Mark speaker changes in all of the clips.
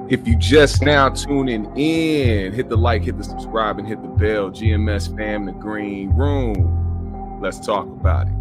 Speaker 1: If you just now tuning in, hit the like, hit the subscribe, and hit the bell. GMS fam, the green room. Let's talk about it.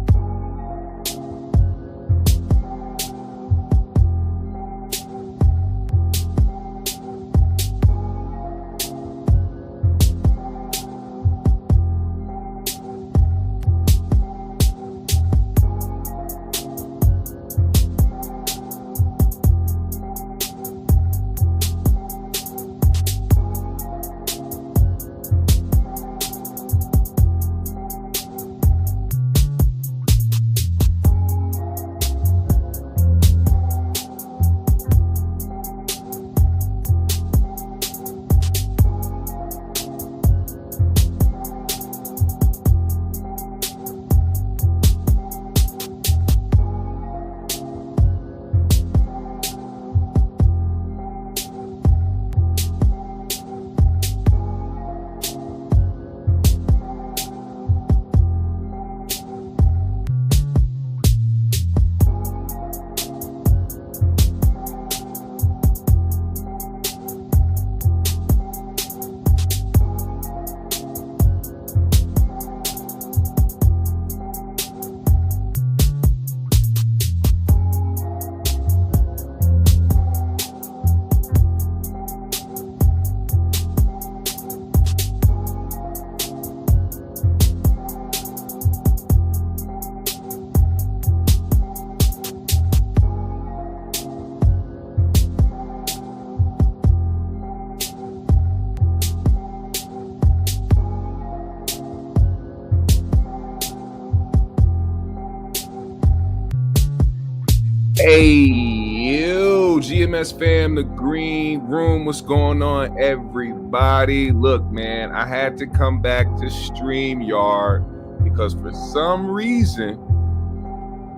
Speaker 1: Hey, yo, GMS fam, the green room. What's going on, everybody? Look, man, I had to come back to StreamYard because for some reason,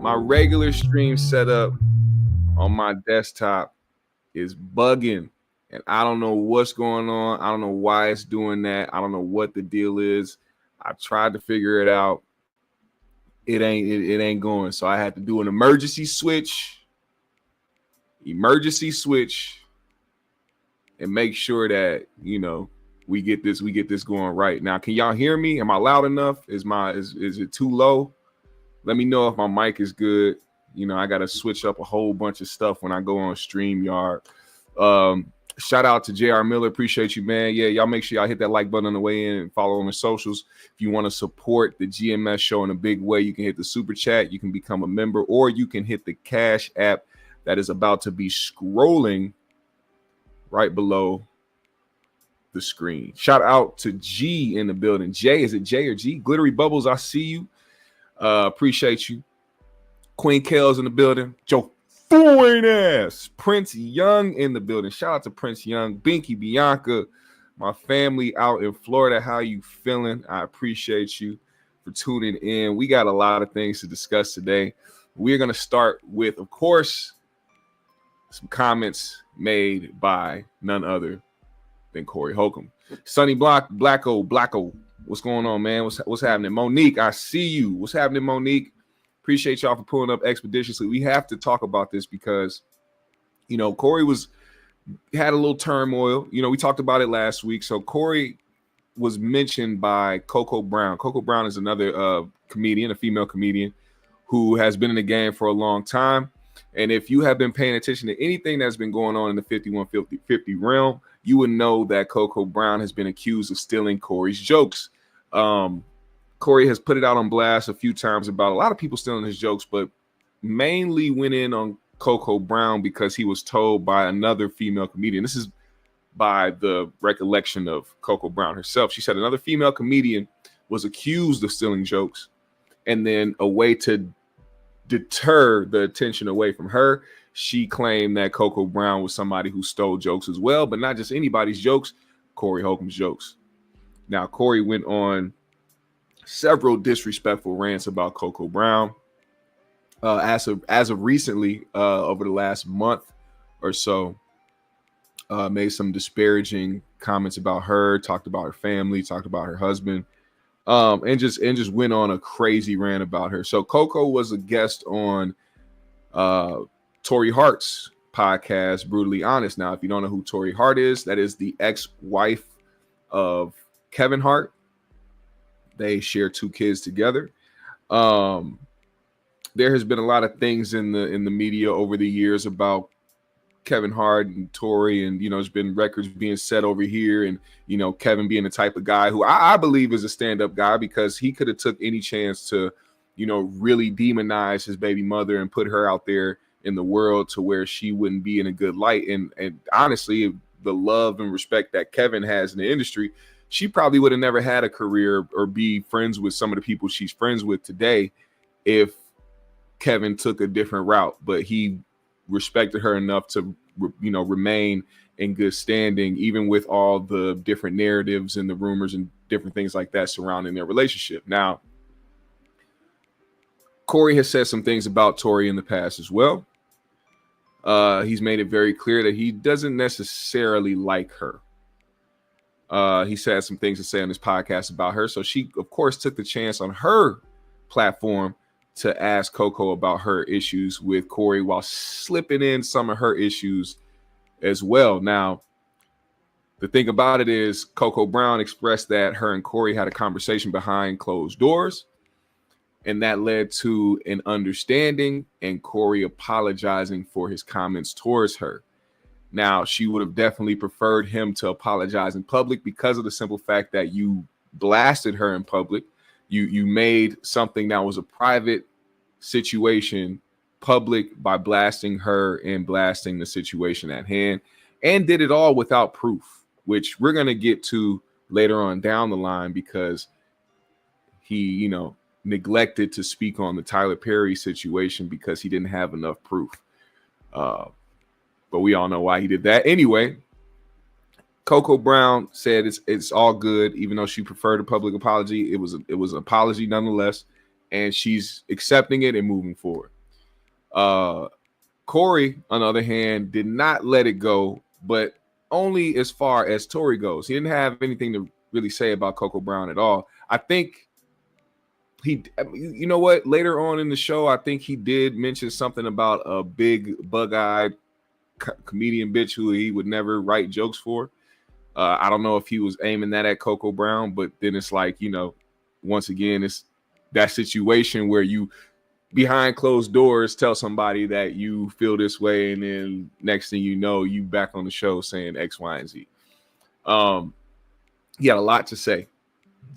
Speaker 1: my regular stream setup on my desktop is bugging. And I don't know what's going on. I don't know why it's doing that. I don't know what the deal is. I tried to figure it out. It ain't going. So I had to do an emergency switch and make sure that, you know, we get this going right. Now, can y'all hear me? Am I loud enough? Is it too low? Let me know if my mic is good. You know, I got to switch up a whole bunch of stuff when I go on StreamYard. Shout out to JR Miller. Appreciate you, man. Yeah, y'all make sure y'all hit that like button on the way in and follow on the socials. If you want to support the GMS show in a big way, you can hit the super chat. You can become a member, or you can hit the Cash App that is about to be scrolling right below the screen. Shout out to G in the building. J, is it J or G? Glittery Bubbles, I see you. Appreciate you. Queen Kale's in the building. Joe Foreign ass. Prince Young in the building. Shout out to Prince Young. Binky, Bianca, my family out in Florida. How you feeling? I appreciate you for tuning in. We got a lot of things to discuss today. We're going to start with, of course, some comments made by none other than Corey Holcomb. Sonny Blacko, what's going on, man? What's happening? Monique, I see you. What's happening, Monique? Appreciate y'all for pulling up expeditiously. We have to talk about this because, you know, Corey had a little turmoil. You know, we talked about it last week. So Corey was mentioned by Coco Brown. Coco Brown is another comedian, a female comedian who has been in the game for a long time. And if you have been paying attention to anything that's been going on in the 5150 realm, you would know that Coco Brown has been accused of stealing Corey's jokes. Corey has put it out on blast a few times about a lot of people stealing his jokes, but mainly went in on Coco Brown because he was told by another female comedian. This is by the recollection of Coco Brown herself. She said another female comedian was accused of stealing jokes, and then a way to deter the attention away from her, she claimed that Coco Brown was somebody who stole jokes as well, but not just anybody's jokes, Corey Holcomb's jokes. Now, Corey went on several disrespectful rants about Coco Brown. As of recently, over the last month or so, made some disparaging comments about her, talked about her family, talked about her husband, and just went on a crazy rant about her. So Coco was a guest on Torrei Hart's podcast, Brutally Honest. Now, if you don't know who Torrei Hart is, that is the ex-wife of Kevin Hart. They share 2 kids together. There has been a lot of things in the media over the years about Kevin Hart and Torrei, and there's been records being set over here, and Kevin being the type of guy who I believe is a stand-up guy, because he could have took any chance to really demonize his baby mother and put her out there in the world to where she wouldn't be in a good light. And honestly, the love and respect that Kevin has in the industry, she probably would have never had a career or be friends with some of the people she's friends with today if Kevin took a different route. But he respected her enough to remain in good standing, even with all the different narratives and the rumors and different things like that surrounding their relationship. Now, Corey has said some things about Torrei in the past as well. He's made it very clear that he doesn't necessarily like her. He said some things to say on his podcast about her. So she, of course, took the chance on her platform to ask Coco about her issues with Corey while slipping in some of her issues as well. Now, the thing about it is Coco Brown expressed that her and Corey had a conversation behind closed doors, and that led to an understanding and Corey apologizing for his comments towards her. Now, she would have definitely preferred him to apologize in public because of the simple fact that you blasted her in public. You made something that was a private situation public by blasting her and blasting the situation at hand, and did it all without proof, which we're going to get to later on down the line, because he, neglected to speak on the Tyler Perry situation because he didn't have enough proof. But we all know why he did that. Anyway, Coco Brown said it's all good, even though she preferred a public apology. It was an apology nonetheless, and she's accepting it and moving forward. Corey, on the other hand, did not let it go, but only as far as Torrei goes. He didn't have anything to really say about Coco Brown at all. I think later on in the show, I think he did mention something about a big bug-eyed comedian bitch who he would never write jokes for. I don't know if he was aiming that at Coco Brown, but then it's like, once again, it's that situation where you behind closed doors tell somebody that you feel this way, and then next thing you know, you back on the show saying X, Y, and Z. He had a lot to say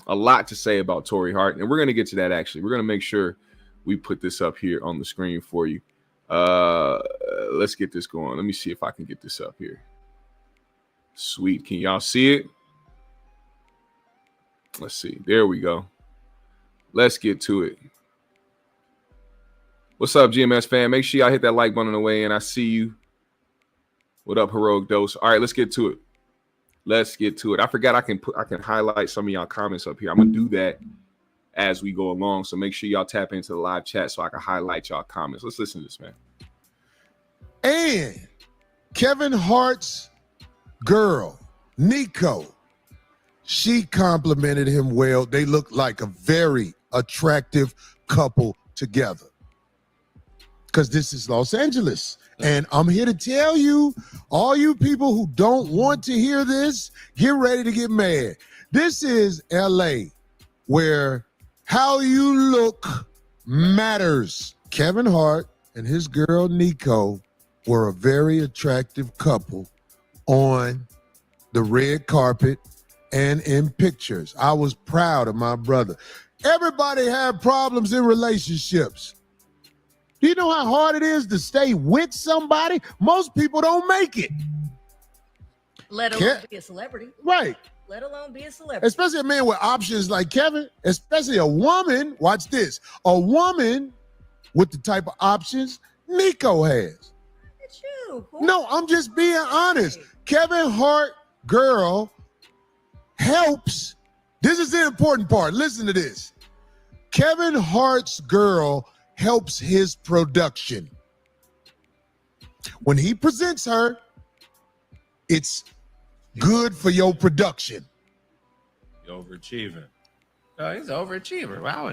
Speaker 1: about Torrei Hart, and we're going to get to that. Actually, we're going to make sure we put this up here on the screen for you. Let's get this going. Let me see if I can get this up here. Sweet. Can y'all see it? Let's see. There we go. Let's get to it. What's up, GMS fan? Make sure y'all hit that like button on the way in. I see you. What up, Heroic Dose? All right, let's get to it. I forgot I can highlight some of y'all comments up here. I'm gonna do that as we go along. So make sure y'all tap into the live chat so I can highlight y'all comments. Let's listen to this, man.
Speaker 2: And Kevin Hart's girl, Nico, she complimented him well. They look like a very attractive couple together. Because this is Los Angeles. And I'm here to tell you, all you people who don't want to hear this, get ready to get mad. This is LA, where how you look matters. Kevin Hart and his girl Nico were a very attractive couple on the red carpet and in pictures. I was proud of my brother. Everybody had problems in relationships. Do you know how hard it is to stay with somebody? Most people don't make it.
Speaker 3: Let alone be a celebrity.
Speaker 2: Right.
Speaker 3: Let alone be a celebrity.
Speaker 2: Especially a man with options like Kevin. Especially a woman, watch this, a woman with the type of options Nico has.
Speaker 3: It's you.
Speaker 2: No, I'm just being honest. Kevin Hart girl helps. This is the important part. Listen to this. Kevin Hart's girl helps his production. When he presents her, it's good for your production.
Speaker 4: Overachieving. Oh, he's an overachiever. Wow,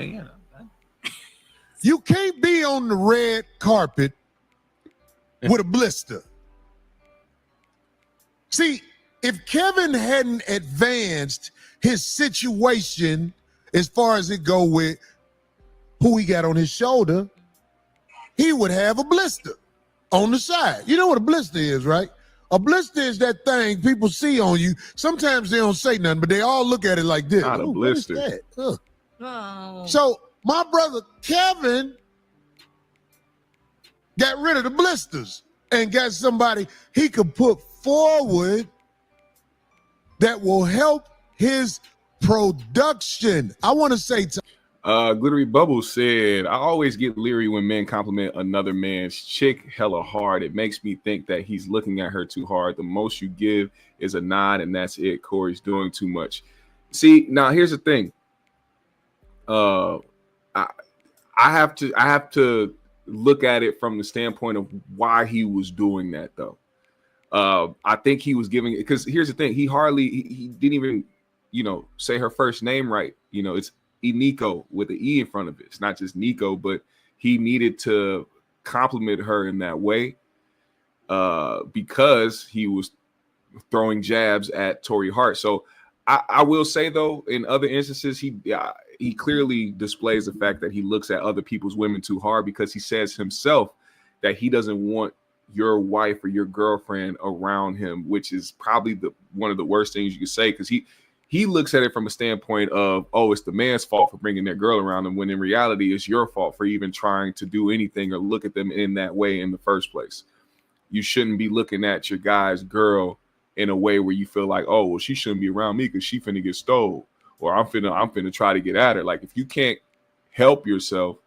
Speaker 2: You can't be on the red carpet with a blister. See, if Kevin hadn't advanced his situation as far as it go with who he got on his shoulder, he would have a blister on the side. You know what a blister is, right? A blister is that thing people see on you. Sometimes they don't say nothing, but they all look at it like this.
Speaker 1: Not a blister.
Speaker 2: What is that? Ugh.
Speaker 3: Oh.
Speaker 2: So my brother Kevin got rid of the blisters and got somebody he could put forward that will help his production. I want to say to
Speaker 1: Glittery Bubbles said, I always get leery when men compliment another man's chick hella hard. It makes me think that he's looking at her too hard. The most you give is a nod, and that's it. Corey's doing too much. See, now here's the thing. I have to look at it from the standpoint of why he was doing that, though. I think he was giving it because here's the thing. He didn't even, say her first name right. It's Nico with the E in front of it. It's not just Nico, but he needed to compliment her in that way because he was throwing jabs at Torrei Hart. So I will say, though, in other instances, he clearly displays the fact that he looks at other people's women too hard because he says himself that he doesn't want your wife or your girlfriend around him, which is probably one of the worst things you could say because he looks at it from a standpoint of, oh, it's the man's fault for bringing their girl around him, when in reality, it's your fault for even trying to do anything or look at them in that way in the first place. You shouldn't be looking at your guy's girl in a way where you feel like, oh, well, she shouldn't be around me because she finna get stole, or I'm finna try to get at her. Like, if you can't help yourself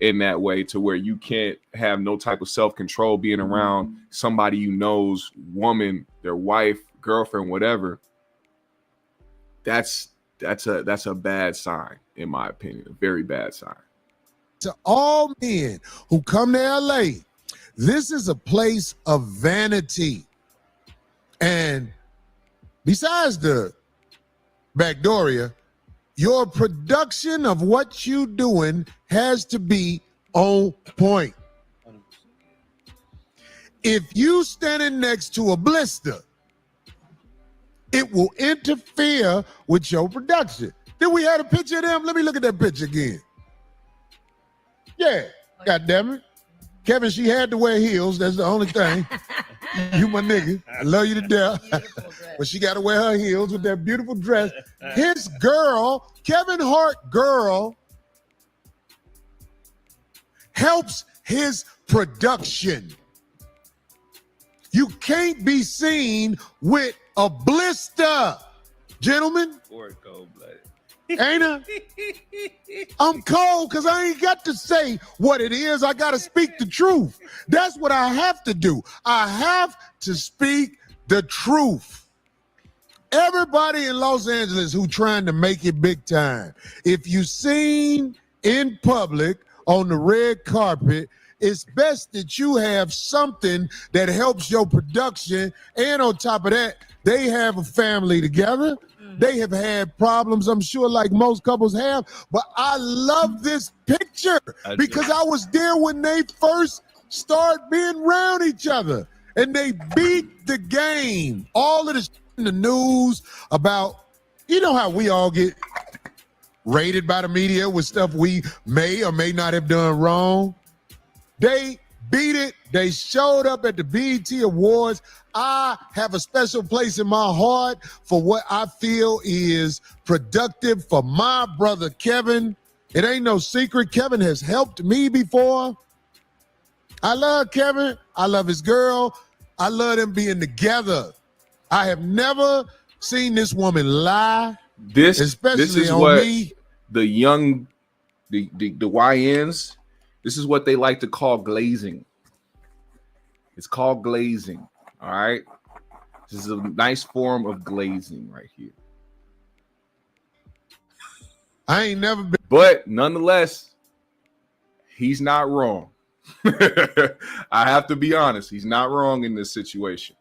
Speaker 1: in that way to where you can't have no type of self-control being around somebody you know's woman, their wife, girlfriend, whatever, that's a bad sign, in my opinion, a very bad sign.
Speaker 2: To all men who come to LA, this is a place of vanity. And besides the BACKDOORIA, your production of what you doing has to be on point. If you standing next to a blister, it will interfere with your production. Then we had a picture of them. Let me look at that picture again. Yeah, God damn it. Kevin, she had to wear heels. That's the only thing. You my nigga. I love you to death. But she got to wear her heels with that beautiful dress. His girl, Kevin Hart girl, helps his production. You can't be seen with a blister, gentlemen. Ain't I? I'm cold because I ain't got to say what it is. I got to speak the truth. That's what I have to do. I have to speak the truth. Everybody in Los Angeles who trying to make it big time, if you seen in public on the red carpet, it's best that you have something that helps your production. And on top of that, they have a family together. They have had problems, I'm sure, like most couples have. But I love this picture because I was there when they first started being around each other. And they beat the game. All of this in the news about, you know how we all get rated by the media with stuff we may or may not have done wrong. They beat it. They showed up at the BET Awards. I have a special place in my heart for what I feel is productive for my brother Kevin. It ain't no secret. Kevin has helped me before. I love Kevin. I love his girl. I love them being together. I have never seen this woman lie.
Speaker 1: This is
Speaker 2: on
Speaker 1: what
Speaker 2: me.
Speaker 1: The young, the YNs, this is what they like to call glazing. It's called glazing. All right. This is a nice form of glazing right here.
Speaker 2: I ain't never been.
Speaker 1: But nonetheless, he's not wrong. I have to be honest. He's not wrong in this situation.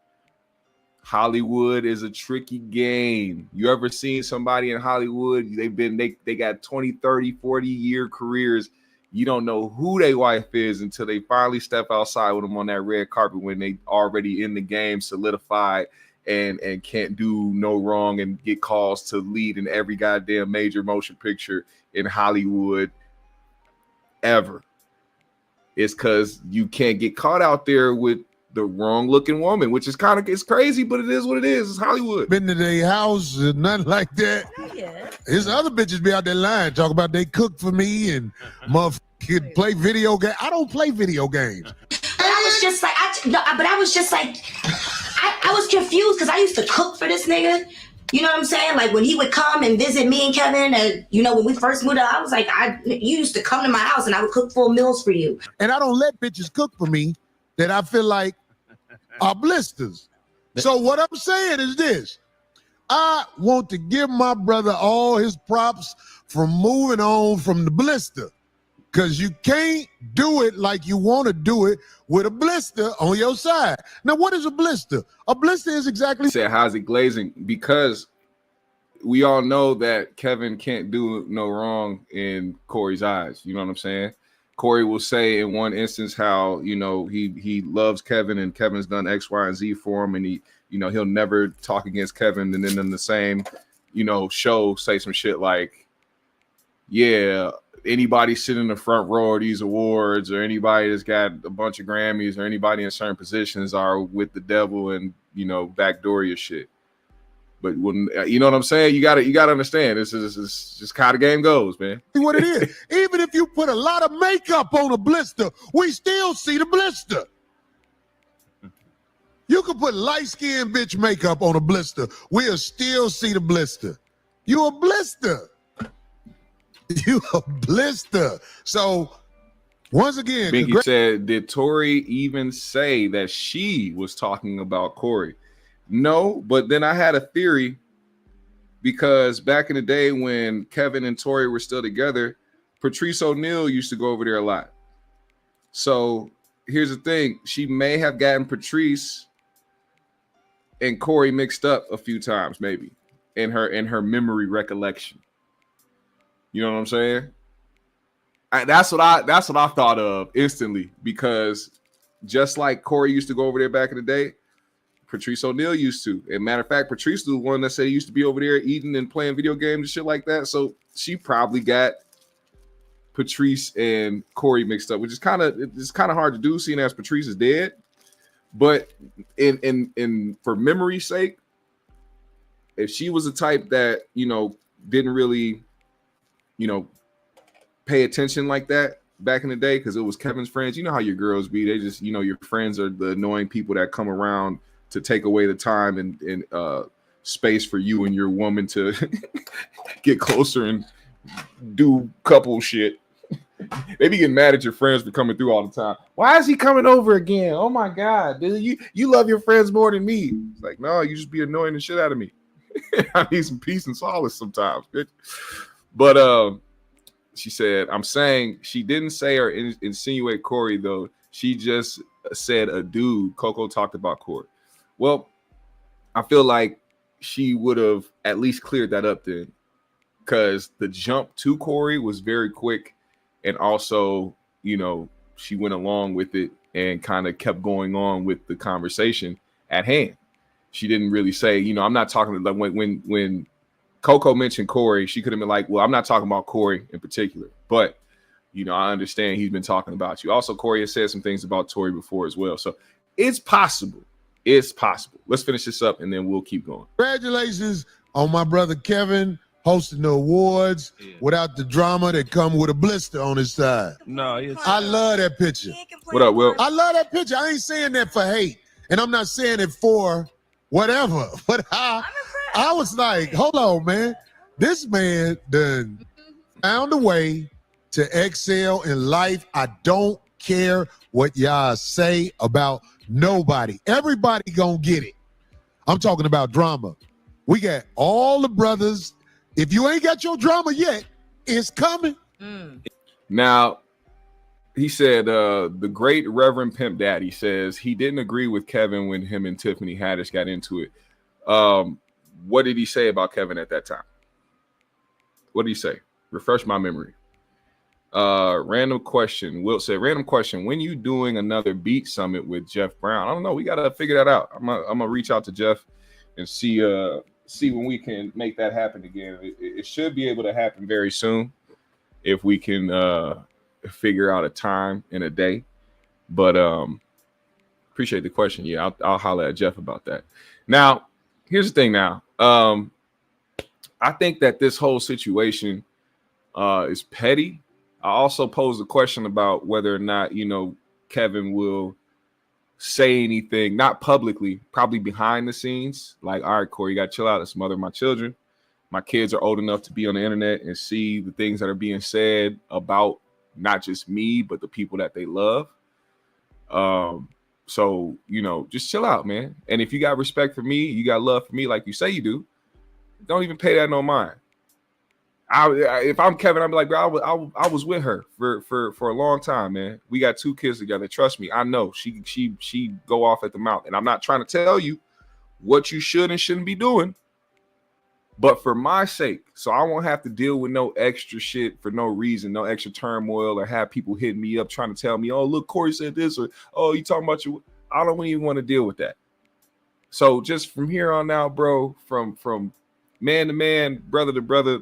Speaker 1: Hollywood is a tricky game. You ever seen somebody in Hollywood? They got 20, 30, 40-year careers. You don't know who their wife is until they finally step outside with them on that red carpet when they already in the game, solidified, and can't do no wrong and get calls to lead in every goddamn major motion picture in Hollywood ever. It's because you can't get caught out there with the wrong looking woman, which is kind of, it's crazy, but it is what it is. It's Hollywood.
Speaker 2: Been to their house and nothing like that.
Speaker 3: Yeah.
Speaker 2: There's other bitches be out there lying, talk about they cook for me and motherfucking play video games. I don't play video games.
Speaker 5: But I was just like, I was confused because I used to cook for this nigga. You know what I'm saying? Like when he would come and visit me and Kevin, and you know, when we first moved up, I was like, you used to come to my house and I would cook full meals for you.
Speaker 2: And I don't let bitches cook for me that I feel like are blisters. So what I'm saying is this. I want to give my brother all his props for moving on from the blister. Because you can't do it like you want to do it with a blister on your side. Now, what is a blister? A blister is exactly...
Speaker 1: Said, how's it glazing? Because we all know that Kevin can't do no wrong in Corey's eyes. You know what I'm saying? Corey will say in one instance how, you know, he loves Kevin and Kevin's done X, Y, and Z for him. And he, you know, he'll never talk against Kevin. And then in the same, you know, show say some shit like, yeah, anybody sitting in the front row of these awards or anybody that's got a bunch of Grammys or anybody in certain positions are with the devil and, you know, BACKDOORIA shit. But when, you know what I'm saying? You gotta understand this is just how the game goes, man.
Speaker 2: What it is. Even if you put a lot of makeup on a blister, we still see the blister. You can put light-skinned bitch makeup on a blister. We'll still see the blister. You a blister. You a blister. So once again,
Speaker 1: Binky said, did Torrei even say that she was talking about Corey? No, but then I had a theory because back in the day when Kevin and Torrei were still together, Patrice O'Neal used to go over there a lot. So here's the thing. She may have gotten Patrice and Corey mixed up a few times, maybe in her memory recollection. You know what I'm saying? That's what I thought of instantly, because just like Corey used to go over there back in the day, Patrice O'Neal used to. And matter of fact, Patrice was the one that said he used to be over there eating and playing video games and shit like that. So she probably got Patrice and Corey mixed up, which is kind of hard to do, seeing as Patrice is dead. But in for memory's sake, if she was the type that, you know, didn't really, you know, pay attention like that back in the day, because it was Kevin's friends. You know how your girls be. They just, you know, your friends are the annoying people that come around to take away the time and space for you and your woman to get closer and do couple shit. They be getting mad at your friends for coming through all the time. Why is he coming over again? Oh my God, you love your friends more than me. It's like, no, you just be annoying the shit out of me. I need some peace and solace sometimes, bitch. But she said, I'm saying she didn't say or insinuate Corey, though. She just said a dude. Coco talked about Corey. Well, I feel like she would have at least cleared that up then, because the jump to Corey was very quick. And also, you know, she went along with it and kind of kept going on with the conversation at hand. She didn't really say, you know, I'm not talking like when Coco mentioned Corey, she could have been like, well, I'm not talking about Corey in particular, but, you know, I understand he's been talking about you. Also, Corey has said some things about Torrei before as well. So it's possible. It's possible. Let's finish this up and then we'll keep going.
Speaker 2: Congratulations on my brother Kevin hosting the awards without the drama that come with a blister on his side.
Speaker 4: No,
Speaker 2: I love that picture.
Speaker 1: What up, Will?
Speaker 2: I love that picture. I ain't saying that for hate, and I'm not saying it for whatever. But I was like, hold on, man. This man done found a way to excel in life. I don't care what y'all say about nobody. Everybody gonna get it. I'm talking about drama. We got all the brothers. If you ain't got your drama yet, it's coming.
Speaker 1: Now, he said, the great Reverend Pimp Daddy says he didn't agree with Kevin when him and Tiffany Haddish got into it. What did he say about Kevin at that time? What did he say? Refresh my memory. Random question. Will said, random question. When you doing another beat summit with Jeff Brown? I don't know. We got to figure that out. I'm gonna reach out to Jeff and see when we can make that happen again. It should be able to happen very soon if we can figure out a time and a day. But appreciate the question. Yeah, I'll holler at Jeff about that. Now, here's the thing. Now, I think that this whole situation is petty. I also posed a question about whether or not, Kevin will say anything, not publicly, probably behind the scenes. Like, all right, Corey, you got to chill out. It's the mother of my children. My kids are old enough to be on the internet and see the things that are being said about not just me, but the people that they love. So, just chill out, man. And if you got respect for me, you got love for me like you say you do, don't even pay that no mind. If I'm Kevin, I'd be like, bro, I was with her for a long time, man. We got 2 kids together. Trust me, I know she go off at the mouth. And I'm not trying to tell you what you should and shouldn't be doing, but for my sake, so I won't have to deal with no extra shit for no reason, no extra turmoil, or have people hitting me up trying to tell me, oh, look, Corey said this, or oh, you talking about you. I don't even want to deal with that. So just from here on out, bro, from man to man, brother to brother,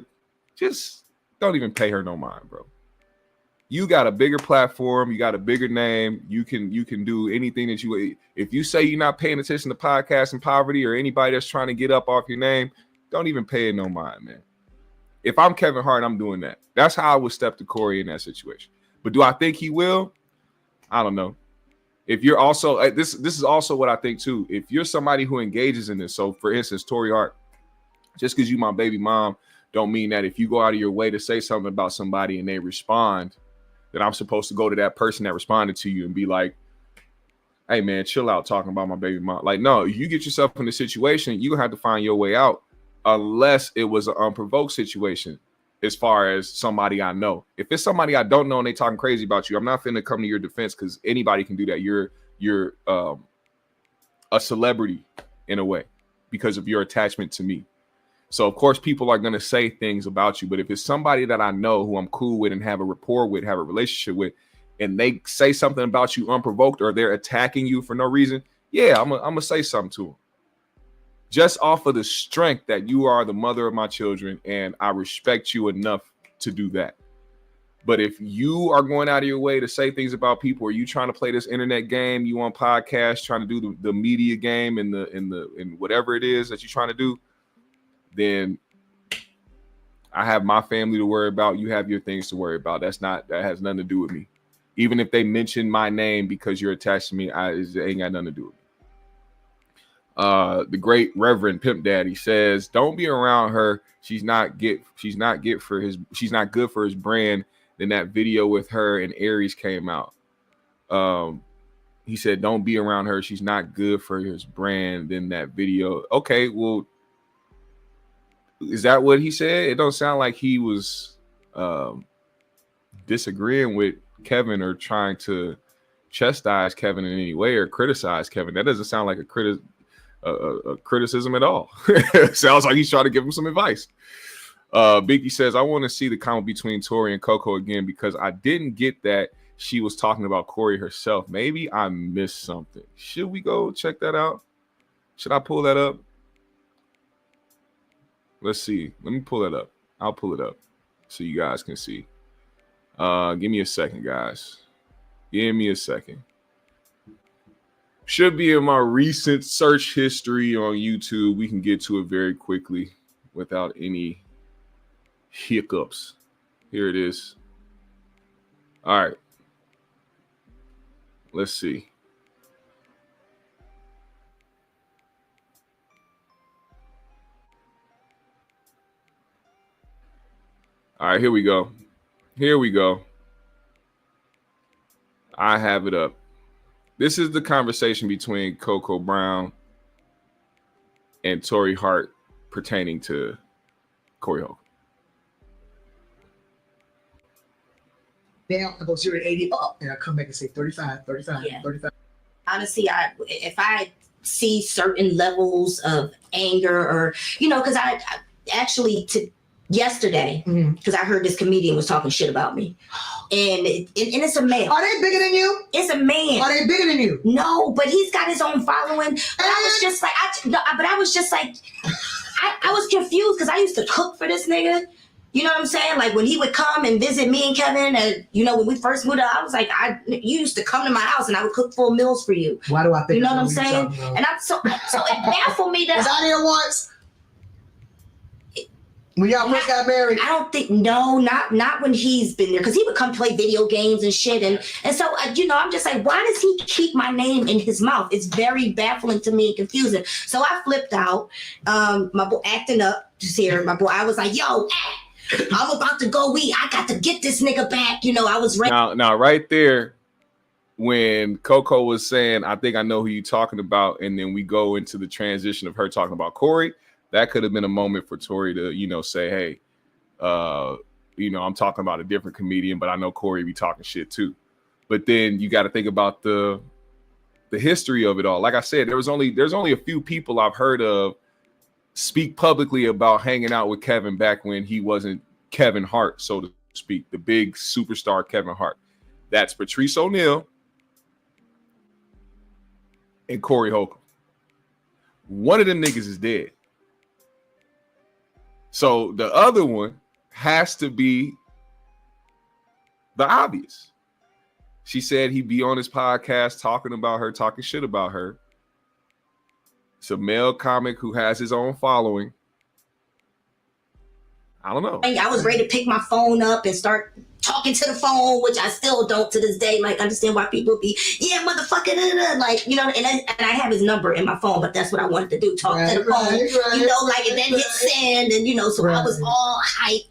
Speaker 1: just don't even pay her no mind, bro. You got a bigger platform, you got a bigger name, you can do anything that you. If you say you're not paying attention to Podcast and Poverty or anybody that's trying to get up off your name, don't even pay it no mind, man. If I'm Kevin Hart, I'm doing that. That's how I would step to Corey in that situation. But do I think he will? I don't know. If you're also this is also what I think too. If you're somebody who engages in this, so for instance, Torrei Hart, just because you my baby mom, don't mean that if you go out of your way to say something about somebody and they respond, that I'm supposed to go to that person that responded to you and be like, hey man, chill out talking about my baby mom. Like, no, you get yourself in a situation, you're gonna have to find your way out, unless it was an unprovoked situation. As far as somebody I know, if it's somebody I don't know and they talking crazy about you, I'm not finna come to your defense because anybody can do that. You're a celebrity in a way because of your attachment to me. So of course people are gonna say things about you, but if it's somebody that I know who I'm cool with and have a rapport with, have a relationship with, and they say something about you unprovoked or they're attacking you for no reason, yeah, I'm gonna say something to them. Just off of the strength that you are the mother of my children and I respect you enough to do that. But if you are going out of your way to say things about people, or you trying to play this internet game, you on podcasts, trying to do the media game and whatever it is that you're trying to do, then I have my family to worry about. You have your things to worry about. That has nothing to do with me. Even if they mention my name because you're attached to me, it ain't got nothing to do with me. The great Reverend Pimp Daddy says, don't be around her. She's not good for his brand. Then that video with her and Aries came out. He said, don't be around her. She's not good for his brand. Then that video. Okay, well, is that what he said? It don't sound like he was disagreeing with Kevin or trying to chastise Kevin in any way or criticize Kevin. That doesn't sound like a criticism at all. Sounds like he's trying to give him some advice. Biggie says, I want to see the comment between Torrei and Coco again because I didn't get that she was talking about Corey herself. Maybe I missed something. Should we go check that out? Should I pull that up? Let's see. Let me pull that up. I'll pull it up so you guys can see. Give me a second, guys. Give me a second. Should be in my recent search history on YouTube. We can get to it very quickly without any hiccups. Here it is. All right. Let's see. All right, here we go. Here we go. I have it up. This is the conversation between Coco Brown and Torrei Hart pertaining to Corey Holcomb.
Speaker 6: Down, I go 0 to 80 up, and I come back and say 35, 35,
Speaker 5: Yeah.
Speaker 6: 35.
Speaker 5: Honestly, if I see certain levels of anger or, because I actually yesterday because I heard this comedian was talking shit about me. And it's a male.
Speaker 6: Are they bigger than you?
Speaker 5: It's a man.
Speaker 6: Are they bigger than you?
Speaker 5: No, but he's got his own following. But I was just like, I was confused because I used to cook for this nigga. You know what I'm saying? Like when he would come and visit me and Kevin, and you know when we first moved out, I was like, you used to come to my house and I would cook full meals for you.
Speaker 6: Why do I think?
Speaker 5: You know what I'm saying? And I'm so it baffled me that
Speaker 6: was I there once when y'all first got married.
Speaker 5: I don't think not when he's been there because he would come play video games and shit and so you know I'm just like, why does he keep my name in his mouth? It's very baffling to me and confusing. So I flipped out. My boy acting up just here. My boy, I was like, yo. I'm about to go eat. I got to get this nigga back. You know, I was ready.
Speaker 1: Now, right there, when Coco was saying, I think I know who you're talking about, and then we go into the transition of her talking about Corey, that could have been a moment for Torrei to, you know, say, hey, you know, I'm talking about a different comedian, but I know Corey be talking shit too. But then you got to think about the history of it all. Like I said, there's only a few people I've heard of speak publicly about hanging out with Kevin back when he wasn't Kevin Hart, so to speak, the big superstar Kevin Hart. That's Patrice O'Neal and Corey Holcomb. One of them niggas is dead. So the other one has to be the obvious. She said he'd be on his podcast talking about her, talking shit about her. It's a male comic who has his own following. I don't know.
Speaker 5: I was ready to pick my phone up and start talking to the phone, which I still don't to this day. Like, understand why people be, yeah, motherfucker, like, you know, and I have his number in my phone, but that's what I wanted to do, talk to the phone, you know, like, and then hit send, and, you know, so I was all hype.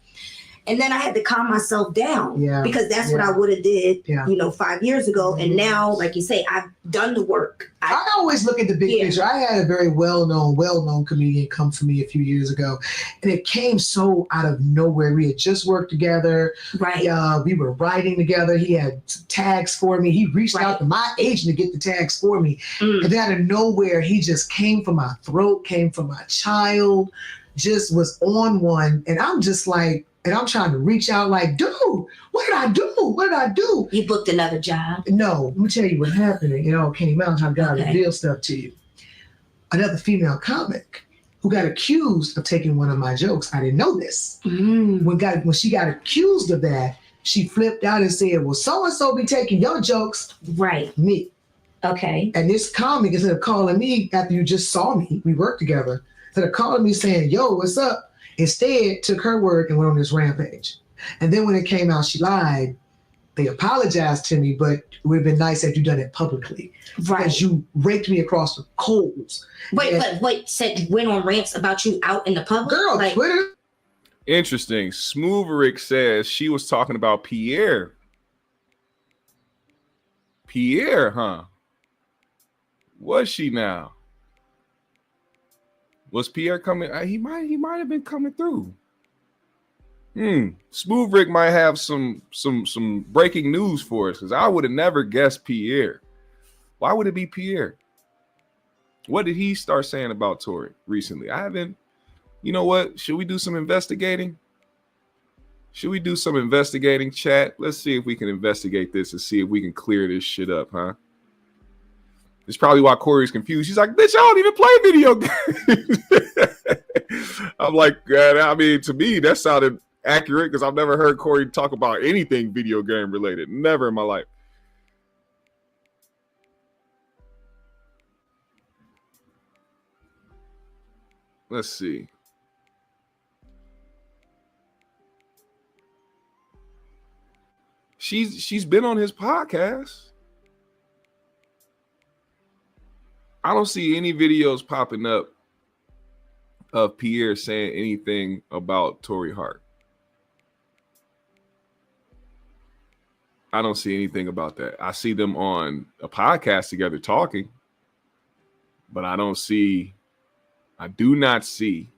Speaker 5: And then I had to calm myself down because that's what I would have did, you know, 5 years ago. And now, like you say, I've done the work.
Speaker 6: I always look at the big picture. I had a very well-known comedian come for me a few years ago, and it came so out of nowhere. We had just worked together.
Speaker 5: Right.
Speaker 6: We were writing together. He had tags for me. He reached out to my agent to get the tags for me. And then out of nowhere, he just came for my throat, came for my child, just was on one. And I'm just like, and I'm trying to reach out like, dude, what did I do? What did I do?
Speaker 5: You booked another job?
Speaker 6: No, let me tell you what happened. It all came out. I got to reveal stuff to you. Another female comic who got accused of taking one of my jokes. I didn't know this. When she got accused of that, she flipped out and said, well, so-and-so be taking your jokes.
Speaker 5: Right.
Speaker 6: Me.
Speaker 5: Okay.
Speaker 6: And this comic, instead of calling me after you just saw me, we worked together, instead of calling me saying, yo, what's up? Instead, took her word and went on this rampage. And then when it came out, she lied. They apologized to me, but it would have been nice had you done it publicly.
Speaker 5: Right.
Speaker 6: Because you raked me across the coals.
Speaker 5: Wait, said went on rants about you out in the public?
Speaker 6: Girl,
Speaker 5: like,
Speaker 6: Twitter.
Speaker 1: Interesting. Smootherick says she was talking about Pierre. Pierre, huh? Was she now? Was Pierre coming? He might have been coming through. Smooth Rick might have some breaking news for us because I would have never guessed Pierre. Why would it be Pierre? What did he start saying about Torrei recently? I haven't. You know what? Should we do some investigating? Should we do some investigating, chat? Let's see if we can investigate this and see if we can clear this shit up, huh? It's probably why Corey's confused. He's like, bitch, I don't even play video games. I'm like, I mean, to me, that sounded accurate because I've never heard Corey talk about anything video game related. Never in my life. Let's see. She's been on his podcast. I don't see any videos popping up of Pierre saying anything about Torrei Hart. I don't see anything about that. I see them on a podcast together talking, but I do not see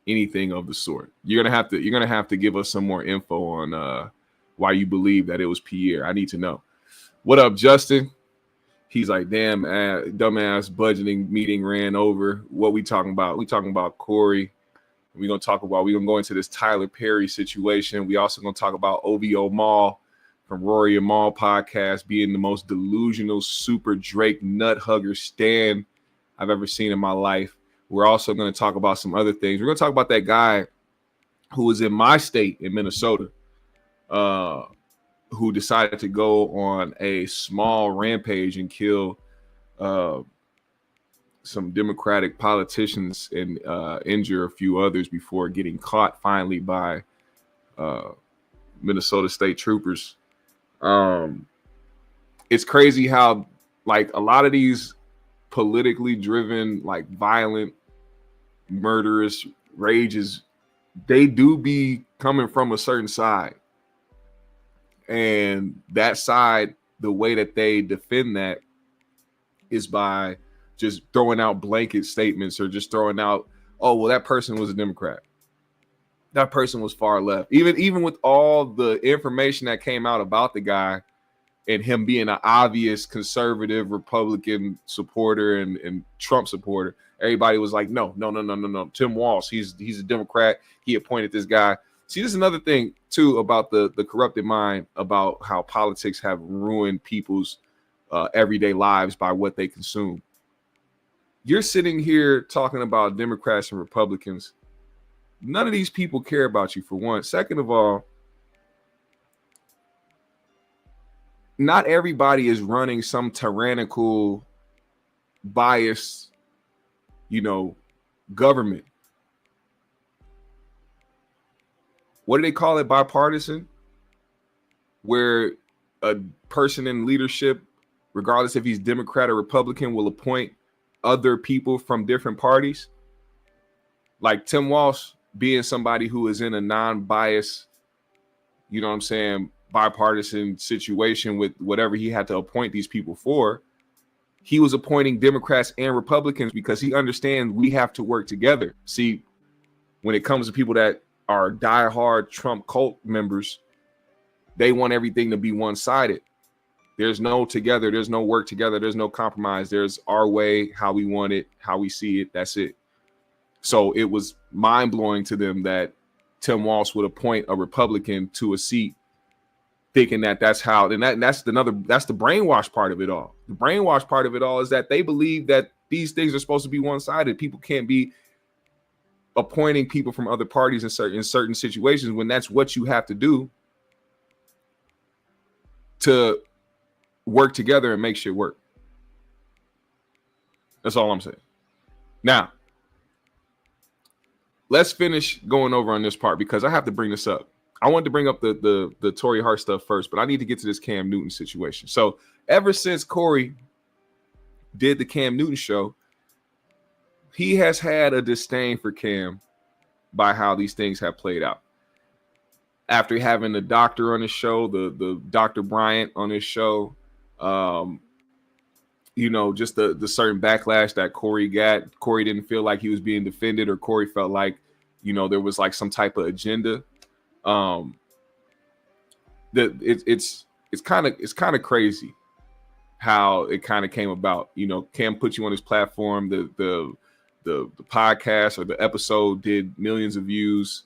Speaker 1: anything of the sort. You're gonna have to give us some more info on why you believe that it was Pierre. I need to know. What up, Justin? He's like, damn, dumbass budgeting meeting ran over. What we talking about? We talking about Corey. We're going to go into this Tyler Perry situation. We also going to talk about OVO Maul from Rory and Maul podcast being the most delusional super Drake nut hugger stan I've ever seen in my life. We're also going to talk about some other things. We're going to talk about that guy who was in my state in Minnesota, who decided to go on a small rampage and kill some Democratic politicians and injure a few others before getting caught finally by Minnesota state troopers. It's crazy how like a lot of these politically driven, like violent, murderous rages, they do be coming from a certain side. And that side, the way that they defend that is by just throwing out blanket statements or just throwing out, oh, well, that person was a Democrat. That person was far left. Even with all the information that came out about the guy and him being an obvious conservative Republican supporter and Trump supporter, everybody was like, no. Tim Walz, he's a Democrat. He appointed this guy. See, this is another thing, too, about the corrupted mind, about how politics have ruined people's everyday lives by what they consume. You're sitting here talking about Democrats and Republicans. None of these people care about you, for one. Second of all, not everybody is running some tyrannical, biased, government. What do they call it? Bipartisan? Where a person in leadership, regardless if he's Democrat or Republican, will appoint other people from different parties. Like Tim Walz being somebody who is in a non-biased, bipartisan situation with whatever he had to appoint these people for. He was appointing Democrats and Republicans because he understands we have to work together. See, when it comes to people that are diehard Trump cult members, they want everything to be one-sided. There's no together, there's no work together, there's no compromise. There's our way, how we want it, how we see it, that's it. So it was mind-blowing to them that Tim Walz would appoint a Republican to a seat, thinking that that's how, and that's the brainwash part of it all. The brainwash part of it all is that they believe that these things are supposed to be one-sided. People can't be appointing people from other parties in certain situations when that's what you have to do to work together and make shit work. That's all I'm saying. Now, let's finish going over on this part because I have to bring this up. I wanted to bring up the Torrei Hart stuff first, but I need to get to this Cam Newton situation. So ever since Corey did the Cam Newton show, he has had a disdain for Cam by how these things have played out. After having the doctor on his show, the Dr. Bryant on his show, just the certain backlash that Corey got. Corey didn't feel like he was being defended, or Corey felt like, there was like some type of agenda. It's kind of crazy how it kind of came about. Cam put you on his platform. The podcast or the episode did millions of views.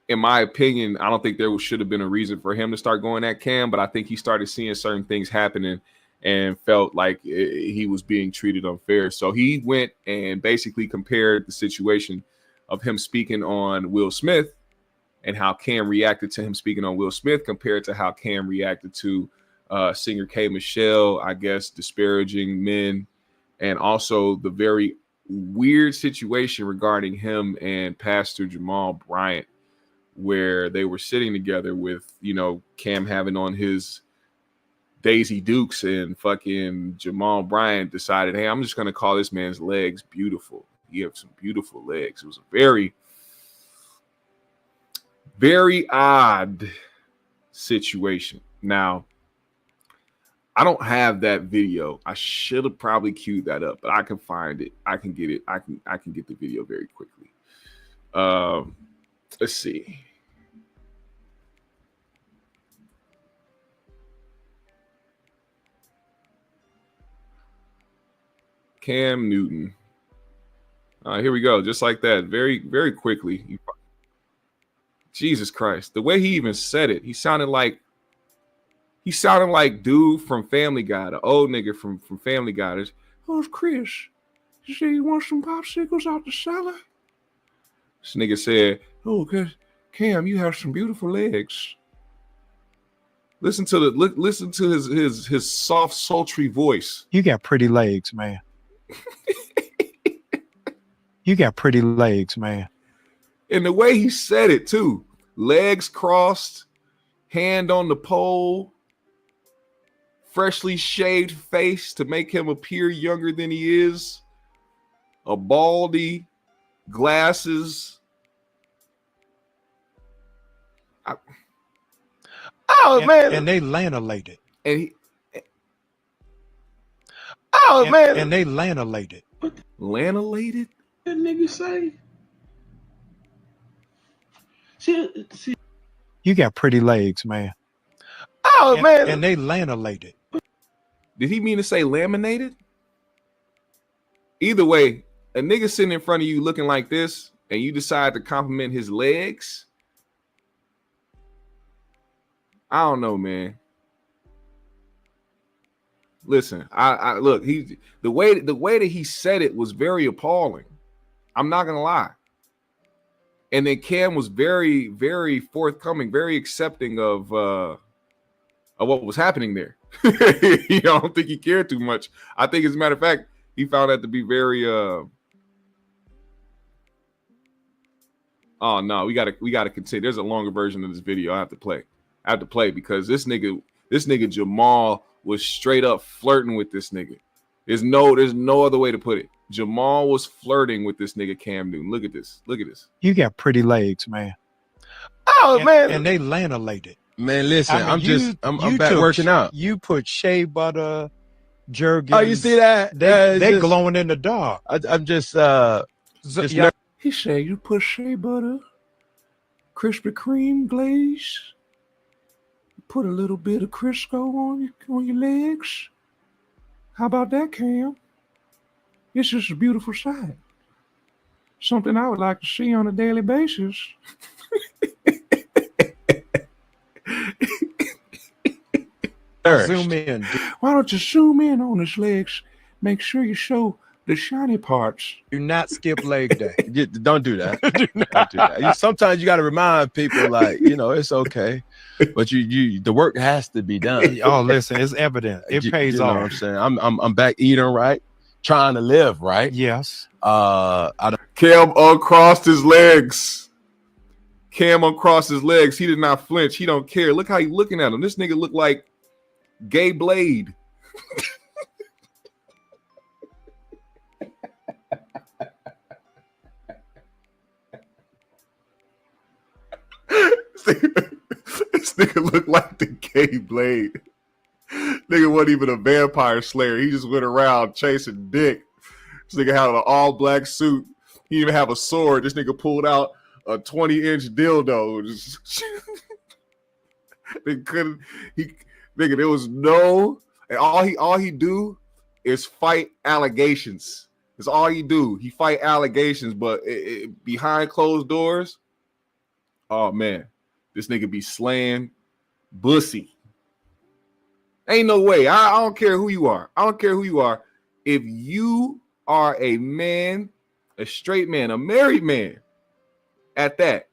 Speaker 1: In my opinion, I don't think there should have been a reason for him to start going at Cam, but I think he started seeing certain things happening and felt like he was being treated unfair. So he went and basically compared the situation of him speaking on Will Smith and how Cam reacted to him speaking on Will Smith compared to how Cam reacted to singer K. Michelle, I guess, disparaging men, and also the very weird situation regarding him and Pastor Jamal Bryant, where they were sitting together with, Cam having on his Daisy Dukes, and fucking Jamal Bryant decided, hey, I'm just going to call this man's legs beautiful. You have some beautiful legs. It was a very, very odd situation. Now, I don't have that video. I should have probably queued that up, but I can find it. I can get it. I can get the video very quickly. Let's see. Cam Newton Here we go. Just like that. Very, very quickly. Jesus Christ. The way he even said it, he sounded like dude from Family Guy, the old nigga from Family Guy. Oh, it's Chris. You say you want some popsicles out the cellar? This nigga said, oh, Cam, you have some beautiful legs. Listen to his soft, sultry voice.
Speaker 7: You got pretty legs, man. You got pretty legs, man.
Speaker 1: And the way he said it too, legs crossed, hand on the pole, freshly shaved face to make him appear younger than he is, a baldy, glasses. Man.
Speaker 7: And they lanolated.
Speaker 1: And
Speaker 7: And they lanolated.
Speaker 1: Lanolated?
Speaker 8: That nigga say? See.
Speaker 7: You got pretty legs, man.
Speaker 1: Man.
Speaker 7: And they lanolated.
Speaker 1: Did he mean to say laminated? Either way, a nigga sitting in front of you looking like this, and you decide to compliment his legs. I don't know, man. Listen, I look, the way that he said it was very appalling. I'm not gonna lie. And then Cam was very, very forthcoming, very accepting of what was happening there. I don't think he cared too much. I think, as a matter of fact, he found that to be very oh no, we gotta continue. There's a longer version of this video I have to play because this nigga Jamal was straight up flirting with this nigga. There's no other way to put it. Jamal was flirting with this nigga Cam Newton. Look at this.
Speaker 7: You got pretty legs, man.
Speaker 1: Man.
Speaker 7: And they lanolated.
Speaker 8: Man, listen,
Speaker 7: I mean,
Speaker 8: I'm back working out.
Speaker 7: You put shea butter, Jergens.
Speaker 8: Oh, you see that?
Speaker 7: They glowing in the dark.
Speaker 8: I'm just
Speaker 1: He said you put shea butter, Krispy Kreme glaze, put a little bit of Crisco on your legs. How about that, Cam? It's just a beautiful sight. Something I would like to see on a daily basis.
Speaker 7: Zoom in.
Speaker 1: Why don't you zoom in on his legs? Make sure you show the shiny parts.
Speaker 7: Do not skip leg day.
Speaker 8: don't do that. Don't do that. Sometimes you got to remind people, like, it's okay, but the work has to be done.
Speaker 7: Oh, listen, it's evident. It pays off.
Speaker 8: Know what I'm saying? I'm back eating right, trying to live right.
Speaker 7: Yes.
Speaker 1: Cam uncrossed his legs. He did not flinch. He don't care. Look how he looking at him. This nigga look like Gay Blade. This nigga look like the Gay Blade. Nigga wasn't even a vampire slayer. He just went around chasing dick. This nigga had an all black suit. He didn't even have a sword. This nigga pulled out a 20-inch dildo. There was no, and all he do is fight allegations. That's all he do. He fight allegations, but behind closed doors, oh man, this nigga be slaying bussy. Ain't no way. I don't care who you are. If you are a man, a straight man, a married man, at that,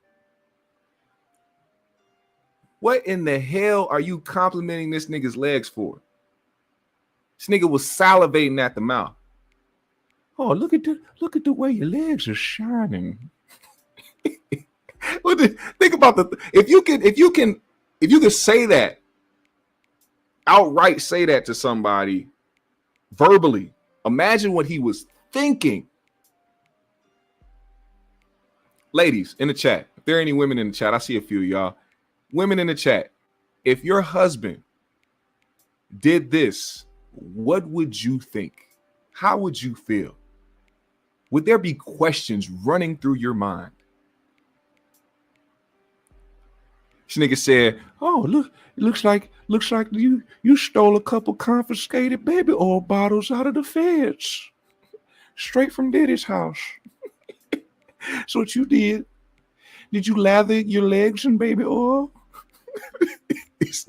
Speaker 1: what in the hell are you complimenting this nigga's legs for? This nigga was salivating at the mouth. Oh, look at the way your legs are shining. Think about if you can say that, outright say that to somebody verbally, imagine what he was thinking. Ladies in the chat, if there are any women in the chat, I see a few of y'all. Women in the chat, if your husband did this, what would you think? How would you feel? Would there be questions running through your mind? This nigga said, "Oh, look, it looks like you stole a couple confiscated baby oil bottles out of the feds, straight from Diddy's house." That's what you did. Did you lather your legs in baby oil? This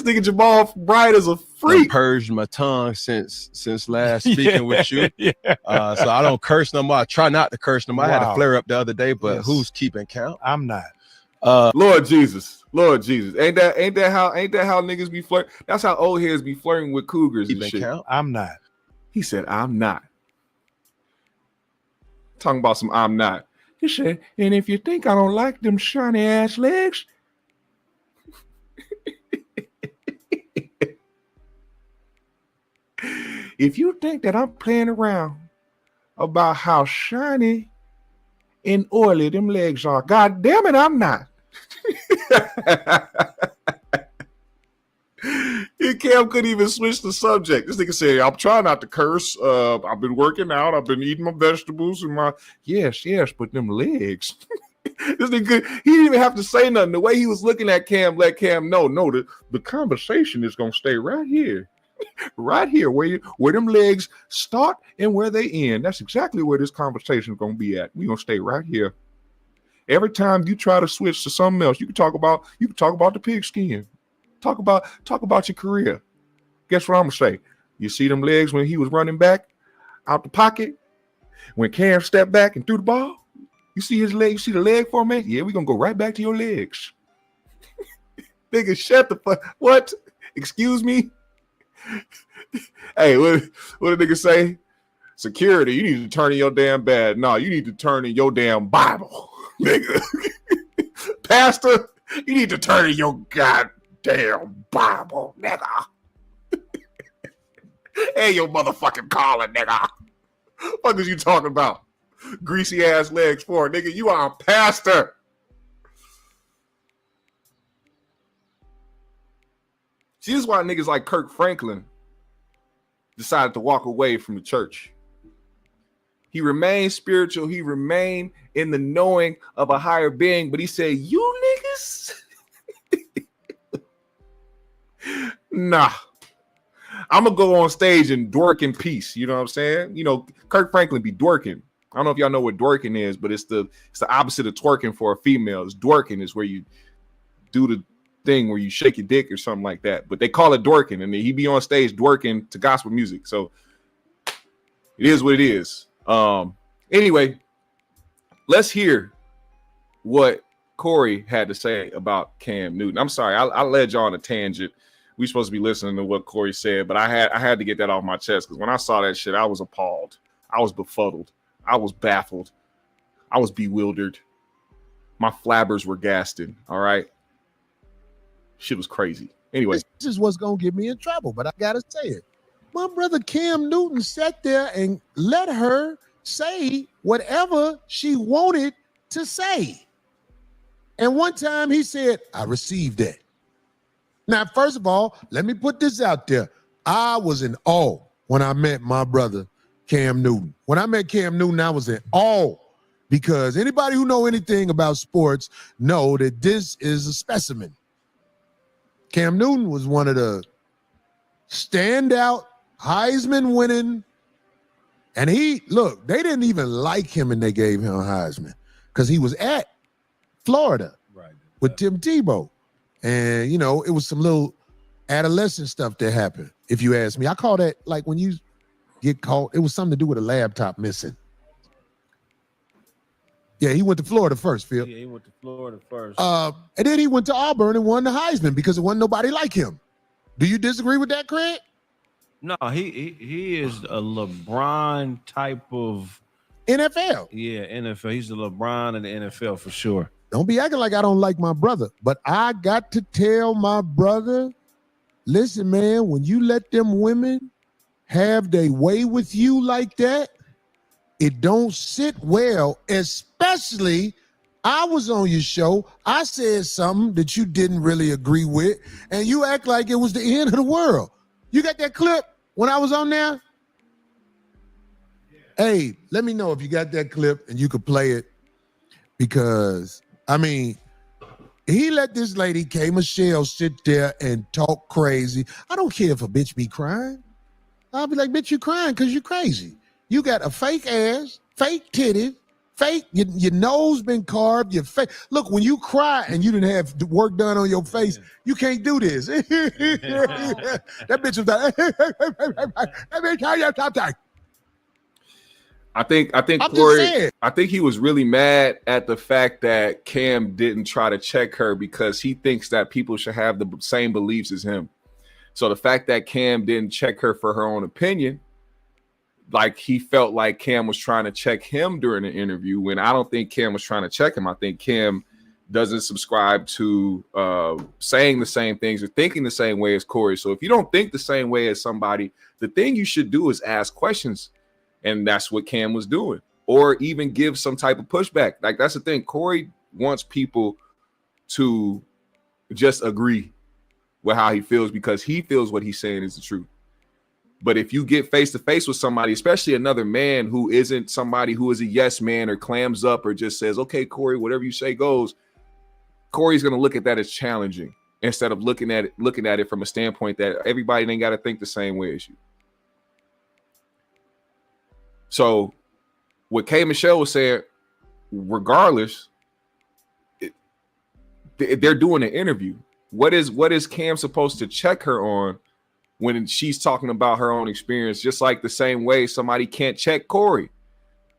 Speaker 1: nigga Jamal from Bryant is a
Speaker 8: I
Speaker 1: freak.
Speaker 8: purged my tongue since last speaking with you.
Speaker 7: Yeah.
Speaker 8: So I don't curse no more. I try not to curse no more. I had a
Speaker 7: Wow.
Speaker 8: flare up the other day, but
Speaker 7: Yes.
Speaker 8: who's keeping count?
Speaker 7: I'm not.
Speaker 1: Lord Jesus. Ain't that how niggas be flirting? That's how old heads be flirting with cougars and
Speaker 8: Keeping
Speaker 1: shit.
Speaker 8: count?
Speaker 7: I'm not.
Speaker 1: He said, I'm not. Talking about some I'm not. He said, and if you think I don't like them shiny ass legs, if you think that I'm playing around about how shiny and oily them legs are, God damn it, I'm not. Cam couldn't even switch the subject. This nigga said, I'm trying not to curse. I've been working out. I've been eating my vegetables and my yes, but them legs. This nigga, he didn't even have to say nothing. The way he was looking at Cam, let Cam know, the conversation is gonna stay right here. Right here, where them legs start and where they end. That's exactly where this conversation is gonna be at. We're gonna stay right here. Every time you try to switch to something else, you can talk about the pigskin. Talk about your career. Guess what I'm gonna say? You see them legs when he was running back out the pocket? When Cam stepped back and threw the ball? You see his leg? You see the leg formation? Yeah, we're gonna go right back to your legs. Nigga, shut the fuck. What? Excuse me? Hey, what did nigga say? Security, you need to turn in your damn bad. No, you need to turn in your damn Bible, nigga. Pastor, you need to turn in your goddamn Bible, nigga. Hey, your motherfucking collar, nigga. What is you talking about? Greasy ass legs for, nigga. You are a pastor. See, this is why niggas like Kirk Franklin decided to walk away from the church. He remained spiritual. He remained in the knowing of a higher being, but he said, you niggas? Nah. I'm going to go on stage and dork in peace. You know what I'm saying? You know, Kirk Franklin be dorking. I don't know if y'all know what dorking is, but it's the opposite of twerking for a female. It's dorking is where you do the thing where you shake your dick or something like that. But they call it dorking, and he be on stage dorking to gospel music. So it is what it is. Anyway, let's hear what Corey had to say about Cam Newton. I'm sorry, I led y'all on a tangent. We supposed to be listening to what Corey said, but I had to get that off my chest because when I saw that shit, I was appalled. I was befuddled. I was baffled. I was bewildered. My flabbers were gasted. All right. Shit was crazy. Anyway.
Speaker 2: This is what's going to get me in trouble, but I got to say it. My brother Cam Newton sat there and let her say whatever she wanted to say. And one time he said, I received that. Now, first of all, let me put this out there. I was in awe when I met my brother Cam Newton. When I met Cam Newton, I was in awe because anybody who know anything about sports know that this is a specimen. Cam Newton was one of the standout Heisman winning, and they didn't even like him and they gave him a Heisman because he was at Florida with Tim Tebow. And, you know, it was some little adolescent stuff that happened, if you ask me. I call that like when you get caught, it was something to do with a laptop missing. Yeah, he went to Florida first, Phil.
Speaker 4: Yeah, he went to Florida first.
Speaker 2: And then he went to Auburn and won the Heisman because there wasn't nobody like him. Do you disagree with that, Craig?
Speaker 4: No, he is a LeBron type of
Speaker 2: NFL.
Speaker 4: Yeah, NFL. He's the LeBron of the NFL for sure.
Speaker 2: Don't be acting like I don't like my brother, but I got to tell my brother, listen, man, when you let them women have their way with you like that, it don't sit well, especially I was on your show. I said something that you didn't really agree with, and you act like it was the end of the world. You got that clip when I was on there? Hey, let me know if you got that clip and you could play it because, I mean, he let this lady, K. Michelle, sit there and talk crazy. I don't care if a bitch be crying. I'll be like, bitch, you crying because you're crazy. You got a fake ass, fake titties, fake. Your nose been carved. Your face. Look, when you cry and you didn't have work done on your face, you can't do this. That bitch was like,
Speaker 1: I think
Speaker 2: I'm
Speaker 1: Corey,
Speaker 2: just saying.
Speaker 1: I think he was really mad at the fact that Cam didn't try to check her because he thinks that people should have the same beliefs as him. So the fact that Cam didn't check her for her own opinion, like he felt like Cam was trying to check him during the interview, when I don't think Cam was trying to check him. I think Cam doesn't subscribe to saying the same things or thinking the same way as Corey. So if you don't think the same way as somebody, the thing you should do is ask questions. And that's what Cam was doing, or even give some type of pushback. Like, that's the thing. Corey wants people to just agree with how he feels because he feels what he's saying is the truth. But if you get face to face with somebody, especially another man who isn't somebody who is a yes man or clams up or just says, okay, Corey, whatever you say goes, Corey's going to look at that as challenging instead of looking at it from a standpoint that everybody ain't got to think the same way as you. So what K. Michelle was saying, regardless, they're doing an interview. What is Cam supposed to check her on when she's talking about her own experience? Just like the same way somebody can't check Corey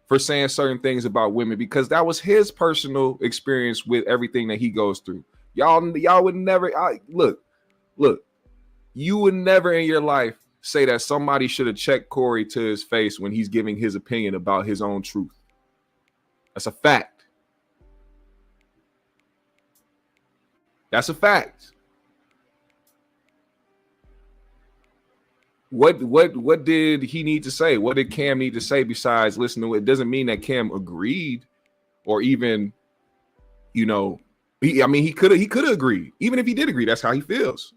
Speaker 1: for saying certain things about women, because that was his personal experience with everything that he goes through. Y'all would never look. You would never in your life say that somebody should have checked Corey to his face when he's giving his opinion about his own truth. That's a fact. That's a fact. What did he need to say? What did Cam need to say besides listen to it? Doesn't mean that Cam agreed or even, he could have agreed. Even if he did agree, that's how he feels.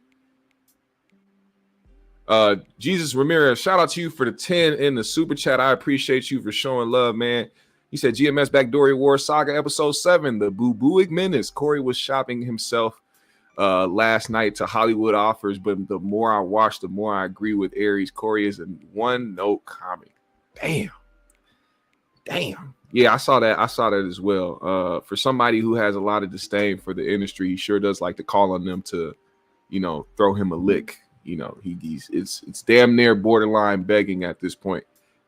Speaker 1: Jesus Ramirez, shout out to you for the 10 in the super chat. I appreciate you for showing love, man. He said GMS Backdooria War Saga episode 7, the boo-booig menace. Corey was shopping himself last night to Hollywood offers, but the more I watch, the more I agree with Aries. Corey is a one-note comic. Damn. Yeah, I saw that as well. For somebody who has a lot of disdain for the industry, he sure does like to call on them to, throw him a lick. It's damn near borderline begging at this point,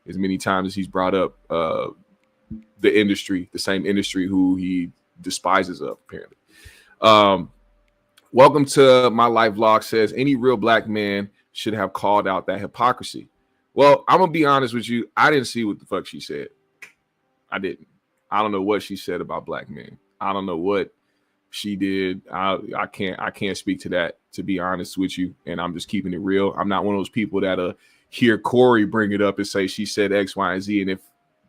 Speaker 1: as many times as he's brought up the industry, the same industry who he despises of, apparently. Welcome to my life vlog says any real black man should have called out that hypocrisy. Well, I'm gonna be honest with you. I didn't see what the fuck she said. I didn't. I don't know what she said about black men. I don't know what she did. I can't speak to that, to be honest with you. And I'm just keeping it real. I'm not one of those people that hear Corey bring it up and say she said X, Y, and Z. And if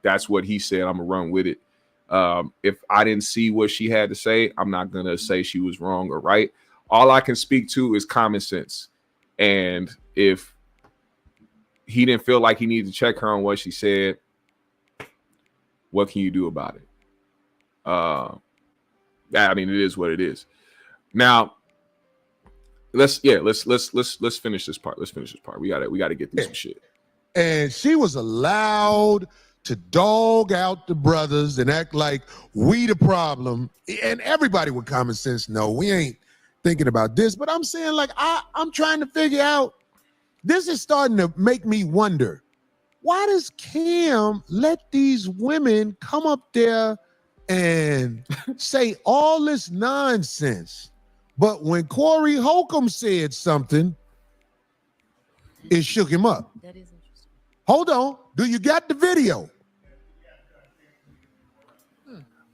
Speaker 1: that's what he said, I'm gonna run with it. If I didn't see what she had to say, I'm not gonna say she was wrong or right. All I can speak to is common sense. And if he didn't feel like he needed to check her on what she said, what can you do about it? It is what it is. Now, let's finish this part. We gotta get through some shit.
Speaker 2: And she was allowed to dog out the brothers and act like we the problem. And everybody with common sense know we ain't thinking about this. But I'm saying, like, I'm trying to figure out, this is starting to make me wonder, why does Cam let these women come up there and say all this nonsense? But when Corey Holcomb said something, it shook him up.
Speaker 3: That is interesting.
Speaker 2: Hold on. Do you got the video?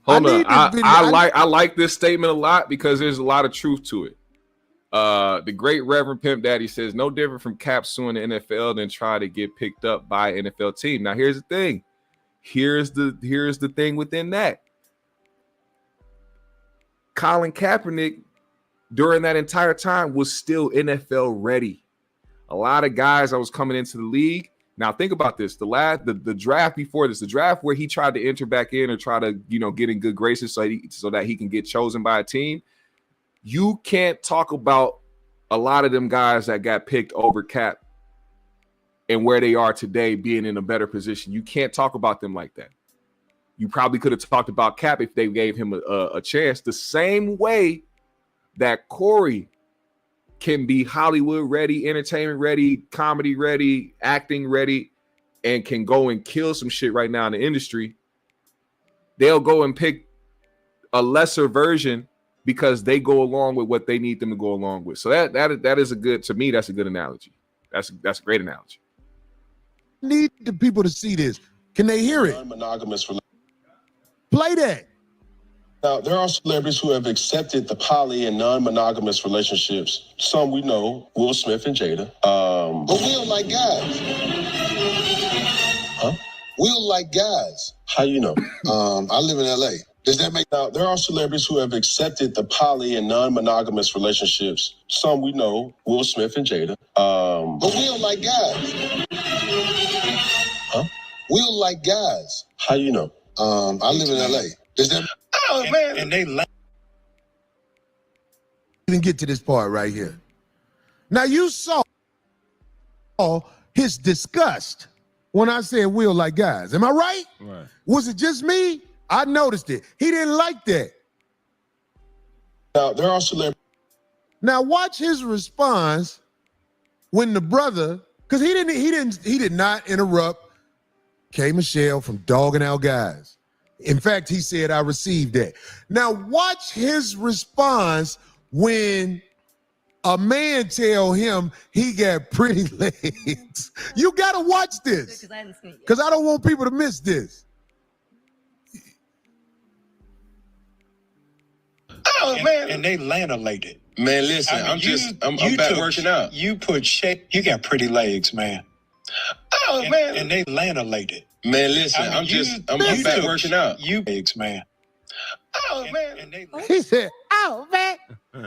Speaker 1: Hold on. I like this statement a lot because there's a lot of truth to it. The great Reverend Pimp Daddy says, no different from Cap suing the NFL than try to get picked up by an NFL team. Now, here's the thing. Here's the thing within that. Colin Kaepernick, during that entire time, was still NFL ready. A lot of guys that was coming into the league. Now, think about this. The draft before this, the draft where he tried to enter back in or try to, get in good graces so that he can get chosen by a team. You can't talk about a lot of them guys that got picked over Cap and where they are today being in a better position. You can't talk about them like that. You probably could have talked about Cap if they gave him a chance. The same way that Corey can be Hollywood ready, entertainment ready, comedy ready, acting ready, and can go and kill some shit right now in the industry. They'll go and pick a lesser version because they go along with what they need them to go along with. So that is a good, to me, that's a good analogy. That's a great analogy.
Speaker 2: Need the people to see this. Can they hear it?
Speaker 9: Non-monogamous.
Speaker 2: Play that.
Speaker 9: Now, there are celebrities who have accepted the poly and non-monogamous relationships. Some we know, Will Smith and Jada. But we don't like guys. Huh? We don't like guys. How you know? I live in LA. Does that make... Now, there are celebrities who have accepted the poly and non-monogamous relationships. Some we know, Will Smith and Jada. But we don't like guys. Huh? We don't like guys. How you know? I live in LA. Does that... Oh, man. And they
Speaker 2: Even get to this part right here. Now you saw his disgust when I said Will like guys. Am I right?
Speaker 4: Right.
Speaker 2: Was it just me? I noticed it. He didn't like that.
Speaker 9: Now there are celebrities.
Speaker 2: Now watch his response when the brother, because he did not interrupt K. Michelle from dogging out guys. In fact, he said, I received that. Now watch his response when a man tell him he got pretty legs. You gotta watch this.
Speaker 3: Because I haven't seen it yet.
Speaker 2: Because I don't want people to miss this.
Speaker 9: Oh, man.
Speaker 10: And they lanolated.
Speaker 9: Man, listen,
Speaker 10: I mean,
Speaker 9: I'm back working out.
Speaker 10: You put shape. You got pretty legs, man.
Speaker 9: Oh, man.
Speaker 10: And they lanolated.
Speaker 9: Man, listen,
Speaker 10: I mean,
Speaker 9: I'm back working out.
Speaker 10: You legs, man.
Speaker 9: Oh, man.
Speaker 10: And they
Speaker 2: He said, oh, man.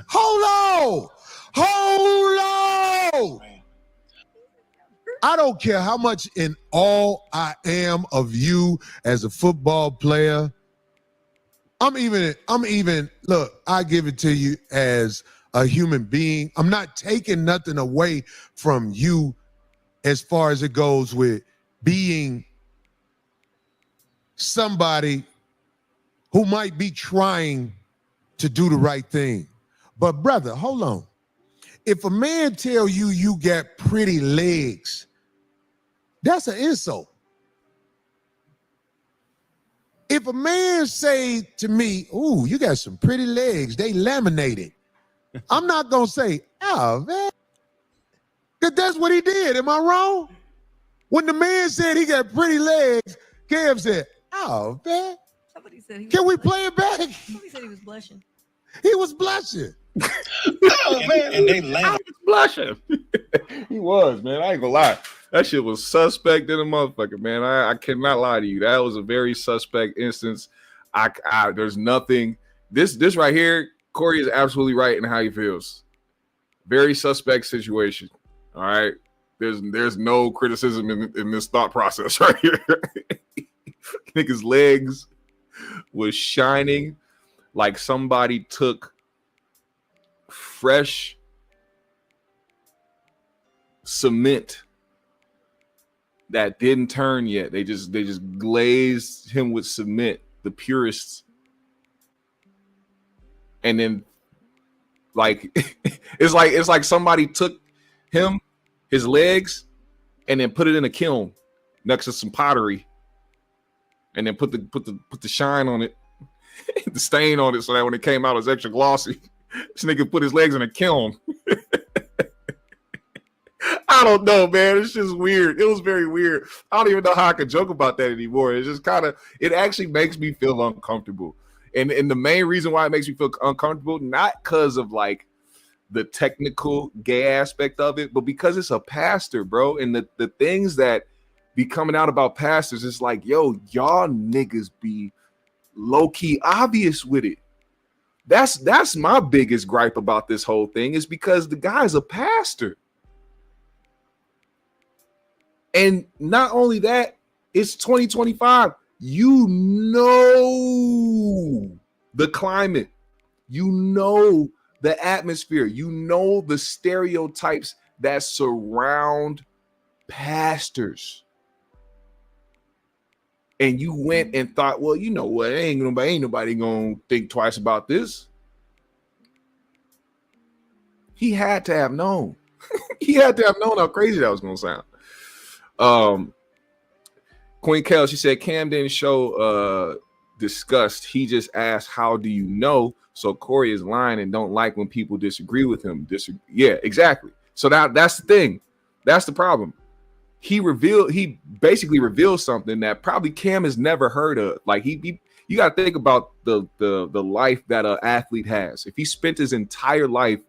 Speaker 2: Hold on.
Speaker 10: man.
Speaker 2: I don't care how much in awe I am of you as a football player. I'm even, look, I give it to you as a human being. I'm not taking nothing away from you as far as it goes with being somebody who might be trying to do the right thing. But brother, hold on. If a man tell you you got pretty legs, that's an insult. If a man say to me, ooh, you got some pretty legs, they laminated, I'm not gonna say, oh man, because that's what he did. Am I wrong? When the man said he got pretty legs, Kev said, oh man,
Speaker 3: Somebody said he was
Speaker 2: can we
Speaker 3: blushing.
Speaker 2: play it back?
Speaker 3: Somebody said he was blushing.
Speaker 2: He was blushing.
Speaker 9: Oh, man.
Speaker 10: And they
Speaker 1: I
Speaker 10: landed.
Speaker 1: was blushing. He was, man. I ain't gonna lie. That shit was suspect in a motherfucker, man. I cannot lie to you. That was a very suspect instance. There's nothing. This right here, Corey is absolutely right in how he feels. Very suspect situation. All right. There's no criticism in this thought process right here. Nigga's legs was shining like somebody took fresh cement that didn't turn yet. They just glazed him with cement, the purists. And then like it's like somebody took his legs and then put it in a kiln next to some pottery and then put the shine on it, the stain on it, so that when it came out it was extra glossy. This nigga put his legs in a kiln. I don't know, man. It's just weird. It was very weird. I don't even know how I could joke about that anymore. It's just it actually makes me feel uncomfortable. And the main reason why it makes me feel uncomfortable, not because of like the technical gay aspect of it, but because it's a pastor, bro. And the things that be coming out about pastors, it's like, yo, y'all niggas be low-key obvious with it. That's my biggest gripe about this whole thing, is because the guy's a pastor. And not only that, it's 2025. You know the climate. You know the atmosphere. You know the stereotypes that surround pastors. and you went and thought, well, you know what, ain't nobody gonna think twice about this. He had to have known. He had to have known how crazy that was gonna sound. Queen Kel, she said Cam didn't show disgust. He just asked, how do you know? So Corey is lying and don't like when people disagree with him. Yeah, exactly. So that's the thing. That's the problem. He basically revealed something that probably Cam has never heard of. Like you got to think about the life that an athlete has. If he spent his entire life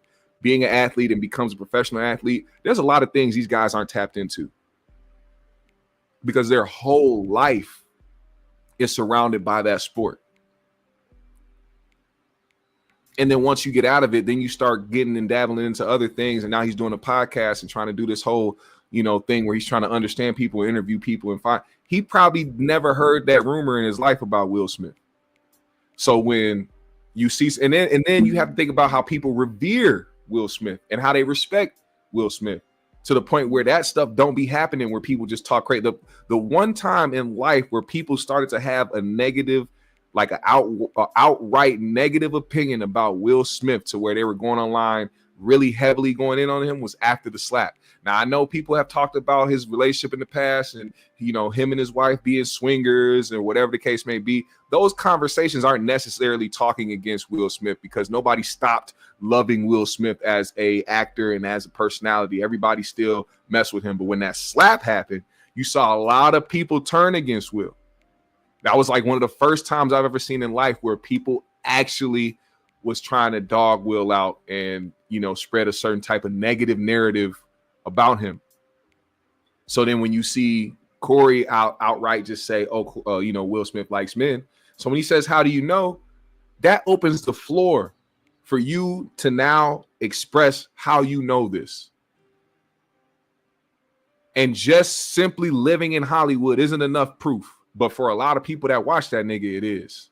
Speaker 1: being an athlete and becomes a professional athlete, there's a lot of things these guys aren't tapped into because their whole life is surrounded by that sport. And then once you get out of it, then you start getting and dabbling into other things. And now he's doing a podcast and trying to do this whole, thing where he's trying to understand people, interview people, and find. He probably never heard that rumor in his life about Will Smith. So when you see, and then you have to think about how people revere Will Smith and how they respect Will Smith to the point where that stuff don't be happening, where people just talk crazy. The one time in life where people started to have a negative, like an outright negative opinion about Will Smith to where they were going online really heavily going in on him was after the slap. Now, I know people have talked about his relationship in the past and, him and his wife being swingers and whatever the case may be. Those conversations aren't necessarily talking against Will Smith because nobody stopped loving Will Smith as a actor and as a personality. Everybody still messed with him. But when that slap happened, you saw a lot of people turn against Will. That was like one of the first times I've ever seen in life where people actually was trying to dog Will out and, spread a certain type of negative narrative about him. So then when you see Corey outright just say, Will Smith likes men. So when he says, how do you know? That opens the floor for you to now express how you know this. And just simply living in Hollywood isn't enough proof. But for a lot of people that watch that nigga, it is.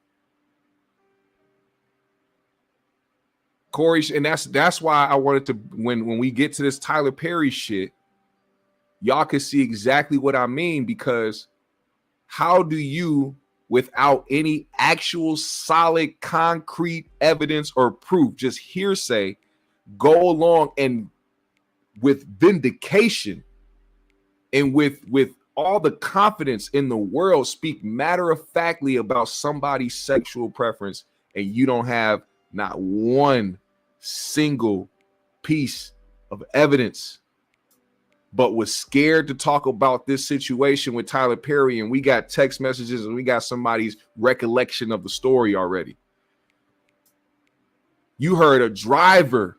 Speaker 1: Corey, and that's why I wanted to, when we get to this Tyler Perry shit, y'all can see exactly what I mean, because how do you, without any actual solid concrete evidence or proof, just hearsay, go along and with vindication and with all the confidence in the world speak matter-of-factly about somebody's sexual preference, and you don't have not one single piece of evidence, but was scared to talk about this situation with Tyler Perry, and we got text messages and we got somebody's recollection of the story already. You heard a driver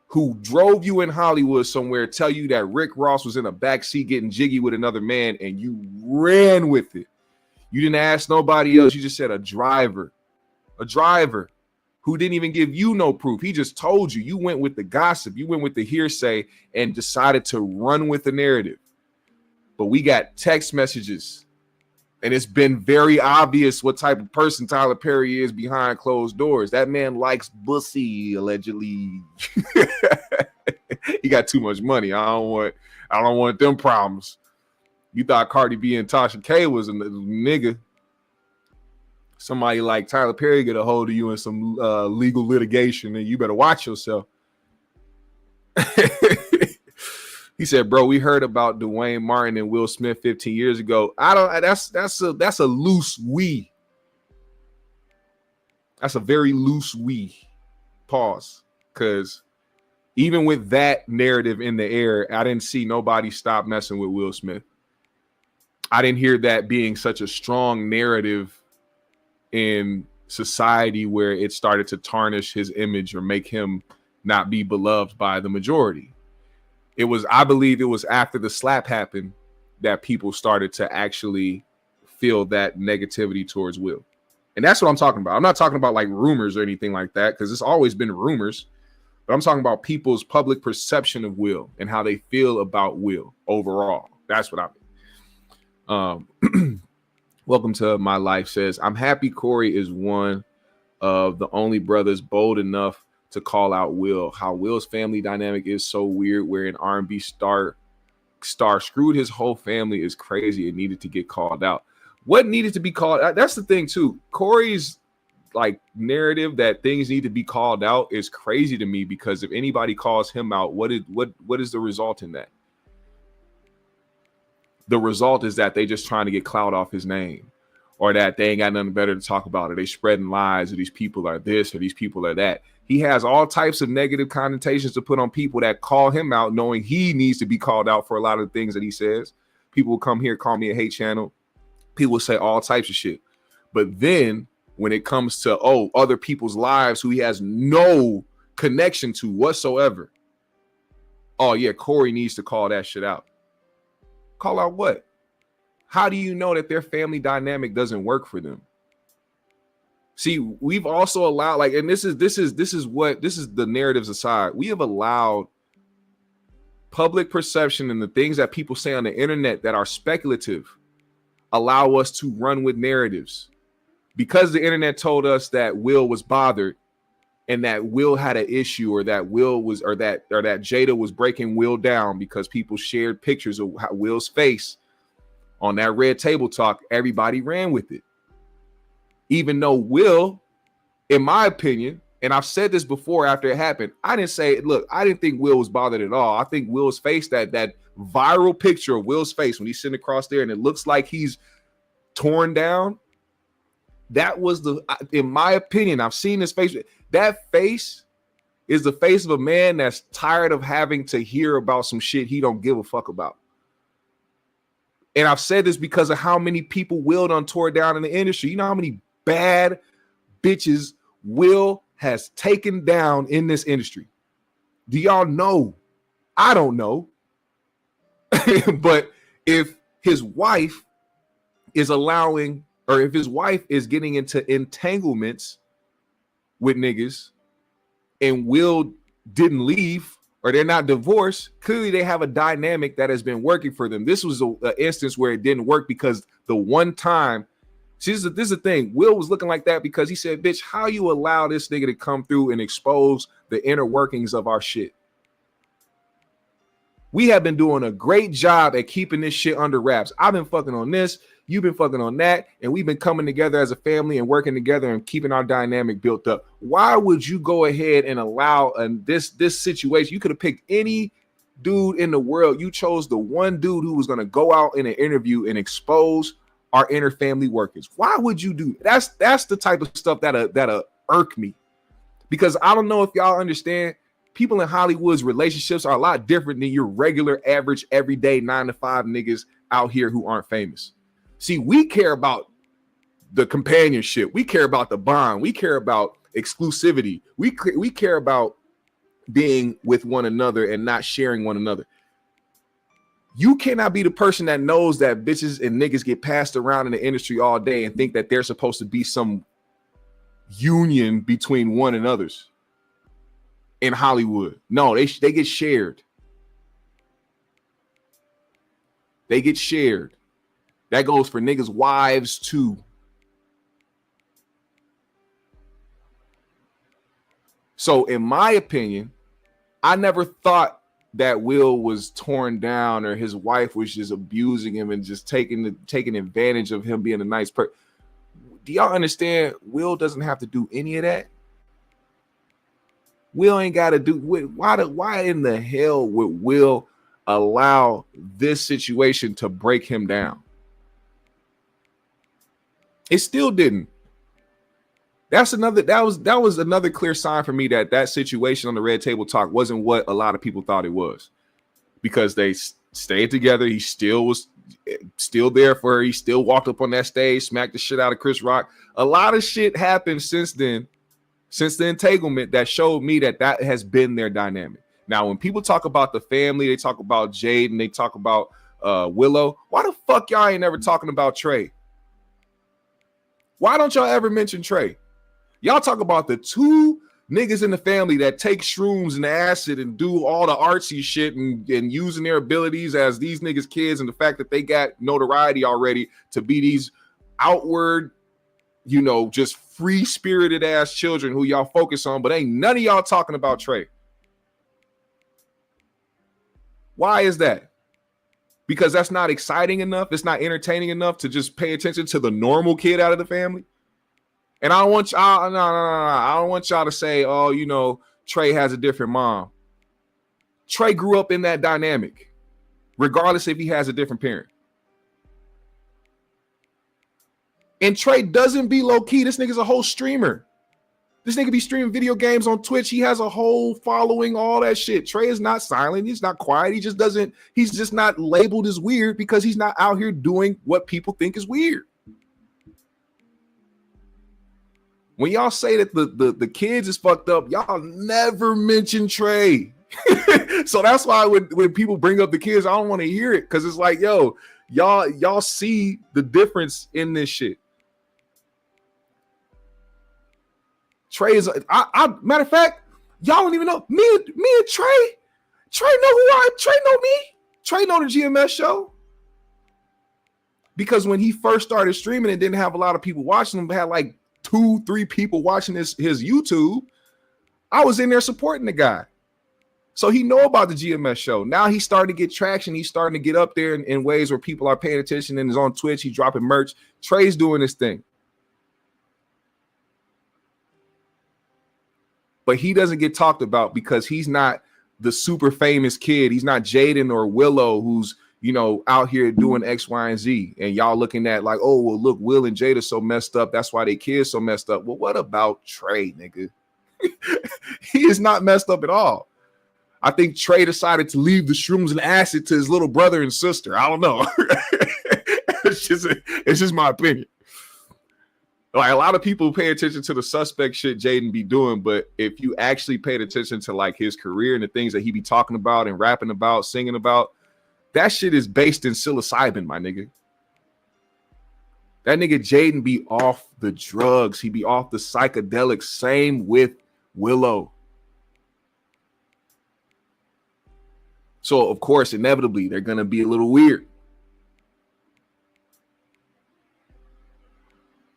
Speaker 1: who drove you in Hollywood somewhere tell you that Rick Ross was in a backseat getting jiggy with another man, and you ran with it. You didn't ask nobody else. You just said a driver who didn't even give you no proof. He just told you. You went with the gossip. You went with the hearsay and decided to run with the narrative. But we got text messages, and it's been very obvious what type of person Tyler Perry is behind closed doors. That man likes pussy, allegedly. He got too much money. I don't want them problems. You thought Cardi B and Tasha K was a nigga. Somebody like Tyler Perry get a hold of you in some legal litigation, and you better watch yourself. He said, bro, we heard about Dwayne Martin and Will Smith 15 years ago. That's a loose we. That's a very loose we. Pause. Because even with that narrative in the air, I didn't see nobody stop messing with Will Smith. I didn't hear that being such a strong narrative in society where it started to tarnish his image or make him not be beloved by the majority. I believe it was after the slap happened that people started to actually feel that negativity towards Will. And that's what I'm talking about. I'm not talking about like rumors or anything like that, because it's always been rumors, but I'm talking about people's public perception of Will and how they feel about Will overall. That's what I mean. Welcome to My Life says, I'm happy Corey is one of the only brothers bold enough to call out Will. How Will's family dynamic is so weird, where an R&B star screwed his whole family is crazy and needed to get called out. What needed to be called? That's the thing too. Corey's like narrative that things need to be called out is crazy to me, because if anybody calls him out, what is the result in that? The result is that they just trying to get clout off his name, or that they ain't got nothing better to talk about, or they spreading lies, or these people are this, or these people are that. He has all types of negative connotations to put on people that call him out, knowing he needs to be called out for a lot of the things that he says. People will come here, call me a hate channel. People will say all types of shit. But then when it comes to, other people's lives who he has no connection to whatsoever, oh yeah, Corey needs to call that shit out. Call out what? How do you know that their family dynamic doesn't work for them? See, we've also allowed, like, and this is the narratives aside. We have allowed public perception and the things that people say on the internet that are speculative allow us to run with narratives. Because the internet told us that Will was bothered and that Will had an issue, or that Will was, or that Jada was breaking Will down because people shared pictures of Will's face on that Red Table Talk, everybody ran with it. Even though Will, in my opinion, and I've said this before after it happened, I didn't think Will was bothered at all. I think Will's face, that viral picture of Will's face when he's sitting across there and it looks like he's torn down, that was in my opinion, I've seen his face. That face is the face of a man that's tired of having to hear about some shit he don't give a fuck about. And I've said this because of how many people Will done tore down in the industry. You know how many bad bitches Will has taken down in this industry? Do y'all know? I don't know. But if his wife is allowing, or if his wife is getting into entanglements with niggas and Will didn't leave, or they're not divorced, clearly they have a dynamic that has been working for them. This was an instance where it didn't work because the one time, this is the thing, Will was looking like that because he said, bitch, how you allow this nigga to come through and expose the inner workings of our shit? We have been doing a great job at keeping this shit under wraps. I've been fucking on this, you've been fucking on that, and we've been coming together as a family and working together and keeping our dynamic built up. Why would you go ahead and allow this situation? You could have picked any dude in the world. You chose the one dude who was going to go out in an interview and expose our inner family workings. Why would you do that? That's the type of stuff that'll irk me, because I don't know if y'all understand. People in Hollywood's relationships are a lot different than your regular, average, everyday 9-to-5 niggas out here who aren't famous. See, we care about the companionship. We care about the bond. We care about exclusivity. We care about being with one another and not sharing one another. You cannot be the person that knows that bitches and niggas get passed around in the industry all day and think that they're supposed to be some union between one and others in Hollywood. No, they get shared. They get shared. That goes for niggas' wives too. So in my opinion, I never thought that Will was torn down or his wife was just abusing him and just taking advantage of him being a nice person. Do y'all understand? Will doesn't have to do any of that. Will ain't got to do. Why in the hell would Will allow this situation to break him down? It still didn't. That was another clear sign for me that situation on the Red Table Talk wasn't what a lot of people thought it was, because they stayed together. He still was still there for her. He still walked up on that stage, smacked the shit out of Chris Rock. A lot of shit happened since then, since the entanglement, that showed me that has been their dynamic. Now, when people talk about the family, they talk about Jade and they talk about Willow. Why the fuck y'all ain't ever talking about Trey? Why don't y'all ever mention Trey? Y'all talk about the two niggas in the family that take shrooms and acid and do all the artsy shit and using their abilities as these niggas' kids, and the fact that they got notoriety already to be these outward, just free-spirited ass children who y'all focus on, but ain't none of y'all talking about Trey. Why is that? because that's not exciting enough. It's not entertaining enough to just pay attention to the normal kid out of the family. And I don't want y'all, no. I don't want y'all to say, oh, you know, Trey has a different mom. Trey grew up in that dynamic, regardless if he has a different parent. And Trey doesn't be low key. This nigga's a whole streamer. This nigga be streaming video games on Twitch. He has a whole following, all that shit. Trey is not silent. He's not quiet. He's just not labeled as weird because he's not out here doing what people think is weird. When y'all say that the kids is fucked up, y'all never mention Trey. So that's why when people bring up the kids, I don't want to hear it, because it's like, yo, y'all see the difference in this shit. Trey is matter of fact, y'all don't even know me and Trey. Trey know Trey know me. Trey know the GMS show. Because when he first started streaming and didn't have a lot of people watching him, but had like 2-3 people watching his YouTube, I was in there supporting the guy. So he know about the GMS show. Now he's starting to get traction. He's starting to get up there in ways where people are paying attention, and is on Twitch. He's dropping merch. Trey's doing this thing. But he doesn't get talked about because he's not the super famous kid. He's not Jaden or Willow, who's, you know, out here doing X, Y, and Z. And y'all looking at like, oh, well, look, Will and Jada so messed up. That's why they kids so messed up. Well, what about Trey, nigga? He is not messed up at all. I think Trey decided to leave the shrooms and acid to his little brother and sister. I don't know. It's just my opinion. Like, a lot of people pay attention to the suspect shit Jaden be doing, but if you actually paid attention to like his career and the things that he be talking about and rapping about, singing about, that shit is based in psilocybin, my nigga. That nigga Jaden be off the drugs. He be off the psychedelics. Same with Willow. So, of course, inevitably, they're going to be a little weird.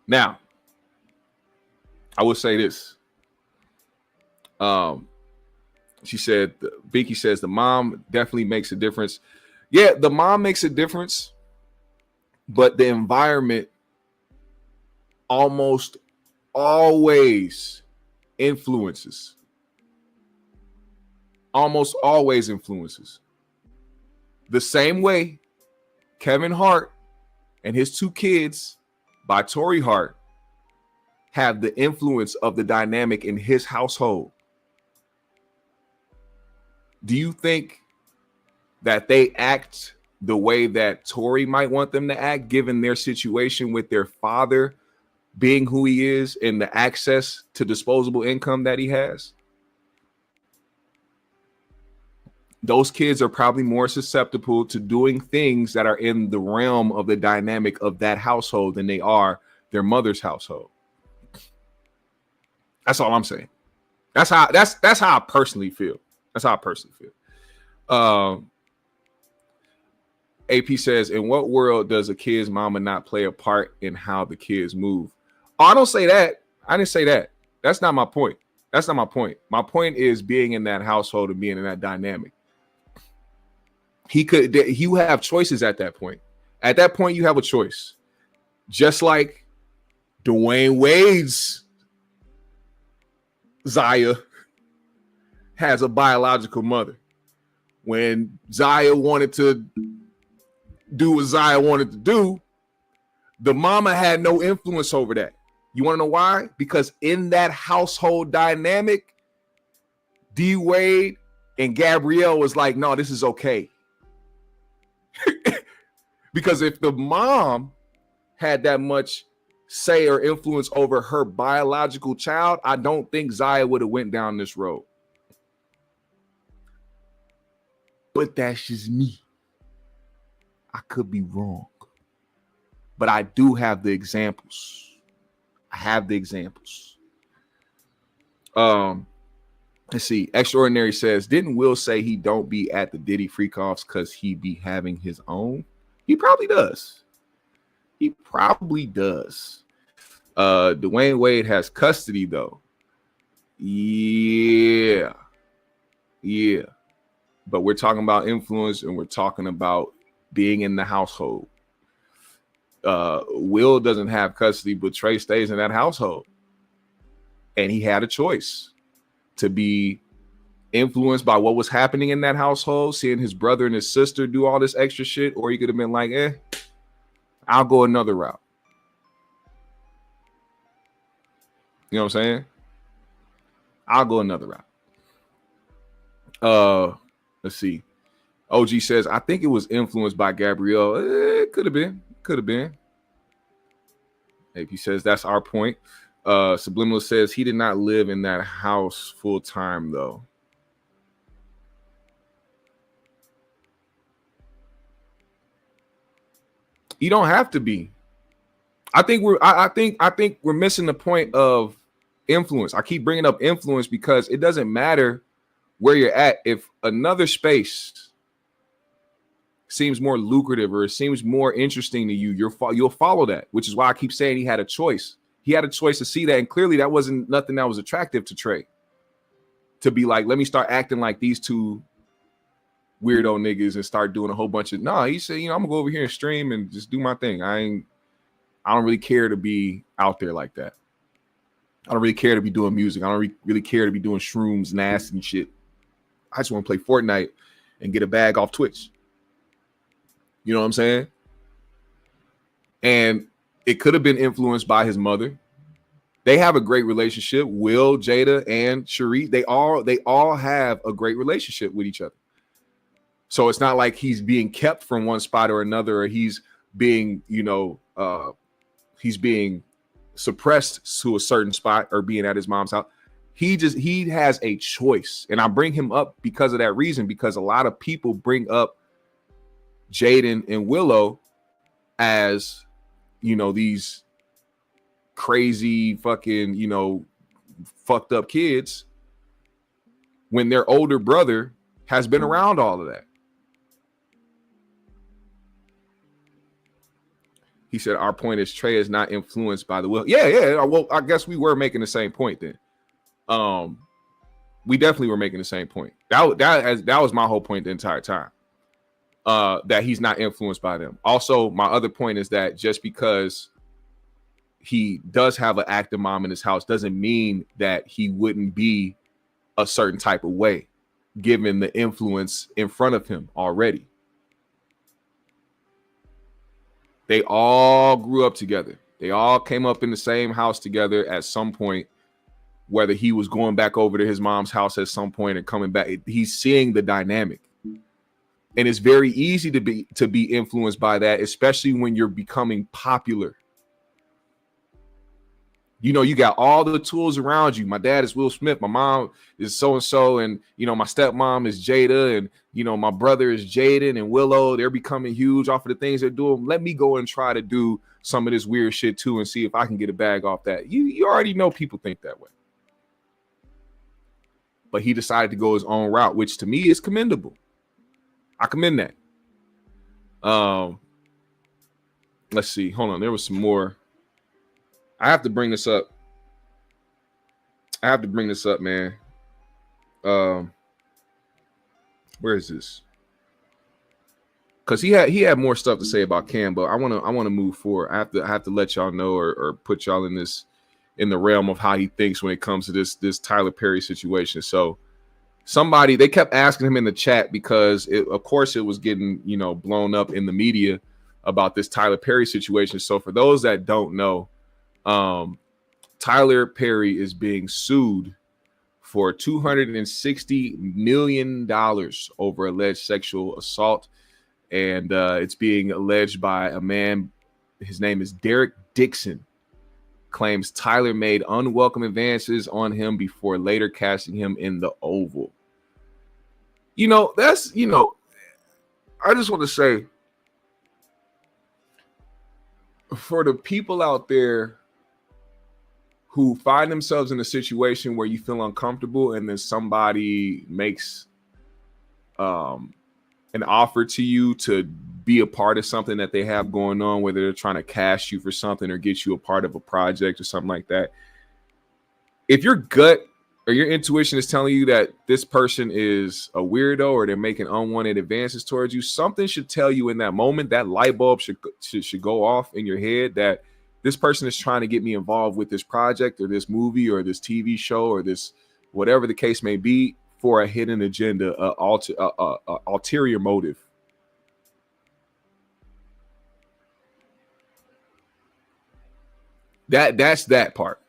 Speaker 1: Now, I will say this. She said, Vicky says, the mom definitely makes a difference. Yeah, the mom makes a difference, but the environment almost always influences. Almost always influences. The same way Kevin Hart and his 2 kids by Torrei Hart have the influence of the dynamic in his household. Do you think that they act the way that Torrei might want them to act, given their situation with their father being who he is and the access to disposable income that he has? Those kids are probably more susceptible to doing things that are in the realm of the dynamic of that household than they are their mother's household. That's all I'm saying. That's how I personally feel. That's how I personally feel. AP says, in what world does a kid's mama not play a part in how the kids move? Oh, I don't say that. I didn't say that. That's not my point. That's not my point. My point is being in that household and being in that dynamic. You have choices at that point. At that point, you have a choice. Just like Dwayne Wade's Zaya has a biological mother. When Zaya wanted to do what Zaya wanted to do, the mama had no influence over that. You want to know why? Because in that household dynamic, D Wade and Gabrielle was like, no, this is okay. Because if the mom had that much say or influence over her biological child, I don't think Zaya would have went down this road. But that's just me. I could be wrong. But I do have the examples. I have the examples. Let's see. Extraordinary says, didn't Will say he don't be at the Diddy freak-offs because he be having his own? He probably does. He probably does. Dwayne Wade has custody, though. Yeah. But we're talking about influence, and we're talking about being in the household. Will doesn't have custody, but Trey stays in that household. And he had a choice to be influenced by what was happening in that household, seeing his brother and his sister do all this extra shit, or he could have been like, I'll go another route. You know what I'm saying? I'll go another route. Let's see. OG says, I think it was influenced by Gabrielle. It could have been. Could have been. AP says, that's our point. Subliminal says, he did not live in that house full time, though. You don't have to be. I think we're missing the point of influence. I keep bringing up influence because it doesn't matter where you're at. If another space seems more lucrative or it seems more interesting to you, you'll follow that, which is why I keep saying he had a choice. He had a choice to see that, and clearly that wasn't nothing that was attractive to Trey. To be like, let me start acting like these two weirdo niggas and start doing a whole bunch of he said, I'm gonna go over here and stream and just do my thing. I don't really care to be out there like that. I don't really care to be doing music. I don't really care to be doing shrooms, nasty and shit. I just want to play Fortnite and get a bag off Twitch. You know what I'm saying? And it could have been influenced by his mother. They have a great relationship. Will, Jada, and Cherie, they all have a great relationship with each other. So it's not like he's being kept from one spot or another, or he's being, he's being suppressed to a certain spot or being at his mom's house. He has a choice. And I bring him up because of that reason, because a lot of people bring up Jaden and Willow as, these crazy fucking, fucked up kids when their older brother has been around all of that. He said, our point is Trey is not influenced by the will. Yeah. Well, I guess we were making the same point then. We definitely were making the same point. That was my whole point the entire time. That he's not influenced by them. Also, my other point is that just because he does have an active mom in his house doesn't mean that he wouldn't be a certain type of way, given the influence in front of him already. They all grew up together. They all came up in the same house together at some point, whether he was going back over to his mom's house at some point and coming back. He's seeing the dynamic. And it's very easy to be influenced by that, especially when you're becoming popular. You got all the tools around you. My dad is Will Smith. My mom is so-and-so. And, my stepmom is Jada. And, my brother is Jaden and Willow. They're becoming huge off of the things they're doing. Let me go and try to do some of this weird shit too and see if I can get a bag off that. You already know people think that way. But he decided to go his own route, which to me is commendable. I commend that. Let's see. Hold on. There was some more. I have to bring this up. Man. Where is this? Because he had more stuff to say about Cam, but I want to move forward. I have to let y'all know or put y'all in the realm of how he thinks when it comes to this Tyler Perry situation. So they kept asking him in the chat because of course it was getting blown up in the media about this Tyler Perry situation. So for those that don't know, Tyler Perry is being sued for $260 million over alleged sexual assault. And it's being alleged by a man. His name is Derek Dixon. Claims Tyler made unwelcome advances on him before later casting him in the Oval. I just want to say, for the people out there who find themselves in a situation where you feel uncomfortable and then somebody makes an offer to you to be a part of something that they have going on, whether they're trying to cast you for something or get you a part of a project or something like that. If your gut or your intuition is telling you that this person is a weirdo or they're making unwanted advances towards you, something should tell you in that moment, that light bulb should go off in your head that this person is trying to get me involved with this project or this movie or this TV show or this whatever the case may be for a hidden agenda, ulterior motive. That's that part.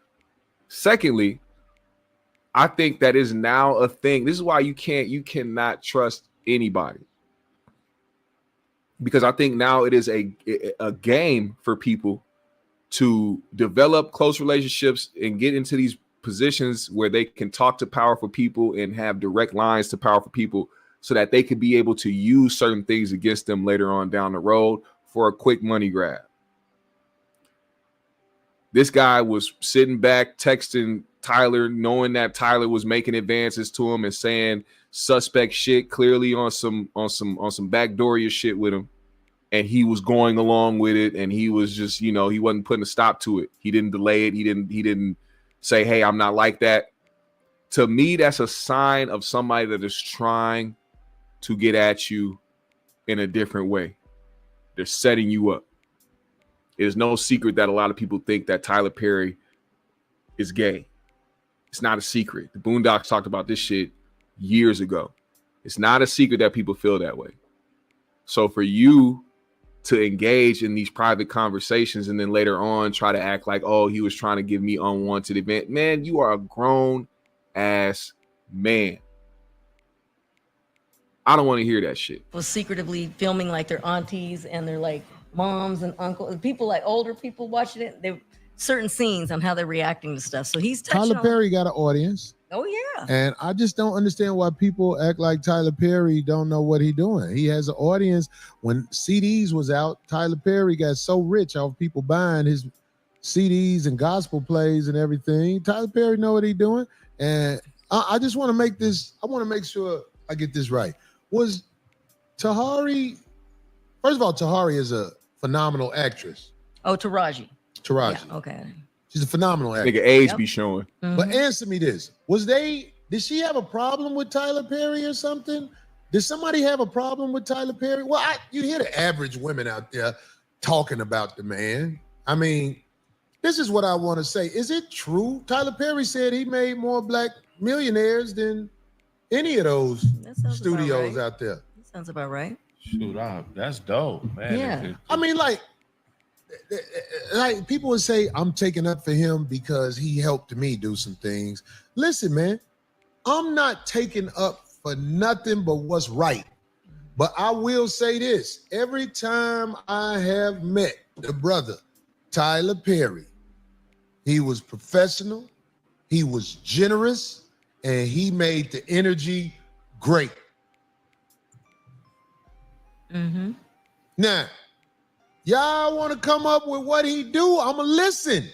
Speaker 1: Secondly, I think that is now a thing. This is why you cannot trust anybody. Because I think now it is a game for people to develop close relationships and get into these positions where they can talk to powerful people and have direct lines to powerful people so that they could be able to use certain things against them later on down the road for a quick money grab. This guy was sitting back texting Tyler, knowing that Tyler was making advances to him and saying suspect shit, clearly on some BACKDOORIA shit with him, and he was going along with it, and he was just, he wasn't putting a stop to it. He didn't delay it. He didn't say, hey, I'm not like that. To me, that's a sign of somebody that is trying to get at you in a different way. They're setting you up. It is no secret that a lot of people think that Tyler Perry is gay. It's not a secret. The Boondocks talked about this shit years ago. It's not a secret that people feel that way. So for you to engage in these private conversations and then later on try to act like, oh, he was trying to give me unwanted event, man, you are a grown ass man. I don't want to hear that shit.
Speaker 3: Was secretively filming like their aunties and their like moms and uncles, people like older people watching it. They certain scenes on how they're reacting to stuff. So he's touching
Speaker 2: Tyler Perry got an audience.
Speaker 3: Oh yeah.
Speaker 2: And I just don't understand why people act like Tyler Perry don't know what he's doing. He has an audience. When CDs was out, Tyler Perry got so rich off people buying his CDs and gospel plays and everything. Tyler Perry know what he's doing. And I just want to make this, I want to make sure I get this right. Was Tahari, first of all, Tahari is a phenomenal actress.
Speaker 3: Oh, Taraji.
Speaker 2: Taraji.
Speaker 3: Yeah, okay.
Speaker 2: She's a phenomenal actress.
Speaker 1: Nigga, age be showing.
Speaker 3: Mm-hmm.
Speaker 2: But answer me this. Did she have a problem with Tyler Perry or something? Did somebody have a problem with Tyler Perry? Well, you hear the average women out there talking about the man. I mean, this is what I want to say. Is it true? Tyler Perry said he made more black millionaires than any of those studios
Speaker 3: right.
Speaker 2: out there.
Speaker 3: That sounds about right.
Speaker 4: Shoot, that's dope, man.
Speaker 3: Yeah.
Speaker 2: I mean, like people would say, I'm taking up for him because he helped me do some things. Listen, man, I'm not taking up for nothing but what's right. But I will say this. Every time I have met the brother, Tyler Perry, he was professional, he was generous, and he made the energy great.
Speaker 3: Mm-hmm.
Speaker 2: Now, y'all want to come up with what he do? I'ma listen.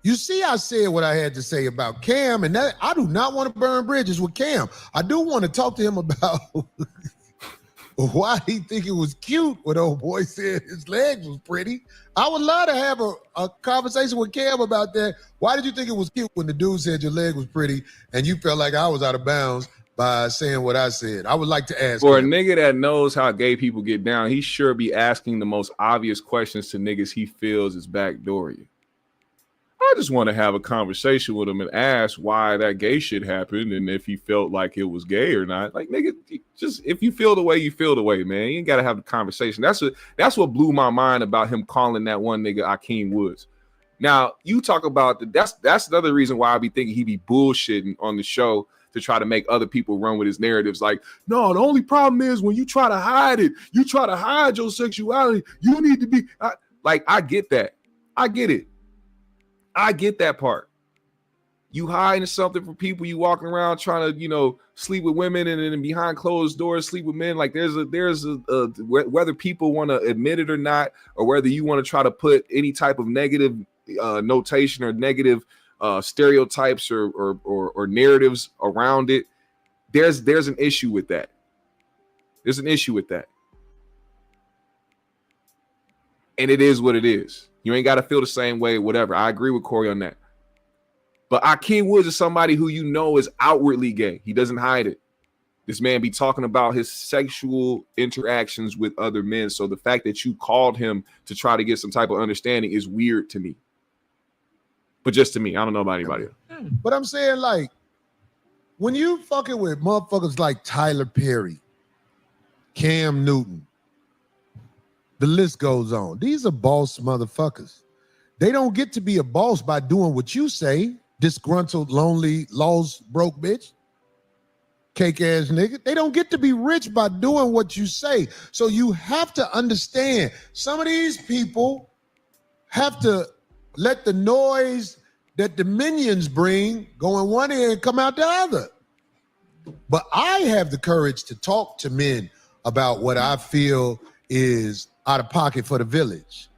Speaker 2: You see, I said what I had to say about Cam, and that I do not want to burn bridges with Cam. I do want to talk to him about why he think it was cute when old boy said his legs was pretty. I would love to have a conversation with Cam about that. Why did you think it was cute when the dude said your leg was pretty and you felt like I was out of bounds by saying what I said? I would like to ask.
Speaker 1: For
Speaker 2: him.
Speaker 1: a nigga that knows how gay people get down, he sure be asking the most obvious questions to niggas he feels is backdooria. I just want to have a conversation with him and ask why that gay shit happened and if he felt like it was gay or not. Like, nigga, just if you feel the way, you feel the way, man. You ain't gotta have the conversation. That's what blew my mind about him calling that one nigga Akeem Woods. Now, you talk about that's another reason why I be thinking he be bullshitting on the show to try to make other people run with his narratives. Like, no, the only problem is when you try to hide it, you try to hide your sexuality. You need to be I get that. I get it. I get that part. You hiding something from people, you walking around trying to, sleep with women and then behind closed doors, sleep with men. Like there's a whether people want to admit it or not, or whether you want to try to put any type of negative notation or negative stereotypes or narratives around it. There's an issue with that. There's an issue with that. And it is what it is. You ain't got to feel the same way, whatever. I agree with Corey on that. But Akeem Woods is somebody who you know is outwardly gay. He doesn't hide it. This man be talking about his sexual interactions with other men. So the fact that you called him to try to get some type of understanding is weird to me. But just to me, I don't know about anybody else.
Speaker 2: But I'm saying, like, when you fucking with motherfuckers like Tyler Perry, Cam Newton, the list goes on. These are boss motherfuckers. They don't get to be a boss by doing what you say, disgruntled, lonely, lost, broke bitch. Cake ass nigga. They don't get to be rich by doing what you say. So you have to understand some of these people have to let the noise that the minions bring go in one ear and come out the other. But I have the courage to talk to men about what I feel is out of pocket for the village.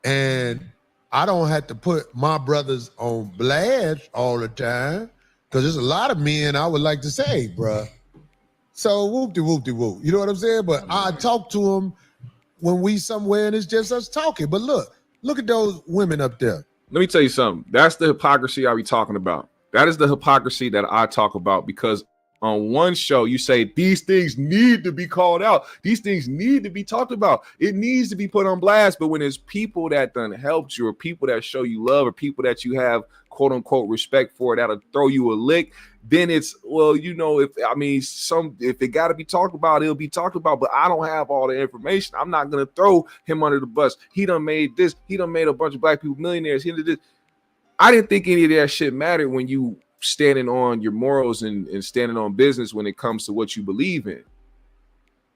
Speaker 2: And I don't have to put my brothers on blast all the time. Because there's a lot of men I would like to say, bruh. So whoop-de-whoop-de-whoop. You know what I'm saying? But I talk to them when we somewhere and it's just us talking. But look at those women up there.
Speaker 1: Let me tell you something. That's the hypocrisy I be talking about. That is the hypocrisy that I talk about, because on one show you say these things need to be called out. These things need to be talked about. It needs to be put on blast. But when it's people that done helped you, or people that show you love, or people that you have quote unquote respect for, that'll throw you a lick, then it's, well, you know, if it got to be talked about, it'll be talked about. But I don't have all the information. I'm not gonna throw him under the bus. He done made this. He done made a bunch of black people millionaires. He did this. I didn't think any of that shit mattered when you standing on your morals and standing on business when it comes to what you believe in.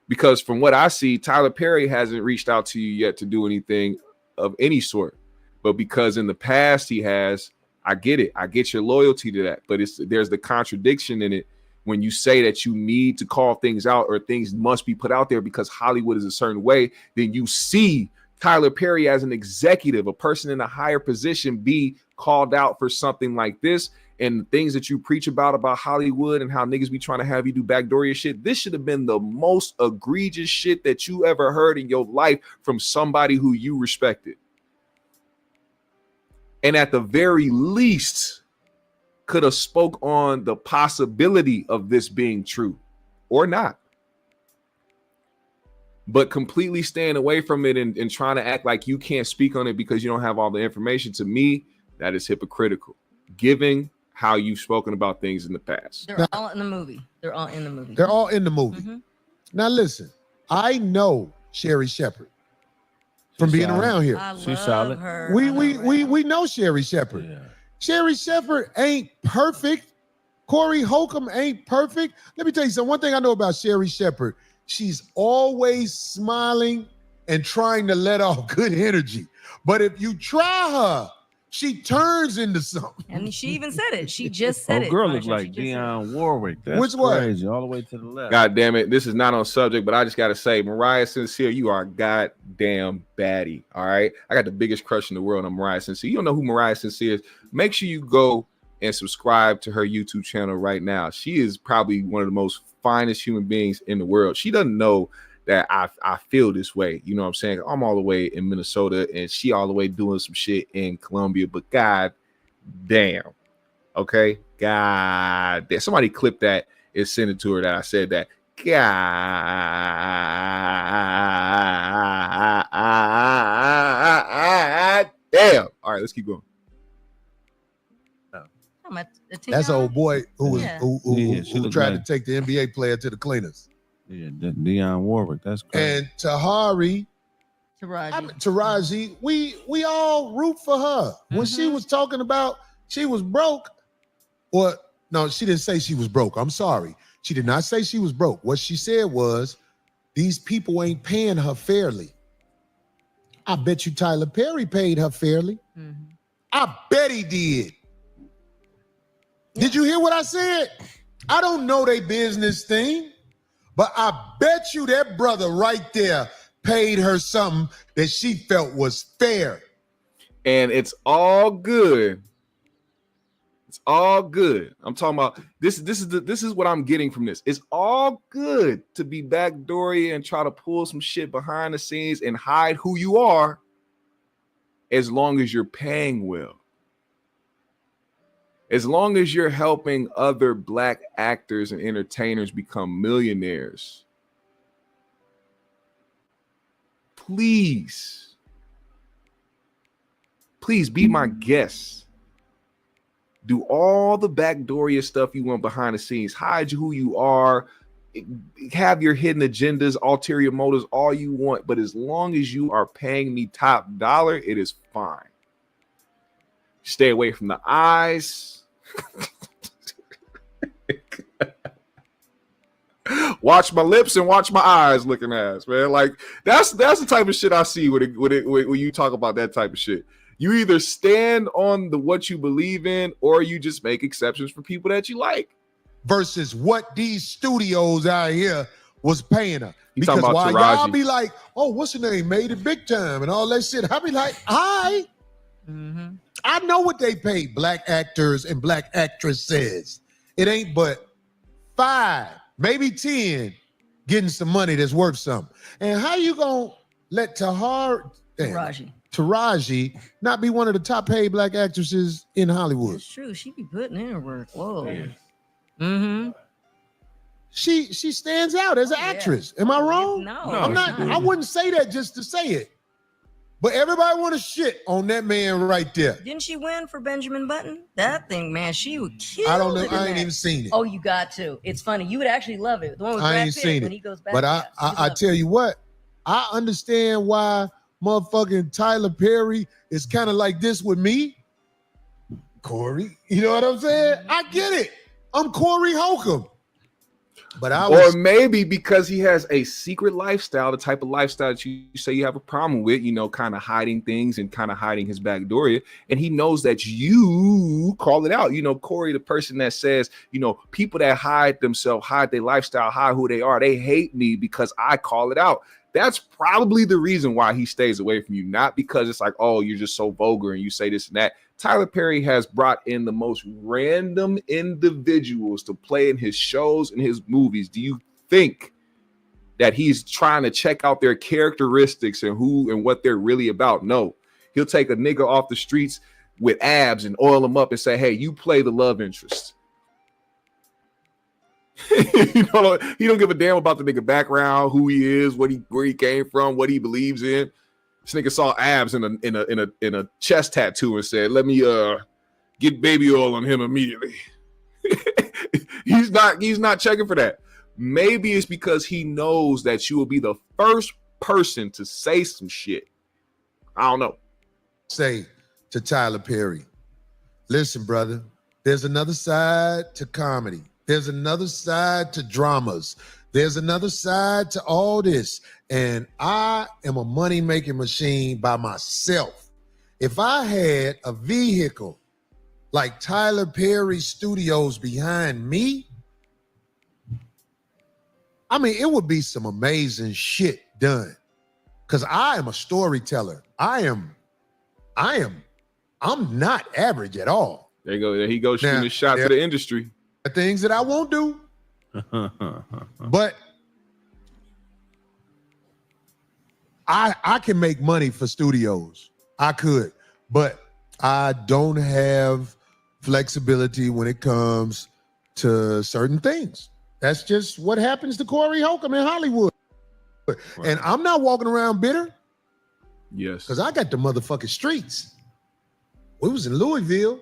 Speaker 1: Because from what I see, Tyler Perry hasn't reached out to you yet to do anything of any sort. But because in the past he has, I get it. I get your loyalty to that. But there's the contradiction in it when you say that you need to call things out, or things must be put out there because Hollywood is a certain way. Then you see Tyler Perry as an executive, a person in a higher position, be called out for something like this. And the things that you preach about Hollywood and how niggas be trying to have you do backdooria shit. This should have been the most egregious shit that you ever heard in your life from somebody who you respected. And at the very least, could have spoke on the possibility of this being true or not. But completely staying away from it and trying to act like you can't speak on it because you don't have all the information, to me, that is hypocritical. Giving how you've spoken about things in the past.
Speaker 3: They're all in the movie. They're all in the movie.
Speaker 2: They're all in the movie.
Speaker 3: Mm-hmm.
Speaker 2: Now listen, I know Sherry Shepherd from being around here.
Speaker 4: She's solid.
Speaker 3: Her.
Speaker 2: We know Sherry Shepherd.
Speaker 4: Yeah.
Speaker 2: Sherry Shepherd ain't perfect. Corey Holcomb ain't perfect. Let me tell you something. One thing I know about Sherry Shepherd, she's always smiling and trying to let off good energy. But if you try her, she turns into something.
Speaker 3: And she even said it. She just said it.
Speaker 4: Girl looks like Dionne Warwick. That's
Speaker 2: Which one?
Speaker 4: crazy. All the way to the left.
Speaker 1: God damn it. This is not on subject, but I just got to say, Mariah Sincere, you are a goddamn baddie. All right. I got the biggest crush in the world on Mariah Sincere. You don't know who Mariah Sincere is. Make sure you go and subscribe to her YouTube channel right now. She is probably one of the most finest human beings in the world. She doesn't know that I feel this way. You know what I'm saying? I'm all the way in Minnesota and she all the way doing some shit in Colombia, but god damn. Okay? God damn. Somebody clip that and send it to her that I said that. God damn. All right, let's keep going.
Speaker 2: That's an old boy who tried
Speaker 4: like,
Speaker 2: to take the NBA player to the cleaners.
Speaker 4: Yeah, Dionne Warwick. That's crazy.
Speaker 2: And Taraji, we all root for her. When she was talking about she was broke, or no, she didn't say she was broke. I'm sorry. She did not say she was broke. What she said was, these people ain't paying her fairly. I bet you Tyler Perry paid her fairly. Mm-hmm. I bet he did. Yeah. Did you hear what I said? I don't know they business thing, but I bet you that brother right there paid her something that she felt was fair.
Speaker 1: And it's all good. It's all good. I'm talking about this is what I'm getting from this. It's all good to be backdoory and try to pull some shit behind the scenes and hide who you are, as long as you're paying well. As long as you're helping other black actors and entertainers become millionaires, please be my guest. Do all the backdooria stuff you want behind the scenes. Hide who you are. Have your hidden agendas, ulterior motives, all you want. But as long as you are paying me top dollar, it is fine. Stay away from the eyes. Watch my lips and watch my eyes looking ass, man. Like that's the type of shit I see when you talk about that type of shit. You either stand on what you believe in, or you just make exceptions for people that you like.
Speaker 2: Versus what these studios out here was paying her.
Speaker 1: You talking
Speaker 2: Because
Speaker 1: about
Speaker 2: while
Speaker 1: Taraji.
Speaker 2: y'all be like, oh, what's her name? Made it big time and all that shit. I be like, hi.
Speaker 3: Mm-hmm.
Speaker 2: I know what they pay black actors and black actresses. It ain't but 5, maybe 10 getting some money that's worth something. And how you gonna let Taraji not be one of the top paid black actresses in Hollywood?
Speaker 3: It's true. She be putting in her work. Whoa.
Speaker 4: Yeah.
Speaker 3: Mm-hmm.
Speaker 2: She stands out as an actress. Am I wrong?
Speaker 3: No,
Speaker 2: I'm not. I wouldn't say that just to say it. But everybody want to shit on that man right there.
Speaker 3: Didn't she win for Benjamin Button? That thing, man, she would kill.
Speaker 2: I don't know. I ain't even seen it.
Speaker 3: Oh, you got to. It's funny. You would actually love it. The one with
Speaker 2: I
Speaker 3: Brad
Speaker 2: ain't
Speaker 3: Pitt
Speaker 2: seen
Speaker 3: when
Speaker 2: it.
Speaker 3: he goes back.
Speaker 2: But
Speaker 3: yeah,
Speaker 2: I tell you what, I understand why motherfucking Tyler Perry is kind of like this with me. Corey, you know what I'm saying? I get it. I'm Corey Holcomb. But
Speaker 1: or maybe because he has a secret lifestyle, the type of lifestyle that you say you have a problem with, you know, kind of hiding things and kind of hiding his backdooria. And he knows that you call it out. You know, Corey, the person that says, you know, people that hide themselves, hide their lifestyle, hide who they are, they hate me because I call it out. That's probably the reason why he stays away from you, not because it's like, oh, you're just so vulgar and you say this and that. Tyler Perry has brought in the most random individuals to play in his shows and his movies. Do you think that he's trying to check out their characteristics and who and what they're really about? No, he'll take a nigga off the streets with abs and oil him up and say, hey, you play the love interest. You know, he don't give a damn about the nigga background, who he is, where he came from, what he believes in. This nigga saw abs in a chest tattoo and said, "Let me get baby oil on him immediately." He's not checking for that. Maybe it's because he knows that you will be the first person to say some shit. I don't know.
Speaker 2: Say to Tyler Perry, listen, brother, there's another side to comedy. There's another side to dramas. There's another side to all this. And I am a money-making machine by myself. If I had a vehicle like Tyler Perry Studios behind me, I mean, it would be some amazing shit done. Because I am a storyteller. I'm not average at all.
Speaker 1: There you go. There he goes shooting a shot to the industry.
Speaker 2: Things that I won't do. But I can make money for studios. I could, but I don't have flexibility when it comes to certain things. That's just what happens to Corey Holcomb in Hollywood. Right. And I'm not walking around bitter.
Speaker 1: Yes.
Speaker 2: Because I got the motherfucking streets. We was in Louisville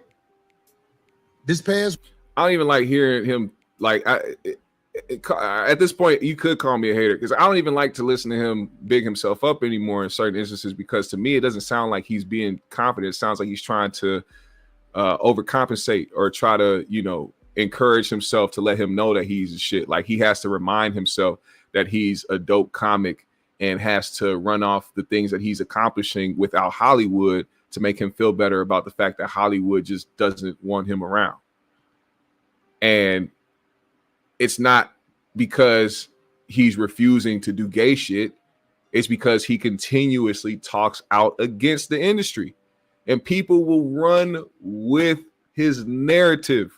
Speaker 2: this past.
Speaker 1: I don't even like hearing him. Like, at this point, you could call me a hater because I don't even like to listen to him big himself up anymore in certain instances, because to me, it doesn't sound like he's being confident. It sounds like he's trying to overcompensate or try to, you know, encourage himself to let him know that he's shit. Like, he has to remind himself that he's a dope comic and has to run off the things that he's accomplishing without Hollywood to make him feel better about the fact that Hollywood just doesn't want him around. And it's not because he's refusing to do gay shit. It's because he continuously talks out against the industry, and people will run with his narrative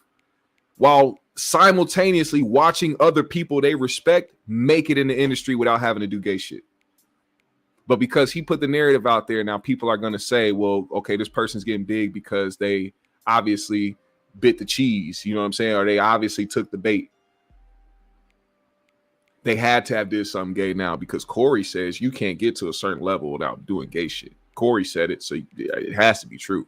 Speaker 1: while simultaneously watching other people they respect make it in the industry without having to do gay shit. But because he put the narrative out there, now people are going to say, well, okay, this person's getting big because they obviously bit the cheese, you know what I'm saying? Or they obviously took the bait. They had to have did something gay now because Corey says you can't get to a certain level without doing gay shit. Corey said it, so it has to be true.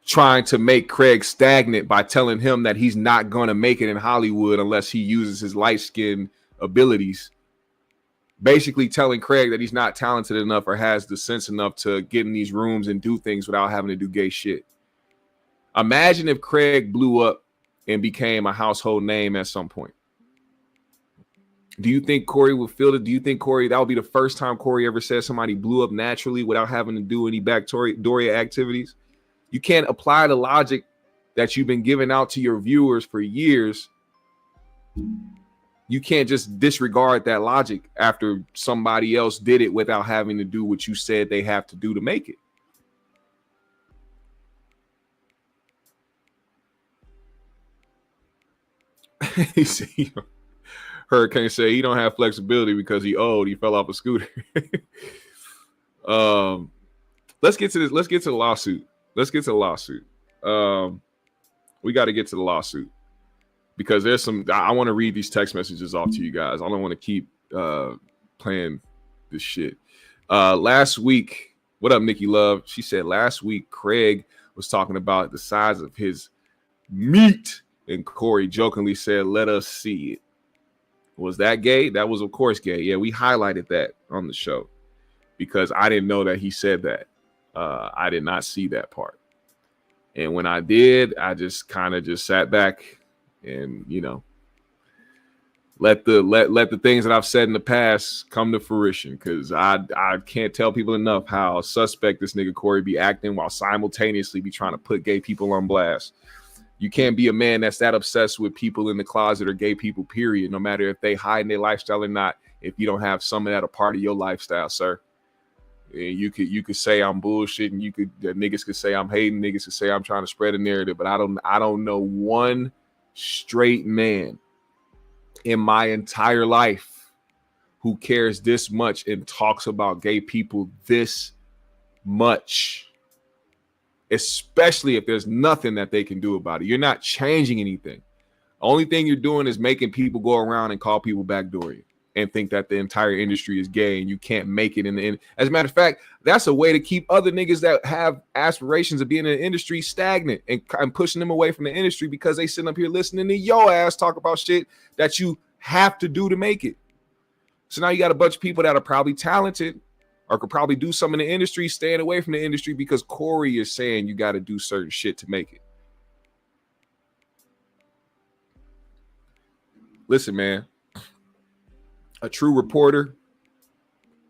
Speaker 1: Trying to make Craig stagnant by telling him that he's not going to make it in Hollywood unless he uses his light skin abilities. Basically telling Craig that he's not talented enough or has the sense enough to get in these rooms and do things without having to do gay shit. Imagine if Craig blew up and became a household name at some point. Do you think Corey would feel it? Do you think Corey, that would be the first time Corey ever said somebody blew up naturally without having to do any BACKDOORIA activities? You can't apply the logic that you've been giving out to your viewers for years. You can't just disregard that logic after somebody else did it without having to do what you said they have to do to make it. Hurricane say he don't have flexibility because he old. He fell off a scooter. Let's get to this. Let's get to the lawsuit. We got to get to the lawsuit because there's some. I want to read these text messages off to you guys. I don't want to keep playing this shit. Last week, what up, Nikki Love? She said last week Craig was talking about the size of his meat, and Corey jokingly said, "Let us see it." Was that gay? That was, of course, gay. Yeah, we highlighted that on the show because I didn't know that he said that. I did not see that part. And when I did, I just kind of just sat back and, you know, let the things that I've said in the past come to fruition, because I can't tell people enough how suspect this nigga Corey be acting while simultaneously be trying to put gay people on blast. You can't be a man that's that obsessed with people in the closet or gay people, period, no matter if they hide in their lifestyle or not, if you don't have some of that a part of your lifestyle, sir. And you could say I'm bullshit, and niggas could say I'm hating, niggas could say I'm trying to spread a narrative, but I don't know one straight man in my entire life who cares this much and talks about gay people this much, especially if there's nothing that they can do about it. You're not changing anything. The only thing you're doing is making people go around and call people BACKDOORIA and think that the entire industry is gay and you can't make it in the end. As a matter of fact, that's a way to keep other niggas that have aspirations of being in the industry stagnant and pushing them away from the industry because they sitting up here listening to your ass talk about shit that you have to do to make it. So now you got a bunch of people that are probably talented or could probably do something in the industry, staying away from the industry because Corey is saying you got to do certain shit to make it. Listen, man. A true reporter,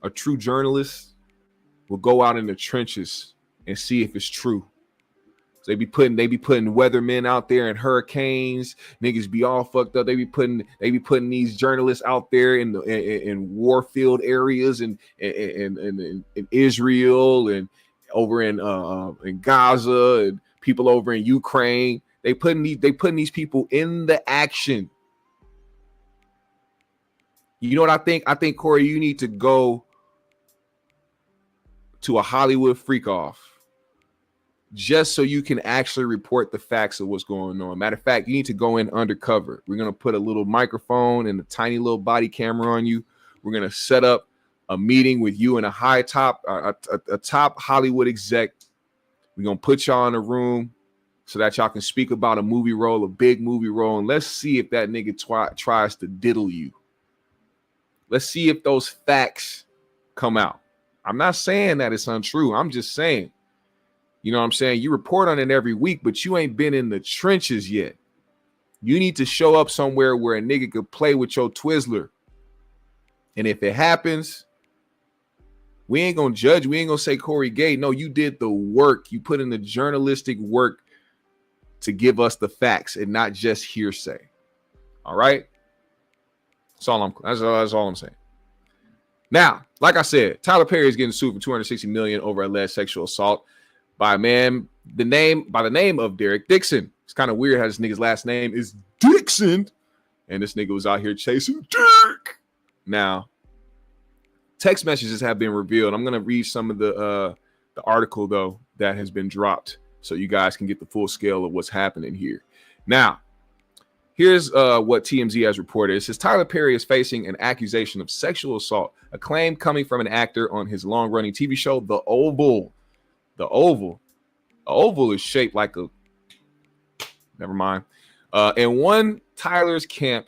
Speaker 1: a true journalist will go out in the trenches and see if it's true. So they be putting weathermen out there in hurricanes. Niggas be all fucked up. They be putting these journalists out there in warfield areas and in Israel and over in Gaza and people over in Ukraine. They putting these people in the action. You know what I think? I think, Corey, you need to go to a Hollywood freak off just so you can actually report the facts of what's going on. Matter of fact, you need to go in undercover. We're going to put a little microphone and a tiny little body camera on you. We're going to set up a meeting with you and a top Hollywood exec. We're going to put y'all in a room so that y'all can speak about a movie role, a big movie role. And let's see if that nigga tries to diddle you. Let's see if those facts come out. I'm not saying that it's untrue. I'm just saying, you know what I'm saying? You report on it every week, but you ain't been in the trenches yet. You need to show up somewhere where a nigga could play with your Twizzler. And if it happens, we ain't going to judge. We ain't going to say Corey gay. No, you did the work. You put in the journalistic work to give us the facts and not just hearsay. All right? That's all I'm saying. Now, like I said, Tyler Perry is getting sued for $260 million over alleged sexual assault by a man by the name of Derek Dixon. It's kind of weird how this nigga's last name is Dixon, and this nigga was out here chasing Dirk. Now, text messages have been revealed. I'm gonna read some of the article though that has been dropped so you guys can get the full scale of what's happening here. Now, here's what TMZ has reported. It says Tyler Perry is facing an accusation of sexual assault, a claim coming from an actor on his long-running TV show, The Oval. The Oval. The Oval is shaped like a... Never mind. And one Tyler's camp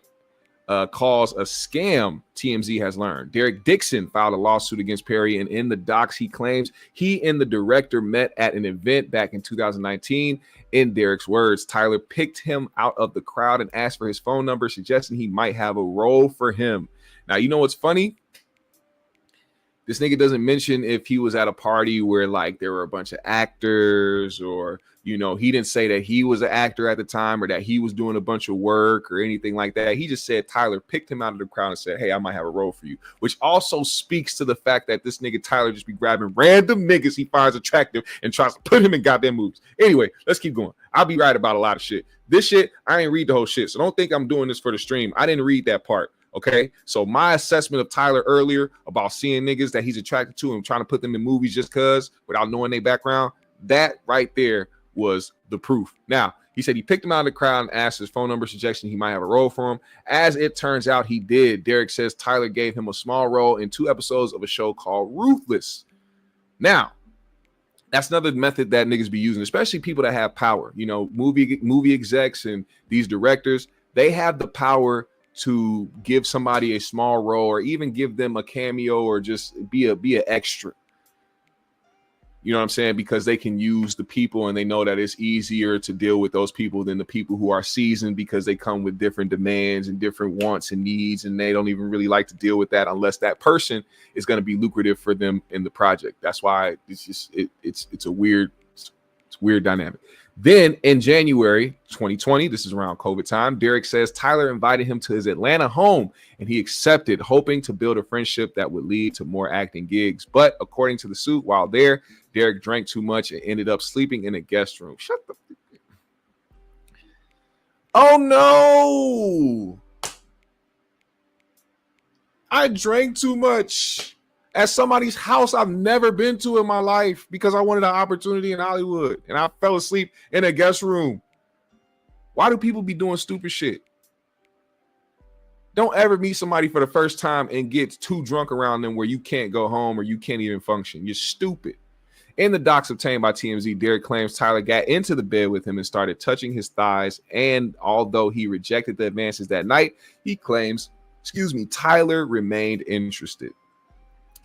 Speaker 1: calls a scam, TMZ has learned. Derek Dixon filed a lawsuit against Perry, and in the docs, he claims he and the director met at an event back in 2019. In Derek's words, Tyler picked him out of the crowd and asked for his phone number, suggesting he might have a role for him. Now, you know what's funny? This nigga doesn't mention if he was at a party where like there were a bunch of actors, or, you know, he didn't say that he was an actor at the time or that he was doing a bunch of work or anything like that. He just said Tyler picked him out of the crowd and said, hey, I might have a role for you, which also speaks to the fact that this nigga Tyler just be grabbing random niggas he finds attractive and tries to put him in goddamn movies. Anyway, let's keep going. I'll be right about a lot of shit. This shit, I ain't read the whole shit, so don't think I'm doing this for the stream. I didn't read that part. Okay, so my assessment of Tyler earlier about seeing niggas that he's attracted to and trying to put them in movies just cause without knowing their background, that right there was the proof. Now, he said he picked him out of the crowd and asked his phone number, suggesting he might have a role for him. As it turns out, he did. Derek says Tyler gave him a small role in 2 episodes of a show called Ruthless. Now, that's another method that niggas be using, especially people that have power. You know, movie execs and these directors, they have the power to give somebody a small role or even give them a cameo or just be an extra. You know what I'm saying? Because they can use the people and they know that it's easier to deal with those people than the people who are seasoned, because they come with different demands and different wants and needs, and they don't even really like to deal with that unless that person is going to be lucrative for them in the project. That's why it's just it's a weird dynamic. Then in January 2020, this is around COVID time, Derek says Tyler invited him to his Atlanta home and he accepted, hoping to build a friendship that would lead to more acting gigs. But according to the suit, while there, Derek drank too much and ended up sleeping in a guest room. Shut the... Oh no! I drank too much at somebody's house I've never been to in my life because I wanted an opportunity in Hollywood, and I fell asleep in a guest room. Why do people be doing stupid shit? Don't ever meet somebody for the first time and get too drunk around them where you can't go home or you can't even function. You're stupid. In the docs obtained by TMZ, Derek claims Tyler got into the bed with him and started touching his thighs, and although he rejected the advances that night, he claims, Tyler remained interested.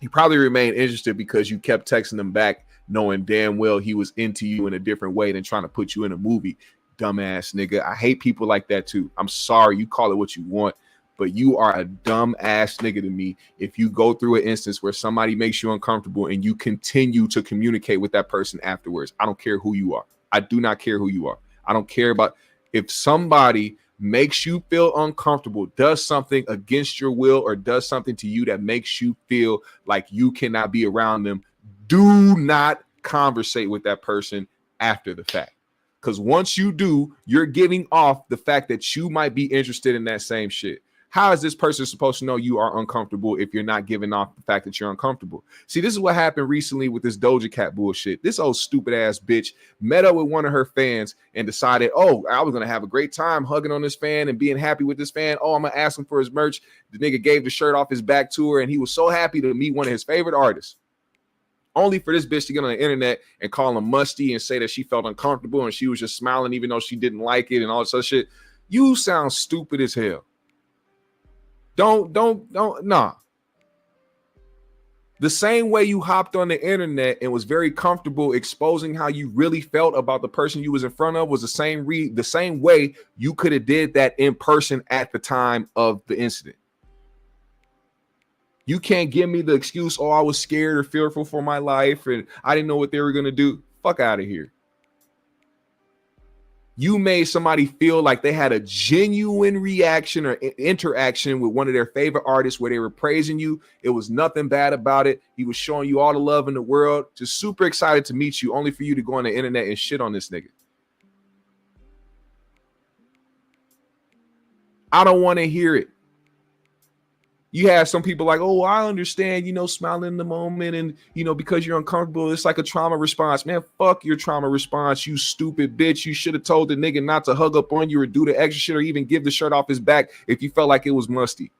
Speaker 1: He probably remained interested because you kept texting him back knowing damn well he was into you in a different way than trying to put you in a movie. Dumbass nigga. I hate people like that too. I'm sorry, you call it what you want, but you are a dumb ass nigga to me if you go through an instance where somebody makes you uncomfortable and you continue to communicate with that person afterwards. I don't care who you are. I do not care who you are. I don't care about if somebody makes you feel uncomfortable, does something against your will, or does something to you that makes you feel like you cannot be around them. Do not conversate with that person after the fact. Because once you do, you're giving off the fact that you might be interested in that same shit. How is this person supposed to know you are uncomfortable if you're not giving off the fact that you're uncomfortable? See, this is what happened recently with this Doja Cat bullshit. This old stupid ass bitch met up with one of her fans and decided, oh, I was going to have a great time hugging on this fan and being happy with this fan. Oh, I'm going to ask him for his merch. The nigga gave the shirt off his back to her and he was so happy to meet one of his favorite artists. Only for this bitch to get on the internet and call him musty and say that she felt uncomfortable and she was just smiling even though she didn't like it and all this other shit. You sound stupid as hell. Nah. The same way you hopped on the internet and was very comfortable exposing how you really felt about the person you was in front of was the same way you could have did that in person at the time of the incident. You can't give me the excuse, oh, I was scared or fearful for my life and I didn't know what they were going to do. Fuck out of here. You made somebody feel like they had a genuine reaction or interaction with one of their favorite artists where they were praising you. It was nothing bad about it. He was showing you all the love in the world. Just super excited to meet you, only for you to go on the internet and shit on this nigga. I don't want to hear it. You have some people like, oh, I understand, smiling in the moment and, because you're uncomfortable, it's like a trauma response. Man, fuck your trauma response, you stupid bitch. You should have told the nigga not to hug up on you or do the extra shit or even give the shirt off his back if you felt like it was musty.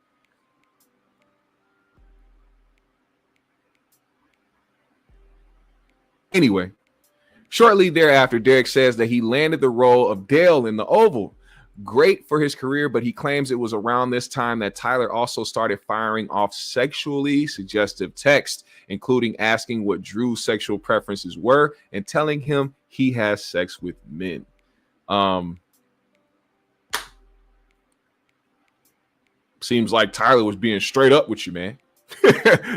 Speaker 1: Anyway, shortly thereafter, Derek says that he landed the role of Dale in The Oval. Great for his career, but he claims it was around this time that Tyler also started firing off sexually suggestive texts, including asking what Drew's sexual preferences were and telling him he has sex with men. Seems like Tyler was being straight up with you, man.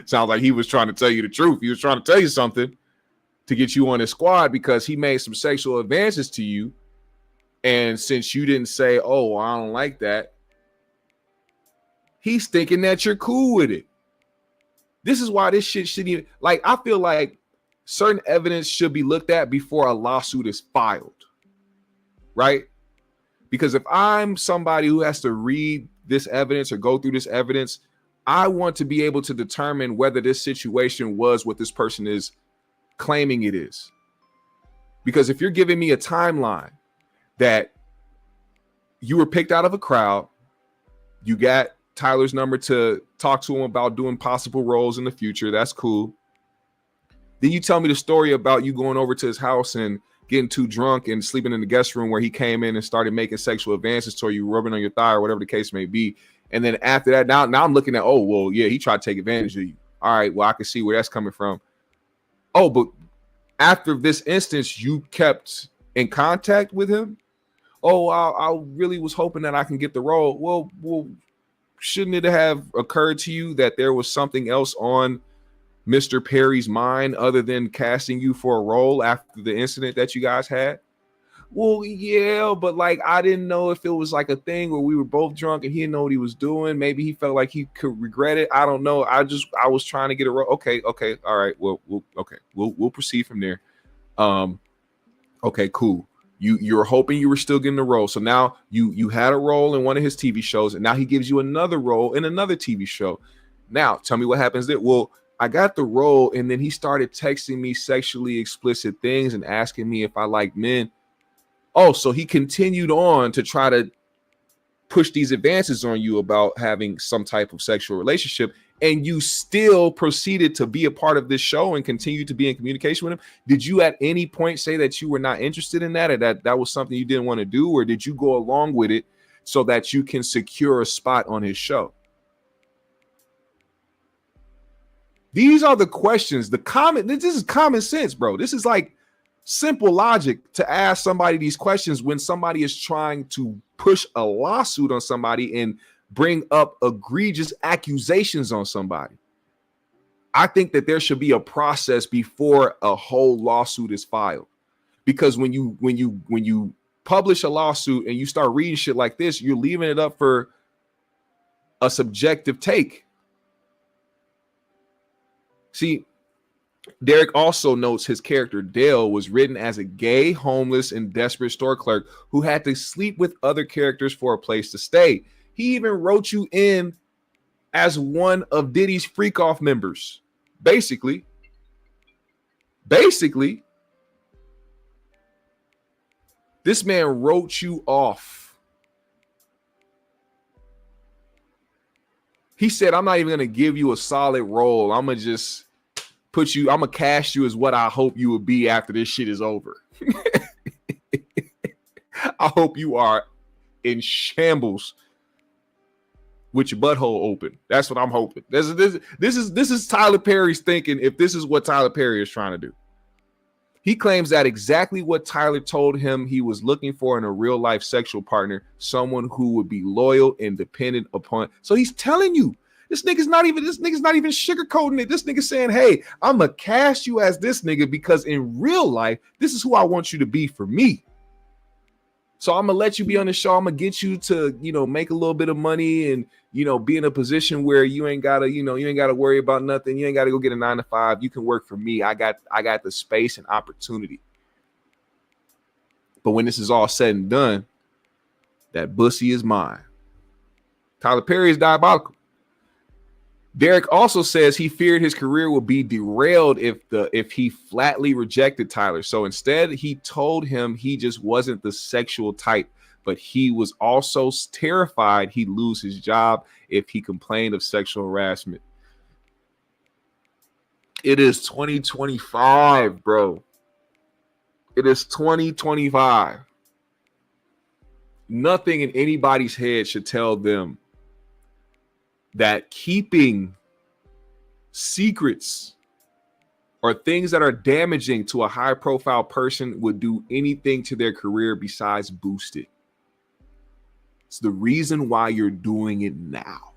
Speaker 1: Sounds like he was trying to tell you the truth. He was trying to tell you something to get you on his squad because he made some sexual advances to you. And since you didn't say, oh, I don't like that, he's thinking that you're cool with it. This is why this shit shouldn't even, like, I feel like certain evidence should be looked at before a lawsuit is filed, right? Because if I'm somebody who has to read this evidence or go through this evidence, I want to be able to determine whether this situation was what this person is claiming it is. Because if you're giving me a timeline that you were picked out of a crowd, you got Tyler's number to talk to him about doing possible roles in the future, that's cool. Then you tell me the story about you going over to his house and getting too drunk and sleeping in the guest room where he came in and started making sexual advances toward you, rubbing on your thigh or whatever the case may be. And then after that, now I'm looking at, oh, well, yeah, he tried to take advantage of you. All right, well, I can see where that's coming from. Oh, but after this instance, you kept in contact with him? Oh, I really was hoping that I can get the role. Well, shouldn't it have occurred to you that there was something else on Mr. Perry's mind other than casting you for a role after the incident that you guys had? Well, yeah, but like I didn't know if it was like a thing where we were both drunk and he didn't know what he was doing. Maybe he felt like he could regret it. I don't know. I was trying to get a role. Okay, all right. Well, we'll proceed from there. Okay, cool. You're hoping you were still getting the role. So now you had a role in one of his TV shows, and now he gives you another role in another TV show. Now, tell me what happens there. Well, I got the role, and then he started texting me sexually explicit things and asking me if I like men. Oh, so he continued on to try to push these advances on you about having some type of sexual relationship, and you still proceeded to be a part of this show and continue to be in communication with him. Did you at any point say that you were not interested in that, or that was something you didn't want to do, or did you go along with it so that you can secure a spot on his show? These are the questions. This is common sense, bro. This is like simple logic to ask somebody these questions when somebody is trying to push a lawsuit on somebody and bring up egregious accusations on somebody. I think that there should be a process before a whole lawsuit is filed, because when you publish a lawsuit and you start reading shit like this, you're leaving it up for a subjective take. See, Derek also notes his character Dale was written as a gay, homeless, and desperate store clerk who had to sleep with other characters for a place to stay. He even wrote you in as one of Diddy's Freak Off members. Basically, this man wrote you off. He said, I'm not even going to give you a solid role. I'm going to just I'm going to cast you as what I hope you would be after this shit is over. I hope you are in shambles with your butthole open. That's what I'm hoping. This is Tyler Perry's thinking, if this is what Tyler Perry is trying to do. He claims that exactly what Tyler told him he was looking for in a real life sexual partner, someone who would be loyal and dependent upon. So he's telling you, this nigga's not even sugarcoating it. This nigga's saying, hey, I'm going to cast you as this nigga because in real life, this is who I want you to be for me. So I'm going to let you be on the show. I'm going to get you to, make a little bit of money and, be in a position where you ain't got to worry about nothing. You ain't got to go get a 9-to-5. You can work for me. I got the space and opportunity. But when this is all said and done, that pussy is mine. Tyler Perry is diabolical. Derek also says he feared his career would be derailed if he flatly rejected Tyler. So instead, he told him he just wasn't the sexual type, but he was also terrified he'd lose his job if he complained of sexual harassment. It is 2025, bro. It is 2025. Nothing in anybody's head should tell them that keeping secrets or things that are damaging to a high-profile person would do anything to their career besides boost it. It's the reason why you're doing it now.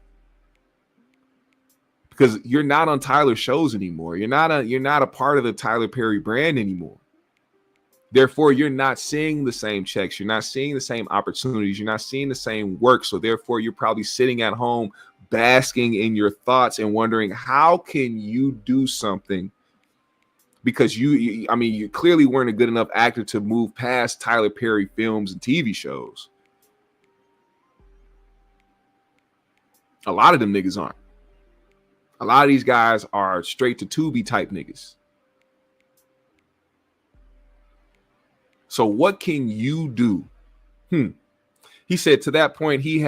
Speaker 1: Because you're not on Tyler's shows anymore. You're not a part of the Tyler Perry brand anymore. Therefore, you're not seeing the same checks. You're not seeing the same opportunities. You're not seeing the same work. So therefore, you're probably sitting at home basking in your thoughts and wondering, how can you do something? Because you clearly weren't a good enough actor to move past Tyler Perry films and TV shows. A lot of them niggas aren't. A lot of these guys are straight to Tubi type niggas. So what can you do? He said to that point, he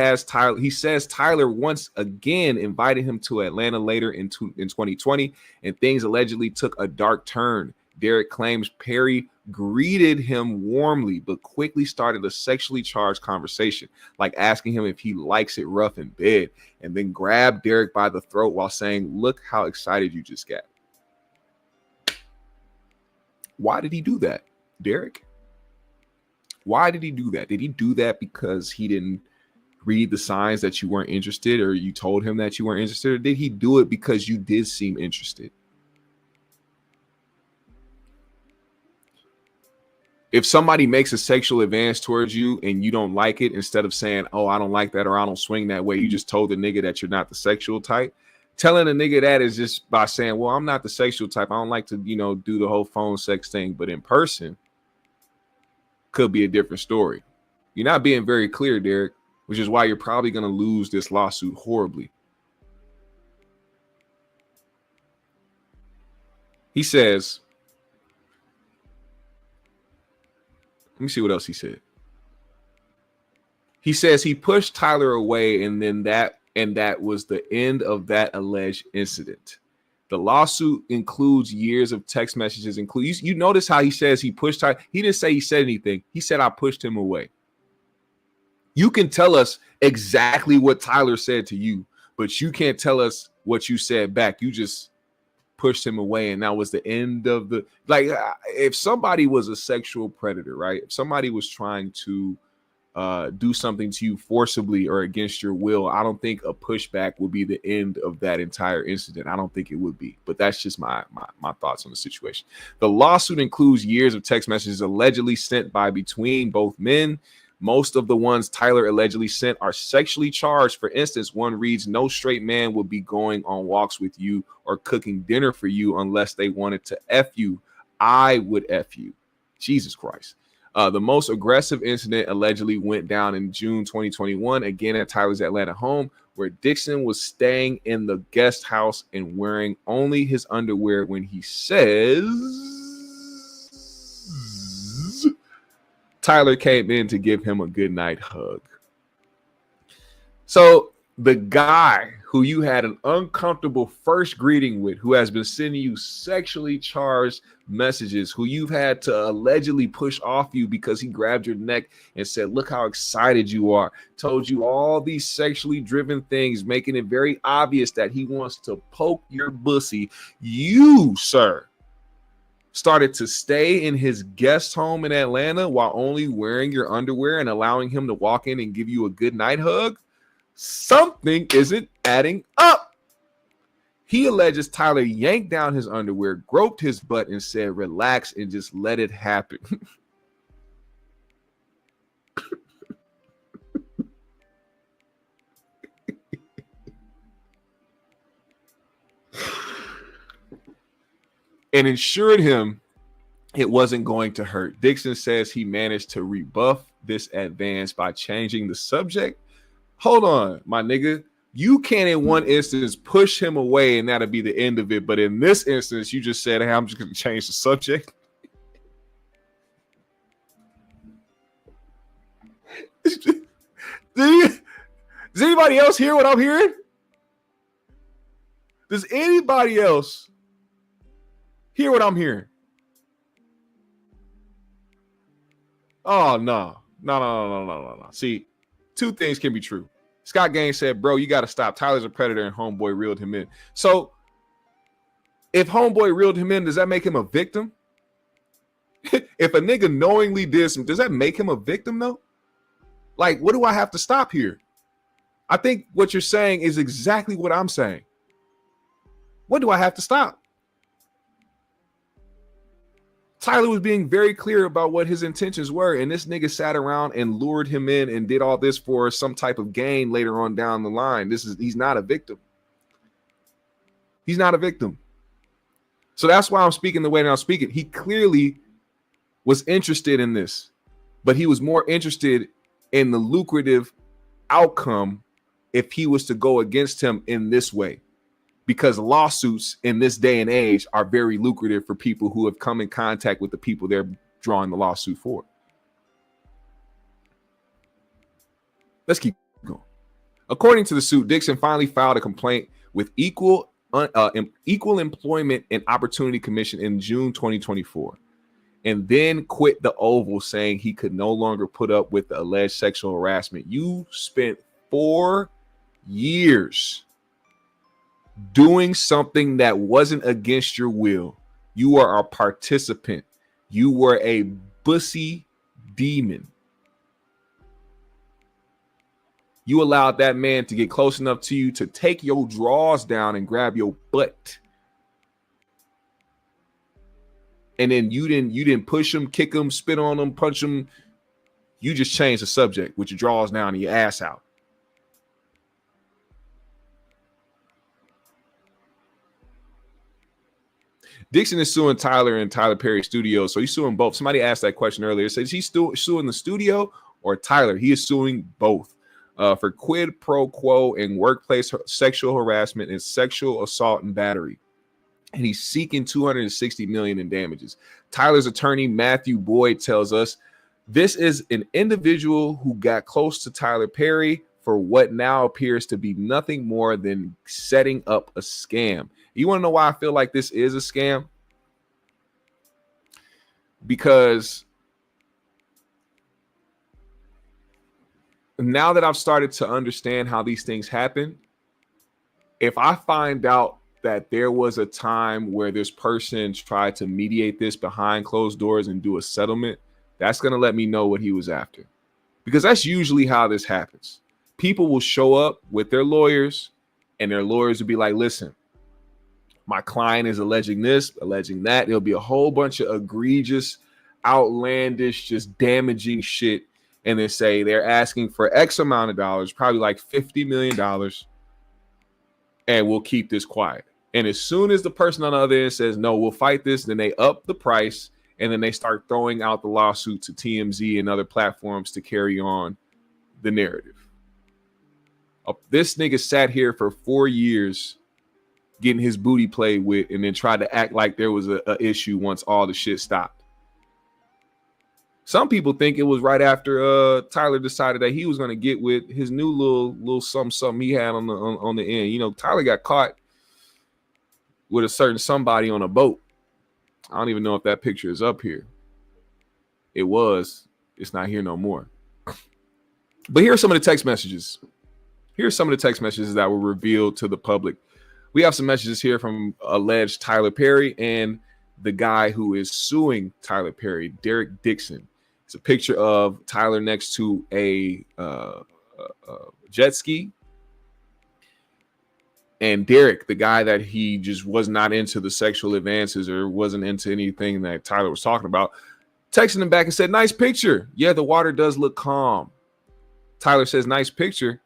Speaker 1: says Tyler once again invited him to Atlanta later in 2020, and things allegedly took a dark turn. Derek claims Perry greeted him warmly, but quickly started a sexually charged conversation, like asking him if he likes it rough in bed, and then grabbed Derek by the throat while saying, "Look how excited you just got." Why did he do that, Derek? Why did he do that? Did he do that because he didn't read the signs that you weren't interested, or you told him that you weren't interested, or did he do it because you did seem interested? If somebody makes a sexual advance towards you and you don't like it, instead of saying, "Oh, I don't like that," or "I don't swing that way," you just told the nigga that you're not the sexual type. Telling a nigga that is just by saying, "Well, I'm not the sexual type. I don't like to, do the whole phone sex thing," but in person could be a different story. You're not being very clear, Derek, which is why you're probably going to lose this lawsuit horribly. He says, let me see what else he said. He says he pushed Tyler away, and that was the end of that alleged incident. The lawsuit includes years of text messages. You notice how he says he pushed Tyler. He didn't say he said anything. He said, "I pushed him away." You can tell us exactly what Tyler said to you, but you can't tell us what you said back. You just pushed him away, and that was the end of the, like, if somebody was a sexual predator, right? If somebody was trying to do something to you forcibly or against your will, I don't think a pushback would be the end of that entire incident. I don't think it would be, but that's just my thoughts on the situation. The lawsuit includes years of text messages allegedly sent by between both men. Most of the ones Tyler allegedly sent are sexually charged. For instance, one reads, "No straight man would be going on walks with you or cooking dinner for you unless they wanted to F you. I would F you." Jesus Christ. The most aggressive incident allegedly went down in June 2021, again at Tyler's Atlanta home, where Dixon was staying in the guest house and wearing only his underwear when he says Tyler came in to give him a goodnight hug. So the guy who you had an uncomfortable first greeting with, who has been sending you sexually charged messages, who you've had to allegedly push off you because he grabbed your neck and said, "Look how excited you are," told you all these sexually driven things, making it very obvious that he wants to poke your pussy. You, sir, started to stay in his guest home in Atlanta while only wearing your underwear and allowing him to walk in and give you a good night hug. Something isn't adding up. He alleges Tyler yanked down his underwear, groped his butt, and said, "Relax," and just let it happen. And assured him it wasn't going to hurt. Dixon says he managed to rebuff this advance by changing the subject. Hold on, my nigga. You can, in one instance, push him away and that'll be the end of it. But in this instance, you just said, hey, I'm just going to change the subject. Does anybody else hear what I'm hearing? Does anybody else hear what I'm hearing? Oh, no. No. See, two things can be true. Scott Gaines said, bro, you got to stop. Tyler's a predator and Homeboy reeled him in. So if Homeboy reeled him in, does that make him a victim? If a nigga knowingly did some, does that make him a victim though? Like, what do I have to stop here? I think what you're saying is exactly what I'm saying. What do I have to stop? Tyler was being very clear about what his intentions were, and this nigga sat around and lured him in and did all this for some type of gain later on down the line. He's not a victim. He's not a victim. So that's why I'm speaking the way that I'm speaking. He clearly was interested in this, but he was more interested in the lucrative outcome if he was to go against him in this way. Because lawsuits in this day and age are very lucrative for people who have come in contact with the people they're drawing the lawsuit for. Let's keep going. According to the suit, Dixon finally filed a complaint with Equal Employment and Opportunity Commission in June 2024, and then quit the Oval, saying he could no longer put up with the alleged sexual harassment. You spent 4 years doing something that wasn't against your will. You are a participant. You were a bussy demon. You allowed that man to get close enough to you to take your drawers down and grab your butt. And then you didn't push him, kick him, spit on him, punch him. You just changed the subject with your drawers down and your ass out. Dixon is suing Tyler and Tyler Perry Studios. So he's suing both. Somebody asked that question earlier. Says he's still suing the studio or Tyler? He is suing both for quid pro quo and workplace sexual harassment and sexual assault and battery. And he's seeking $260 million in damages. Tyler's attorney, Matthew Boyd, tells us this is an individual who got close to Tyler Perry for what now appears to be nothing more than setting up a scam. You want to know why I feel like this is a scam? Because now that I've started to understand how these things happen, if I find out that there was a time where this person tried to mediate this behind closed doors and do a settlement, that's going to let me know what he was after. Because that's usually how this happens. People will show up with their lawyers, and their lawyers will be like, listen, my client is alleging this, alleging that. There'll be a whole bunch of egregious, outlandish, just damaging shit. And then say they're asking for X amount of dollars, probably like $50 million. And we'll keep this quiet. And as soon as the person on the other end says, no, we'll fight this, then they up the price. And then they start throwing out the lawsuit to TMZ and other platforms to carry on the narrative. This nigga sat here for 4 years getting his booty played with and then tried to act like there was a issue once all the shit stopped. Some people think it was right after Tyler decided that he was going to get with his new little something he had on the end. You know, Tyler got caught with a certain somebody on a boat. I don't even know if that picture is up here. It was. It's not here no more. But here are some of the text messages. Here's some of the text messages that were revealed to the public. We have some messages here from alleged Tyler Perry and the guy who is suing Tyler Perry, Derek Dixon. It's a picture of Tyler next to a jet ski. And Derek, the guy that he just was not into the sexual advances or wasn't into anything that Tyler was talking about, texted him back and said, nice picture. Yeah, the water does look calm. Tyler says, nice picture.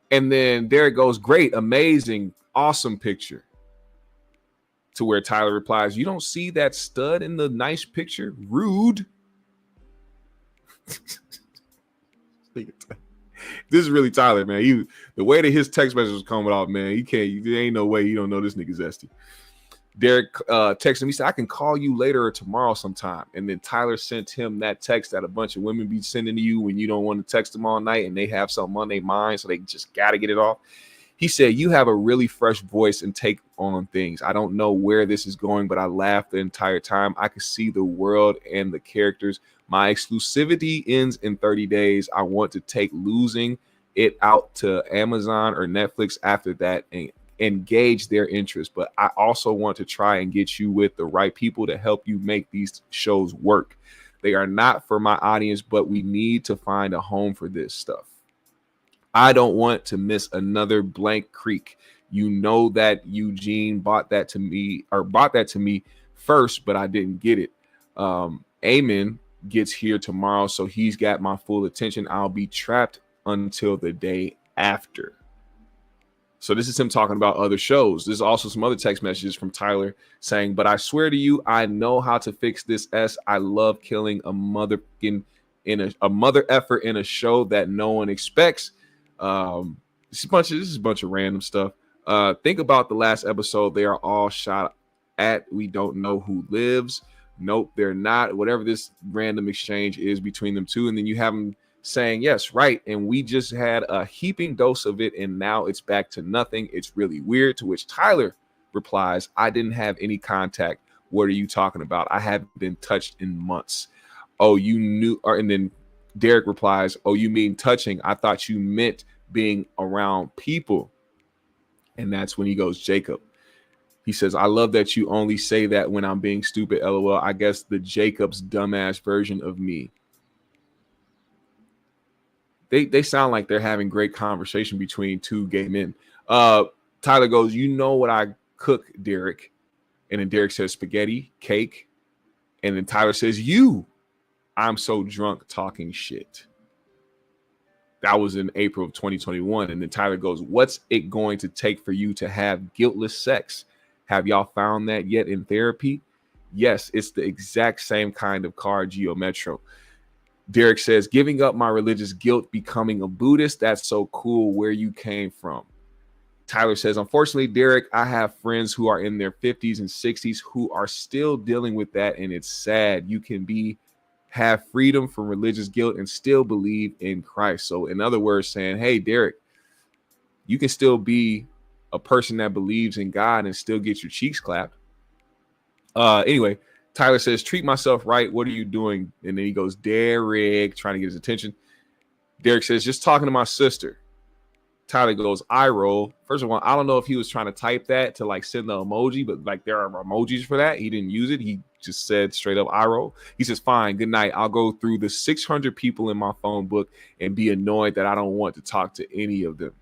Speaker 1: And then Derek goes, great, amazing, awesome picture. To where Tyler replies, you don't see that stud in the nice picture? Rude. This is really Tyler, man. The way that his text message was coming off, man, there ain't no way you don't know this nigga zesty. Derek texted me, said, I can call you later or tomorrow sometime. And then Tyler sent him that text that a bunch of women be sending to you when you don't want to text them all night and they have something on their mind, so they just got to get it off. He said, you have a really fresh voice and take on things. I don't know where this is going, but I laughed the entire time. I could see the world and the characters. My exclusivity ends in 30 days. I want to take losing it out to Amazon or Netflix after that and engage their interest. But I also want to try and get you with the right people to help you make these shows work. They are not for my audience, but we need to find a home for this stuff. I don't want to miss another Blank Creek. You know that Eugene bought that to me first, but I didn't get it. Amen gets here tomorrow, so he's got my full attention. I'll be trapped until the day after. So this is him talking about other shows. There's also some other text messages from Tyler saying, but I swear to you, I know how to fix this S. I love killing a mother effort in a show that no one expects. This is a bunch of random stuff. Think about the last episode. They are all shot at. We don't know who lives. Nope, they're not. Whatever this random exchange is between them two. And then you have them saying, yes, right. And we just had a heaping dose of it. And now it's back to nothing. It's really weird. To which Tyler replies, I didn't have any contact. What are you talking about? I haven't been touched in months. Oh, you knew. And then Derek replies, oh, you mean touching? I thought you meant being around people. And that's when he goes, Jacob. He says, I love that you only say that when I'm being stupid, LOL. I guess the Jacob's dumbass version of me. They sound like they're having great conversation between two gay men. Tyler goes, you know what I cook, Derek? And then Derek says, spaghetti, cake. And then Tyler says, I'm so drunk talking shit. That was in April of 2021. And then Tyler goes, what's it going to take for you to have guiltless sex? Have y'all found that yet in therapy? Yes, it's the exact same kind of car, Geo Metro. Derek says, giving up my religious guilt, becoming a Buddhist. That's so cool. Where you came from. Tyler says, unfortunately, Derek, I have friends who are in their 50s and 60s who are still dealing with that. And it's sad. You can have freedom from religious guilt and still believe in Christ. So in other words, saying, hey, Derek, you can still be a person that believes in God and still get your cheeks clapped. Anyway, Tyler says, treat myself right. What are you doing? And then he goes, Derek, trying to get his attention. Derek says, just talking to my sister. Tyler goes, eye roll. First of all, I don't know if he was trying to type that to like send the emoji, but like there are emojis for that. He didn't use it. He just said straight up eye roll. He says, fine, good night. I'll go through the 600 people in my phone book and be annoyed that I don't want to talk to any of them.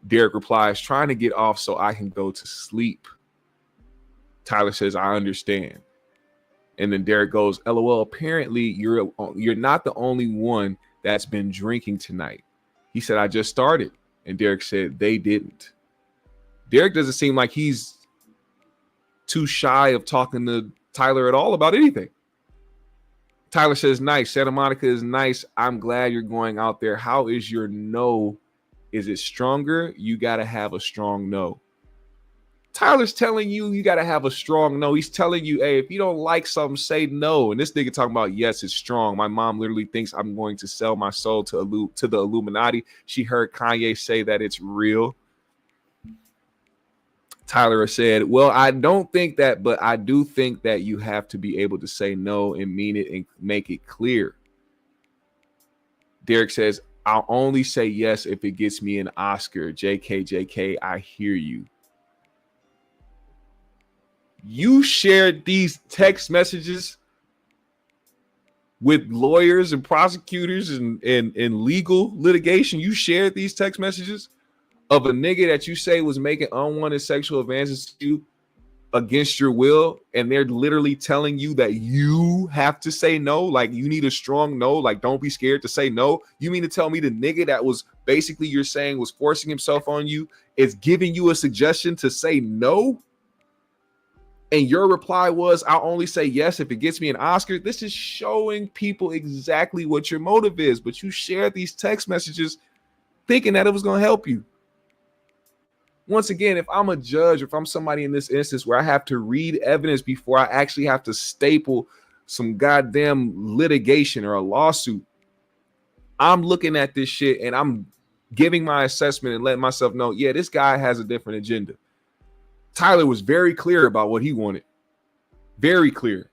Speaker 1: Derek replies, trying to get off so I can go to sleep. Tyler says, I understand. And then Derek goes, LOL, apparently you're not the only one that's been drinking tonight. He said, I just started. And Derek said, they didn't. Derek doesn't seem like he's too shy of talking to Tyler at all about anything. Tyler says, nice. Santa Monica is nice. I'm glad you're going out there. How is your no? Is it stronger? You got to have a strong no. Tyler's telling you got to have a strong no. He's telling you, hey, if you don't like something, say no. And this nigga talking about, yes, it's strong. My mom literally thinks I'm going to sell my soul to the Illuminati. She heard Kanye say that it's real. Tyler said, well, I don't think that, but I do think that you have to be able to say no and mean it and make it clear. Derek says, I'll only say yes if it gets me an Oscar. JK, I hear you. You shared these text messages with lawyers and prosecutors and legal litigation. You shared these text messages of a nigga that you say was making unwanted sexual advances to you against your will, and they're literally telling you that you have to say no, like you need a strong no, like don't be scared to say no. You mean to tell me the nigga that was basically you're saying was forcing himself on you is giving you a suggestion to say no? and your reply was, I'll only say yes if it gets me an Oscar. This is showing people exactly what your motive is. But you shared these text messages thinking that it was going to help you. Once again, if I'm a judge, if I'm somebody in this instance where I have to read evidence before I actually have to staple some goddamn litigation or a lawsuit, I'm looking at this shit and I'm giving my assessment and letting myself know, yeah, this guy has a different agenda. Tyler was very clear about what he wanted. Very clear.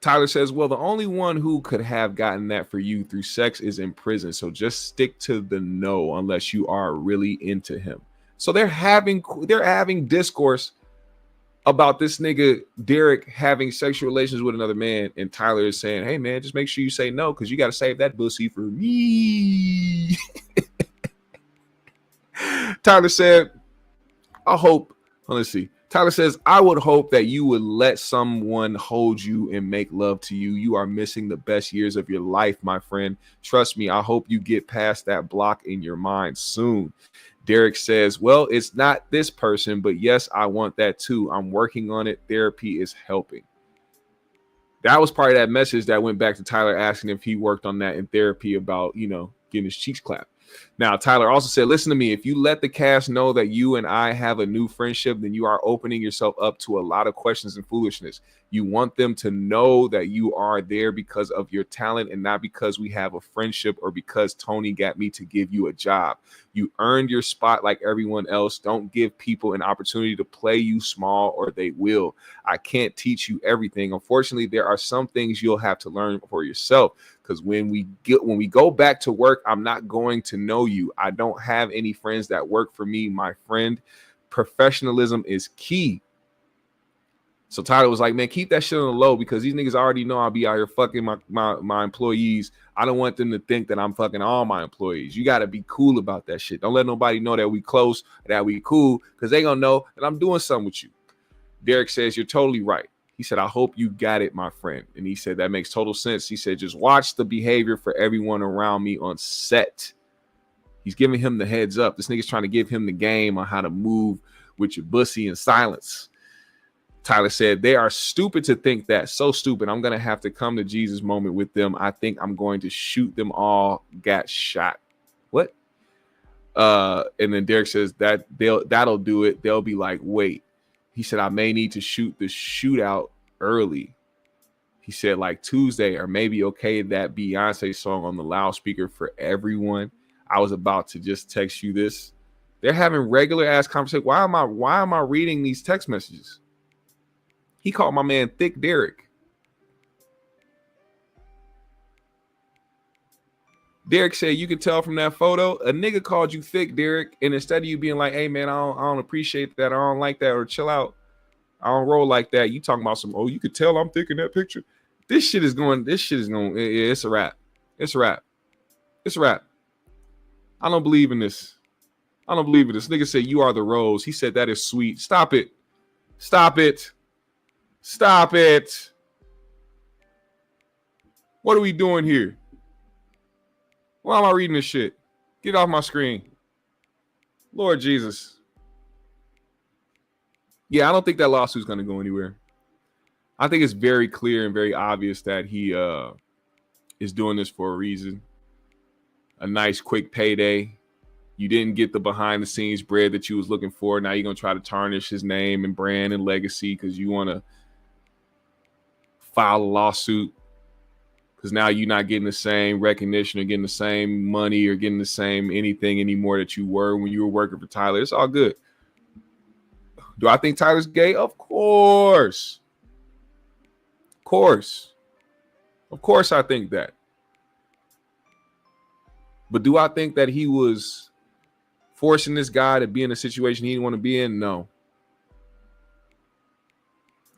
Speaker 1: Tyler says, well, the only one who could have gotten that for you through sex is in prison. So just stick to the no unless you are really into him. So they're having discourse about this nigga Derek having sexual relations with another man, and Tyler is saying, hey man, just make sure you say no because you got to save that pussy for me. Tyler said, let's see. Tyler says, I would hope that you would let someone hold you and make love to you. You are missing the best years of your life, my friend. Trust me, I hope you get past that block in your mind soon. Derek says, well, it's not this person, but yes, I want that too. I'm working on it. Therapy is helping. That was part of that message that went back to Tyler asking if he worked on that in therapy about, getting his cheeks clapped. Now, Tyler also said, listen to me. If you let the cast know that you and I have a new friendship, then you are opening yourself up to a lot of questions and foolishness. You want them to know that you are there because of your talent and not because we have a friendship or because Tony got me to give you a job. You earned your spot like everyone else. Don't give people an opportunity to play you small or they will. I can't teach you everything. Unfortunately, there are some things you'll have to learn for yourself. Because when we go back to work, I'm not going to know you. I don't have any friends that work for me, my friend. Professionalism is key. So Tyler was like, man, keep that shit on the low because these niggas already know I'll be out here fucking my employees. I don't want them to think that I'm fucking all my employees. You got to be cool about that shit. Don't let nobody know that we close, that we cool, because they gonna know that I'm doing something with you. Derek says, you're totally right. He said, I hope you got it, my friend. And he said, that makes total sense. He said, just watch the behavior for everyone around me on set. He's giving him the heads up. This nigga's trying to give him the game on how to move with your bussy in silence. Tyler said, they are stupid to think that. So stupid. I'm going to have to come to Jesus moment with them. I think I'm going to shoot them all. Got shot. What? And then Derek says that that'll do it. They'll be like, wait. He said, I may need to shoot the shootout early. He said, like Tuesday, or maybe okay that Beyonce song on the loudspeaker for everyone. I was about to just text you this. They're having regular ass conversation. Why am I reading these text messages? He called my man Thick Derek. Derek said, you can tell from that photo, a nigga called you thick, Derek. And instead of you being like, hey, man, I don't appreciate that. I don't like that. Or chill out. I don't roll like that. You talking about some, oh, you could tell I'm thick in that picture. It's a wrap. It's a wrap. It's a wrap. I don't believe in this. I don't believe in this. Nigga said, you are the rose. He said, that is sweet. Stop it. Stop it. Stop it. What are we doing here? Why am I reading this shit? Get off my screen. Lord Jesus. Yeah, I don't think that lawsuit's going to go anywhere. I think it's very clear and very obvious that he is doing this for a reason. A nice, quick payday. You didn't get the behind-the-scenes bread that you was looking for. Now you're going to try to tarnish his name and brand and legacy because you want to file a lawsuit. Because now you're not getting the same recognition or getting the same money or getting the same anything anymore that you were when you were working for Tyler. It's all good. Do I think Tyler's gay? Of course. Of course. Of course I think that. But do I think that he was forcing this guy to be in a situation he didn't want to be in? No.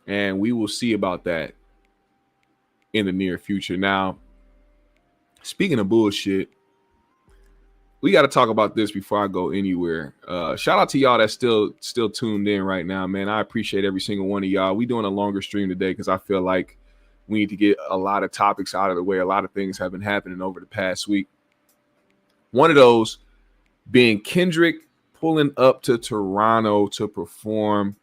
Speaker 1: And we will see about that in the near future. Now, speaking of bullshit, we got to talk about this before I go anywhere. Shout out to y'all that's still tuned in right now, man. I appreciate every single one of y'all. We doing a longer stream today because I feel like we need to get a lot of topics out of the way. A lot of things have been happening over the past week. One of those being Kendrick pulling up to Toronto to perform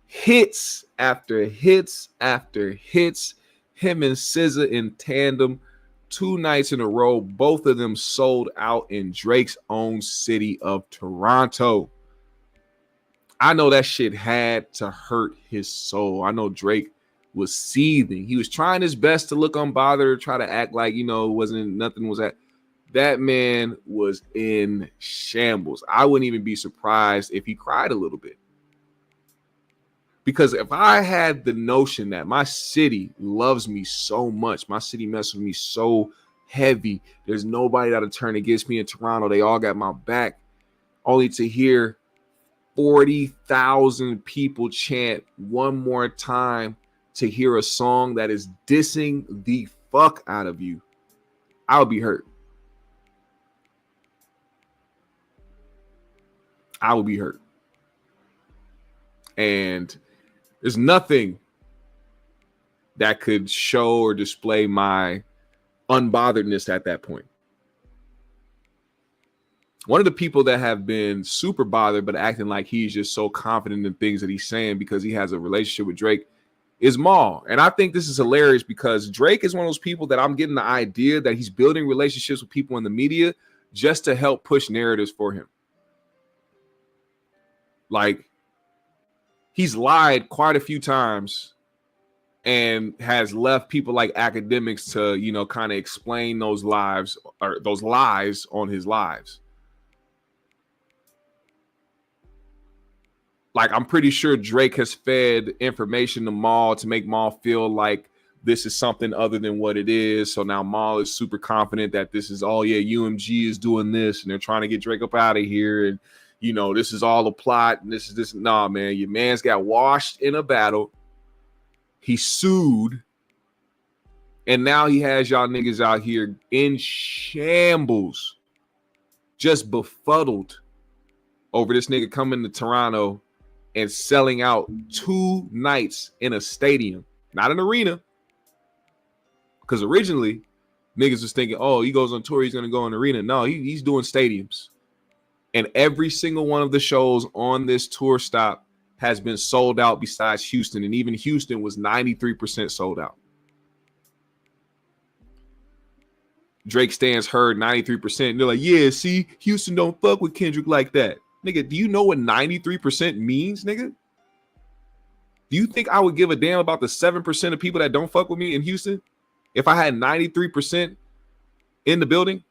Speaker 1: hits after hits after hits. Him and SZA in tandem, 2 nights in a row, both of them sold out in Drake's own city of Toronto. I know that shit had to hurt his soul. I know Drake was seething. He was trying his best to look unbothered, try to act like, nothing was at. That man was in shambles. I wouldn't even be surprised if he cried a little bit. Because if I had the notion that my city loves me so much, my city messes with me so heavy, there's nobody that'll turn against me in Toronto, they all got my back, only to hear 40,000 people chant one more time to hear a song that is dissing the fuck out of you, I would be hurt. I would be hurt. And there's nothing that could show or display my unbotheredness at that point. One of the people that have been super bothered but acting like he's just so confident in things that he's saying because he has a relationship with Drake is Maul. And I think this is hilarious because Drake is one of those people that I'm getting the idea that he's building relationships with people in the media just to help push narratives for him. Like, he's lied quite a few times and has left people like academics to, kind of explain those lies or those lies on his lives. Like, I'm pretty sure Drake has fed information to Maul to make Maul feel like this is something other than what it is. So now Maul is super confident that this is, UMG is doing this and they're trying to get Drake up out of here. And, this is all a plot. And this is this. Nah, man, your man's got washed in a battle. He sued. And now he has y'all niggas out here in shambles, just befuddled over this nigga coming to Toronto and selling out 2 nights in a stadium, not an arena. Because originally, niggas was thinking, he goes on tour, he's going to go in arena. No, he's doing stadiums. And every single one of the shows on this tour stop has been sold out besides Houston. And even Houston was 93% sold out. Drake stands heard 93%. And they're like, yeah, see, Houston don't fuck with Kendrick like that. Nigga, do you know what 93% means, nigga? Do you think I would give a damn about the 7% of people that don't fuck with me in Houston if I had 93% in the building?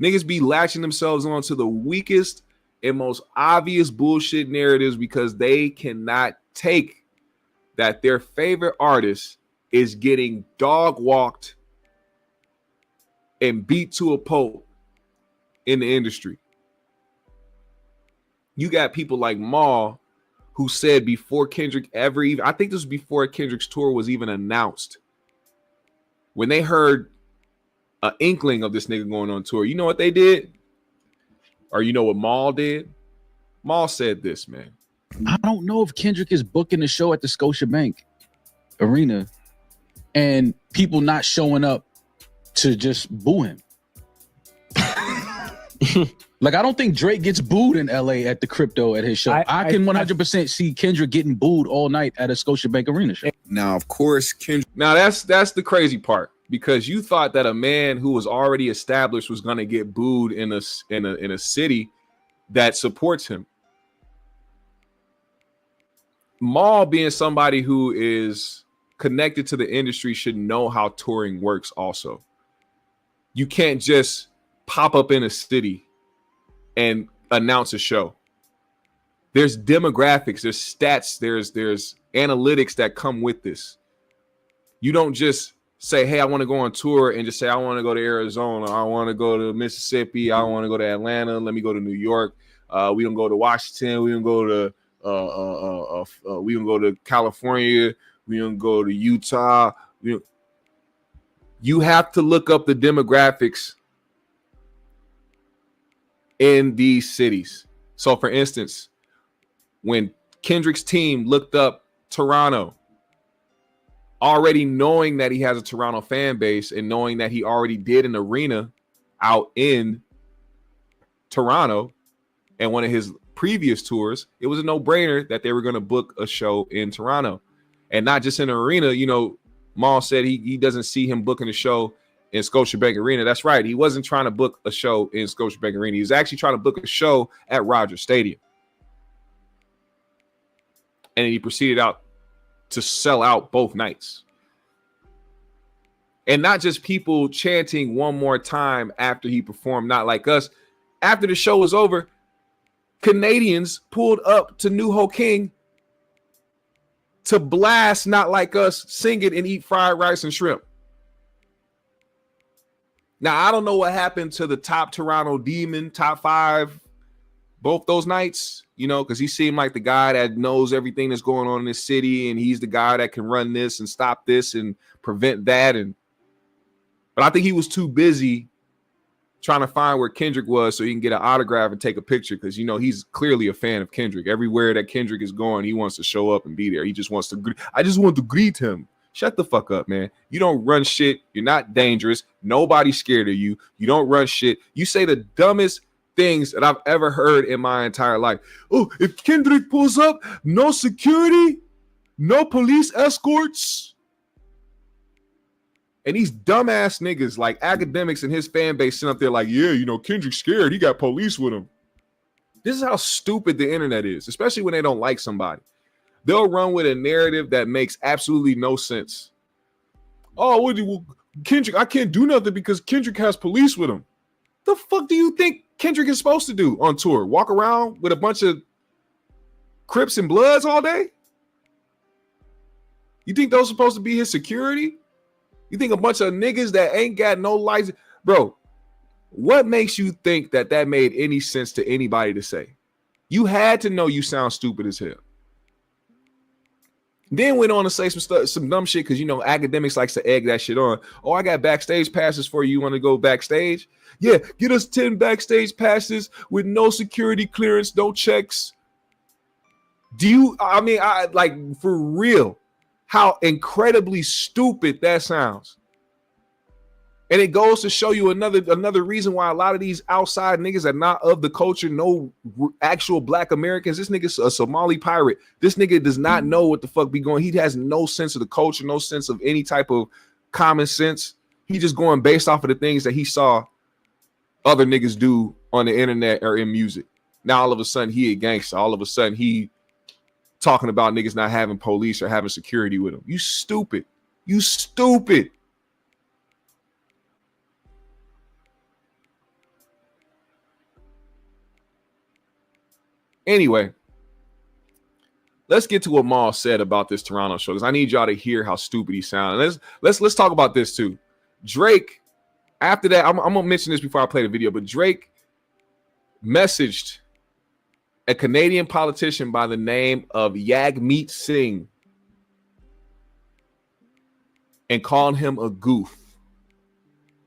Speaker 1: Niggas be latching themselves on to the weakest and most obvious bullshit narratives because they cannot take that their favorite artist is getting dog walked and beat to a pulp in the industry. You got people like Maul who said before Kendrick ever even, I think this was before Kendrick's tour was even announced, when they heard an inkling of this nigga going on tour, you know what they did? Or you know what Maul did? Maul said this, man.
Speaker 11: I don't know if Kendrick is booking a show at the Scotiabank Arena and people not showing up to just boo him. Like, I don't think Drake gets booed in LA at the crypto at his show. I can 100% see Kendrick getting booed all night at a Scotiabank Arena show.
Speaker 1: Now, of course, Kendrick. Now, that's the crazy part, because you thought that a man who was already established was going to get booed in a city that supports him. Maul, being somebody who is connected to the industry, should know how touring works also. You can't just pop up in a city and announce a show. There's demographics, there's stats, there's analytics that come with this. You don't just say, hey, I want to go on tour and just say, I want to go to Arizona, I want to go to Mississippi, I want to go to Atlanta, let me go to New York. We don't go to Washington, we don't go to California, we don't go to Utah. You have to look up the demographics in these cities. So for instance, when Kendrick's team looked up Toronto, already knowing that he has a Toronto fan base and knowing that he already did an arena out in Toronto and one of his previous tours, it was a no-brainer that they were going to book a show in Toronto and not just in an arena. You know, Maul said he doesn't see him booking a show in Scotiabank Arena. That's right. He wasn't trying to book a show in Scotiabank Arena. He was actually trying to book a show at Rogers Stadium. And he proceeded out to sell out both nights. And not just people chanting one more time after he performed Not Like Us. After the show was over, Canadians pulled up to New Holcomb to blast Not Like Us, sing it, and eat fried rice and shrimp. Now, I don't know what happened to the top Toronto Demon, top 5, both those nights, you know, because he seemed like the guy that knows everything that's going on in this city, and he's the guy that can run this and stop this and prevent that. But I think he was too busy trying to find where Kendrick was so he can get an autograph and take a picture, because, you know, he's clearly a fan of Kendrick. Everywhere that Kendrick is going, he wants to show up and be there. He just wants to I just want to greet him. Shut the fuck up, man. You don't run shit. You're not dangerous. Nobody's scared of you. You don't run shit. You say the dumbest things that I've ever heard in my entire life. Oh, if Kendrick pulls up, no security, no police escorts. And these dumbass niggas like academics and his fan base sitting up there like, yeah, you know, Kendrick's scared. He got police with him. This is how stupid the internet is, especially when they don't like somebody. They'll run with a narrative that makes absolutely no sense. Oh, Kendrick, I can't do nothing because Kendrick has police with him. The fuck do you think Kendrick is supposed to do on tour? Walk around with a bunch of Crips and Bloods all day? You think those are supposed to be his security? You think a bunch of niggas that ain't got no license? Bro, what makes you think that that made any sense to anybody to say? You had to know you sound stupid as hell. Then went on to say some dumb shit because, you know, academics likes to egg that shit on. Oh, I got backstage passes for you. You want to go backstage? Yeah, get us 10 backstage passes with no security clearance, no checks. I like, for real, how incredibly stupid that sounds. And it goes to show you another reason why a lot of these outside niggas are not of the culture, no actual black Americans. This nigga's a Somali pirate. This nigga does not know what the fuck be going. He has no sense of the culture, no sense of any type of common sense. He just going based off of the things that he saw other niggas do on the internet or in music. Now all of a sudden he a gangster. All of a sudden he talking about niggas not having police or having security with him. You stupid. You stupid. Anyway, let's get to what Maul said about this Toronto show, because I need y'all to hear how stupid he sounds. Let's talk about this too. Drake, after that, I'm gonna mention this before I play the video, but Drake messaged a Canadian politician by the name of Jagmeet Singh and called him a goof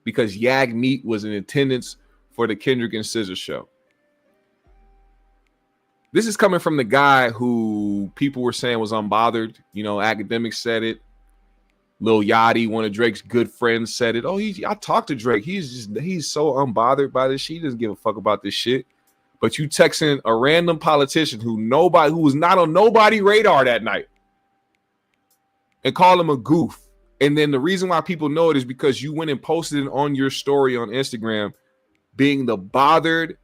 Speaker 1: because Jagmeet was in attendance for the Kendrick and SZA show. This is coming from the guy who people were saying was unbothered. You know, academics said it. Lil Yachty, one of Drake's good friends, said it. Oh, I talked to Drake. He's so unbothered by this shit. He doesn't give a fuck about this shit. But you texting a random politician who was not on nobody's radar that night and call him a goof. And then the reason why people know it is because you went and posted it on your story on Instagram, being the bothered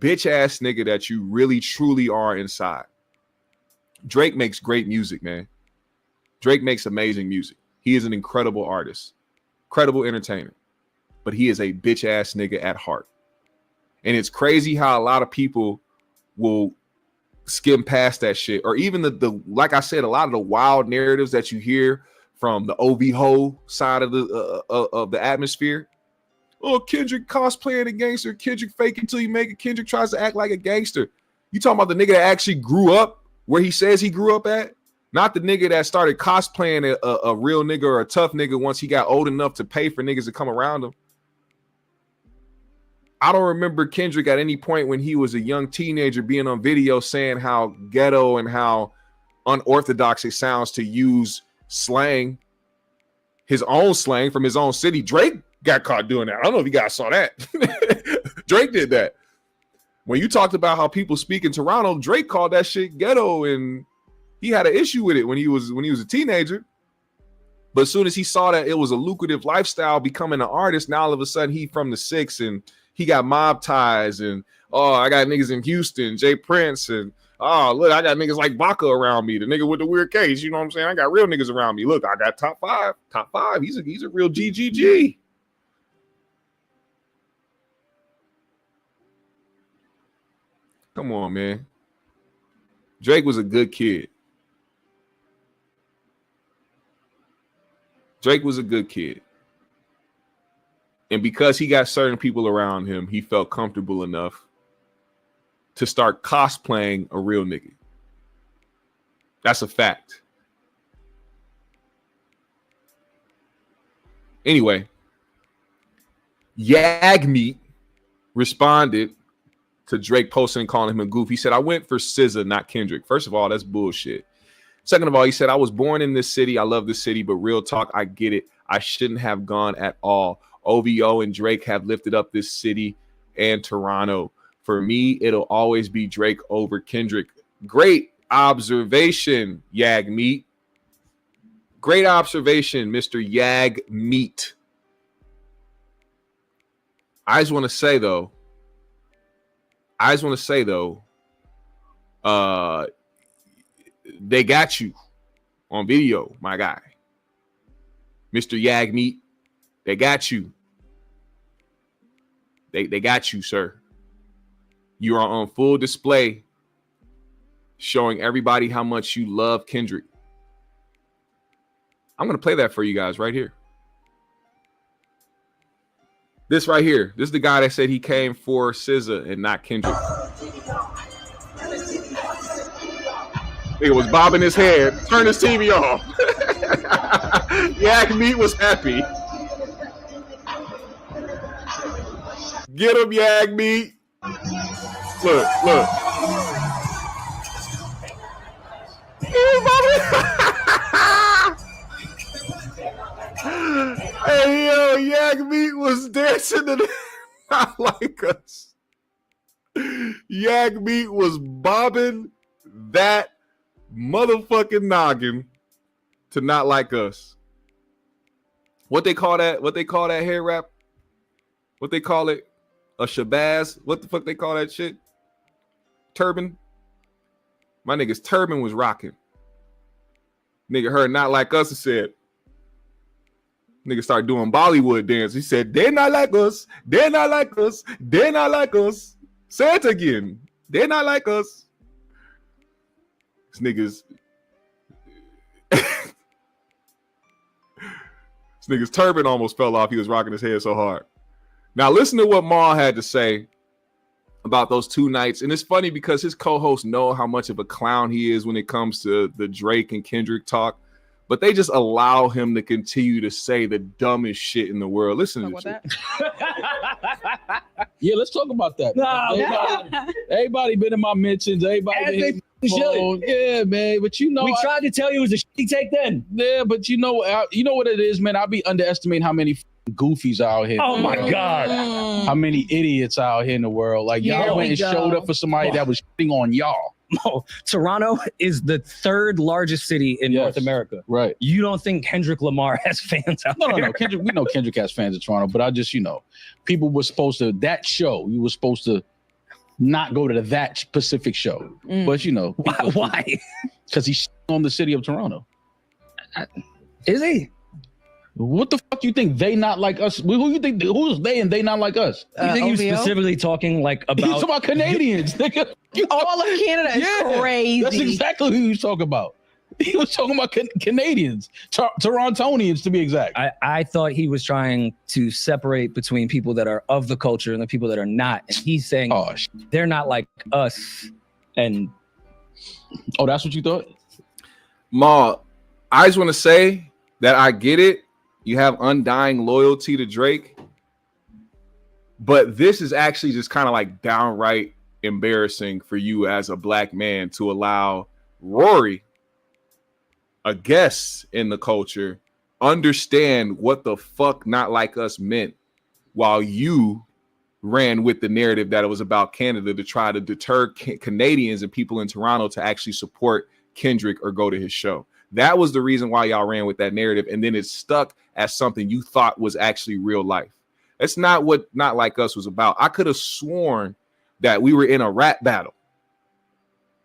Speaker 1: bitch ass nigga that you really truly are inside. Drake makes great music, man. Drake makes amazing music. He is an incredible artist, credible entertainer, but he is a bitch ass nigga at heart. And it's crazy how a lot of people will skim past that shit, or even the like I said, a lot of the wild narratives that you hear from the OV-ho side of the atmosphere. Oh, Kendrick cosplaying a gangster. Kendrick fake until you make it. Kendrick tries to act like a gangster. You talking about the nigga that actually grew up where he says he grew up at? Not the nigga that started cosplaying a real nigga or a tough nigga once he got old enough to pay for niggas to come around him. I don't remember Kendrick at any point when he was a young teenager being on video saying how ghetto and how unorthodox it sounds to use slang, his own slang from his own city. Drake got caught doing that. I don't know if you guys saw that. Drake did that. When you talked about how people speak in Toronto, Drake called that shit ghetto, and he had an issue with it when he was a teenager. But as soon as he saw that it was a lucrative lifestyle becoming an artist, now all of a sudden he from the 6 and he got mob ties, and I got niggas in Houston, Jay Prince, and look, I got niggas like Baca around me, the nigga with the weird case, you know what I'm saying? I got real niggas around me. Look, I got top five. He's a real GGG. Come on, man. Drake was a good kid. Drake was a good kid. And because he got certain people around him, he felt comfortable enough to start cosplaying a real nigga. That's a fact. Anyway, Yagmeet responded to Drake posting and calling him a goof. He said, I went for SZA, not Kendrick. First of all, that's bullshit. Second of all, he said, I was born in this city. I love this city, but real talk, I get it. I shouldn't have gone at all. OVO and Drake have lifted up this city and Toronto. For me, it'll always be Drake over Kendrick. Great observation, Yagmeet. Great observation, Mr. Yagmeet. I just want to say, though, they got you on video, my guy. Mr. Yagmeet, they got you. They got you, sir. You are on full display, showing everybody how much you love Kendrick. I'm going to play that for you guys right here. This right here. This is the guy that said he came for SZA and not Kendrick. Nigga was bobbing his head. Turn his TV off. Yagmeet was happy. Get him, Yagmeet. Look. Hey, yo, Yagmeet was dancing to Not Like Us. Yagmeet was bobbing that motherfucking noggin to Not Like Us. What they call that hair wrap? What they call it? A shabazz? What the fuck they call that shit? Turban? My nigga's turban was rocking. Nigga heard Not Like Us and said, nigga started doing Bollywood dance. He said, they're not like us. They're not like us. They're not like us. Say it again. They're not like us. This nigga's turban almost fell off. He was rocking his head so hard. Now listen to what Maul had to say about those two nights. And it's funny because his co-hosts know how much of a clown he is when it comes to the Drake and Kendrick talk, but they just allow him to continue to say the dumbest shit in the world. Listen to that.
Speaker 11: Yeah, let's talk about that. Everybody been in my mentions. Everybody yeah, man. But you know,
Speaker 12: we tried to tell you it was a shitty take then.
Speaker 11: Yeah, but you know what it is, man. I be underestimating how many goofies out here.
Speaker 12: Oh my God.
Speaker 11: How many idiots out here in the world. Like y'all went and showed up for somebody that was shitting on y'all.
Speaker 12: No, Toronto is the third largest city in North America.
Speaker 11: Right.
Speaker 12: You don't think Kendrick Lamar has fans out there?
Speaker 11: No. We know Kendrick has fans in Toronto, but I just, people were supposed to, that show, you were supposed to not go to that specific show. But
Speaker 12: why?
Speaker 11: Because he's on the city of Toronto.
Speaker 12: Is he?
Speaker 11: What the fuck you think they not like us? Who you think? Who's they and they not like us?
Speaker 12: You think he was specifically talking like about?
Speaker 11: He's talking about Canadians.
Speaker 13: All of Canada is crazy.
Speaker 11: That's exactly who he was talking about. He was talking about Canadians, Torontonians to be exact.
Speaker 12: I thought he was trying to separate between people that are of the culture and the people that are not. And he's saying, they're not like us. And
Speaker 11: that's what you thought?
Speaker 1: Ma, I just want to say that I get it. You have undying loyalty to Drake. But this is actually just kind of like downright embarrassing for you as a black man to allow Rory, a guest in the culture, understand what the fuck Not Like Us meant while you ran with the narrative that it was about Canada to try to deter Canadians and people in Toronto to actually support Kendrick or go to his show. That was the reason why y'all ran with that narrative, and then it stuck as something you thought was actually real life. That's not what Not Like Us was about. I could have sworn that we were in a rap battle.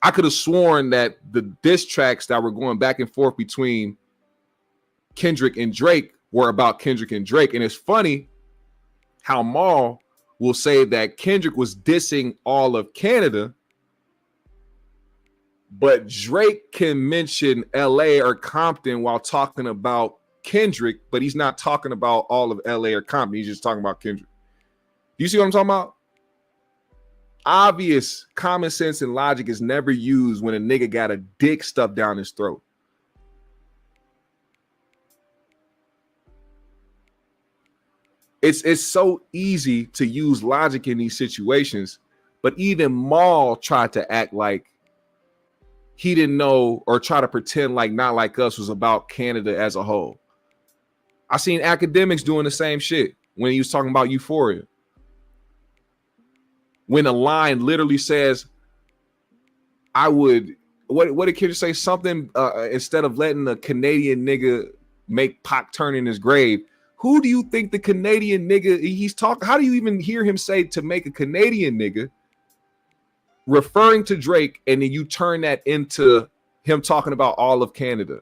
Speaker 1: I could have sworn that the diss tracks that were going back and forth between Kendrick and Drake were about Kendrick and Drake. And it's funny how Maul will say that Kendrick was dissing all of Canada, but Drake can mention LA or Compton while talking about Kendrick, but he's not talking about all of LA or Compton. He's just talking about Kendrick. Do you see what I'm talking about? Obvious common sense and logic is never used when a nigga got a dick stuffed down his throat. It's so easy to use logic in these situations, but even Maul tried to act like he didn't know or try to pretend like Not Like Us was about Canada as a whole. I seen academics doing the same shit when he was talking about Euphoria. When a line literally says, I would, what did Kendrick say? Something instead of letting a Canadian nigga make Pac turn in his grave. Who do you think the Canadian nigga he's talking? How do you even hear him say to make a Canadian nigga referring to Drake, and then you turn that into him talking about all of Canada?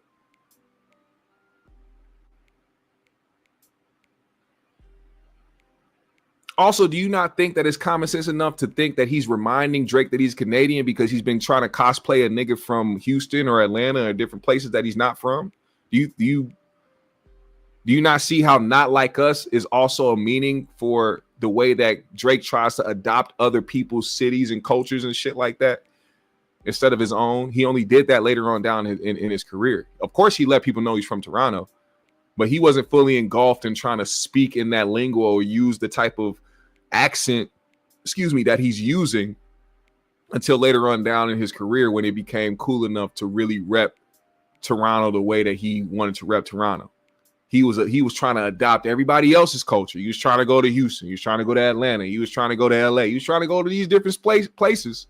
Speaker 1: Also, do you not think that it's common sense enough to think that he's reminding Drake that he's Canadian because he's been trying to cosplay a nigga from Houston or Atlanta or different places that he's not from? Do you not see how Not Like Us is also a meaning for the way that Drake tries to adopt other people's cities and cultures and shit like that instead of his own? He only did that later on down in his career. Of course, he let people know he's from Toronto, but he wasn't fully engulfed in trying to speak in that lingo or use the type of accent, that he's using until later on down in his career when it became cool enough to really rep Toronto the way that he wanted to rep Toronto. He was trying to adopt everybody else's culture. He was trying to go to Houston. He was trying to go to Atlanta. He was trying to go to LA. He was trying to go to these different places.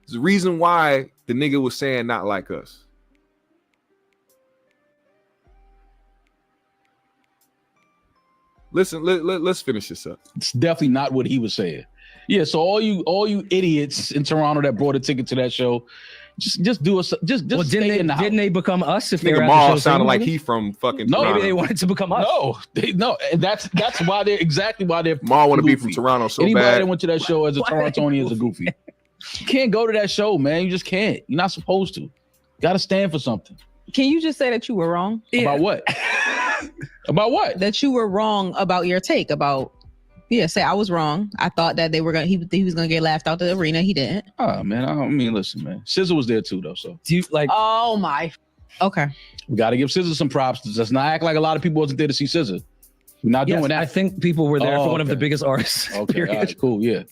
Speaker 1: There's the reason why the nigga was saying Not Like Us. Listen, let's finish this up.
Speaker 11: It's definitely not what he was saying. Yeah, so all you idiots in Toronto that brought a ticket to that show, just do us. Just well,
Speaker 12: didn't they become us? If they were
Speaker 1: Maul sounded like he from fucking.
Speaker 11: No,
Speaker 1: Toronto.
Speaker 12: Maybe they wanted to become us.
Speaker 11: No, and that's why they're exactly why they're.
Speaker 1: Maul want to be from Toronto so
Speaker 11: Anybody
Speaker 1: bad.
Speaker 11: that went to that show as a Torontonian is a goofy. You can't go to that show, man. You just can't. You're not supposed to. You got to stand for something.
Speaker 13: Can you just say that you were wrong?
Speaker 11: About what? About what?
Speaker 13: That you were wrong about your take about. Yeah, say I was wrong. I thought that they were gonna. He was gonna get laughed out the arena. He didn't.
Speaker 11: Oh man, I mean, listen, man. SZA was there too, though. So
Speaker 12: do you like?
Speaker 13: Oh my. Okay.
Speaker 11: We got to give SZA some props. Let's not act like a lot of people wasn't there to see SZA. We're not doing that.
Speaker 12: I think people were there for one of the biggest artists.
Speaker 11: Okay, all right, cool, yeah.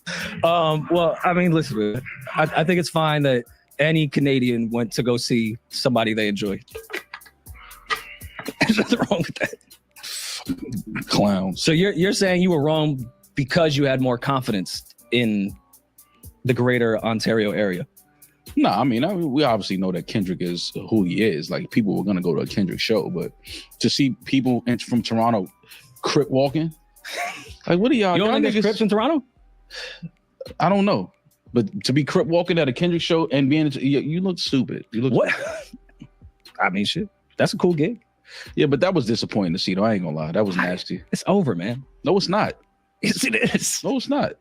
Speaker 12: Well, I mean, listen, I think it's fine that any Canadian went to go see somebody they enjoy. There's nothing wrong with that.
Speaker 11: Clown.
Speaker 12: So you're saying you were wrong because you had more confidence in the greater Ontario area?
Speaker 11: No, I mean, we obviously know that Kendrick is who he is. Like, people were gonna go to a Kendrick show, but to see people from Toronto crip walking, like, what are y'all?
Speaker 12: You don't think there's Crips in Toronto?
Speaker 11: I don't know, but to be crip walking at a Kendrick show and being, you look stupid. You look
Speaker 12: what? I mean, shit, that's a cool gig.
Speaker 11: Yeah, but that was disappointing to see, though. I ain't gonna lie. That was nasty.
Speaker 12: It's over, man.
Speaker 11: No, it's not.
Speaker 12: Yes, it is.
Speaker 11: No, it's not.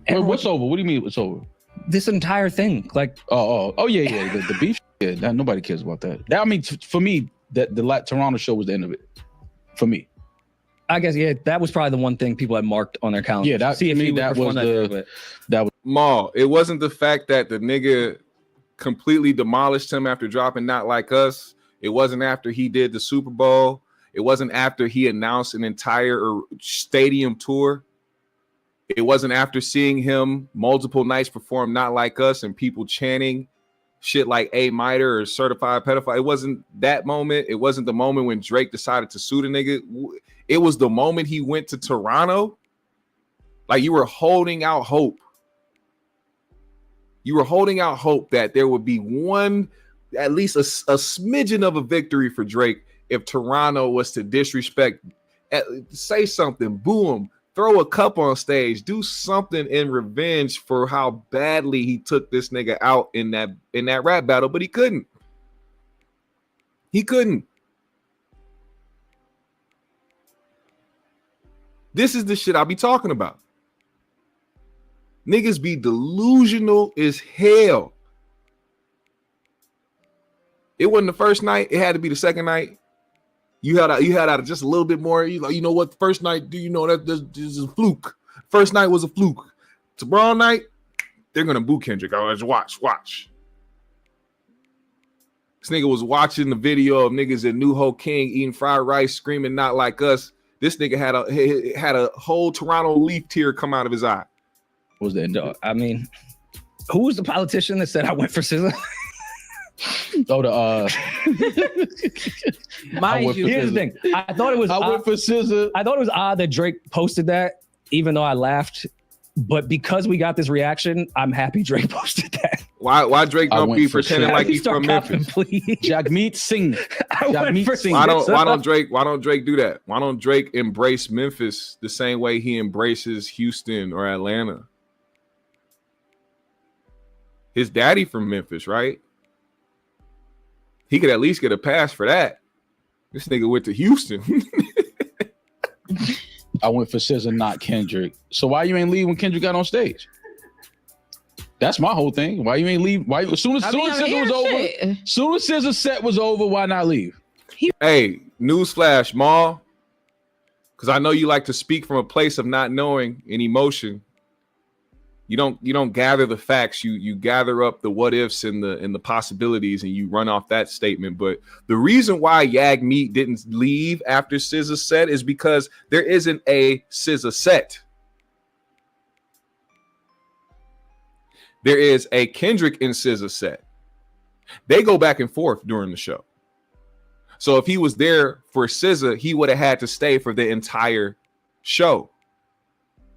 Speaker 11: Wait, what's over? What do you mean it's over?
Speaker 12: This entire thing. Like,
Speaker 11: oh yeah. The beef. Yeah, nobody cares about that. I mean, for me, the Toronto show was the end of it. For me.
Speaker 12: I guess, yeah, that was probably the one thing people had marked on their calendar.
Speaker 11: Yeah, that was
Speaker 1: Maul. It wasn't the fact that the nigga completely demolished him after dropping Not Like Us. It wasn't after he did the Super Bowl. It wasn't after he announced an entire stadium tour. It wasn't after seeing him multiple nights perform Not Like Us and people chanting shit like A Miter or certified pedophile. It wasn't that moment. It wasn't the moment when Drake decided to sue the nigga. It was the moment he went to Toronto. Like, you were holding out hope. You were holding out hope that there would be one, at least a smidgen of a victory for Drake if Toronto was to disrespect, say something, boo him, throw a cup on stage, do something in revenge for how badly he took this nigga out in that rap battle, but he couldn't. He couldn't. This is the shit I be talking about. Niggas be delusional as hell. It wasn't the first night. It had to be the second night. You had out just a little bit more. You know what? The first night, do you know that this is a fluke? First night was a fluke. Tomorrow night, they're gonna boo Kendrick. I was watch. This nigga was watching the video of niggas at New Holcomb eating fried rice, screaming "Not like us." This nigga had a whole Toronto leaf tear come out of his eye.
Speaker 12: Was that? I mean, who was the politician that said I went for SZA? Here's the thing. I thought it was. I went for SZA. I thought it was odd that Drake posted that, even though I laughed. But because we got this reaction, I'm happy Drake posted that.
Speaker 1: Why Drake don't be pretending like he's from Memphis?
Speaker 11: Jagmeet Singh. Jagmeet Singh.
Speaker 1: Why don't Drake do that? Why don't Drake embrace Memphis the same way he embraces Houston or Atlanta? His daddy from Memphis, right? He could at least get a pass for that. This nigga went to Houston.
Speaker 11: I went for SZA, not Kendrick. So why you ain't leave when Kendrick got on stage? That's my whole thing. Why you ain't leave? Why as soon as SZA was over, soon as SZA's set was over, why not leave?
Speaker 1: Hey, newsflash, Maul. Because I know you like to speak from a place of not knowing an emotion. You don't gather the facts. You gather up the what ifs and the possibilities, and you run off that statement. But the reason why Jagmeet didn't leave after SZA's set is because there isn't a SZA set. There is a Kendrick and SZA set. They go back and forth during the show. So if he was there for SZA, he would have had to stay for the entire show.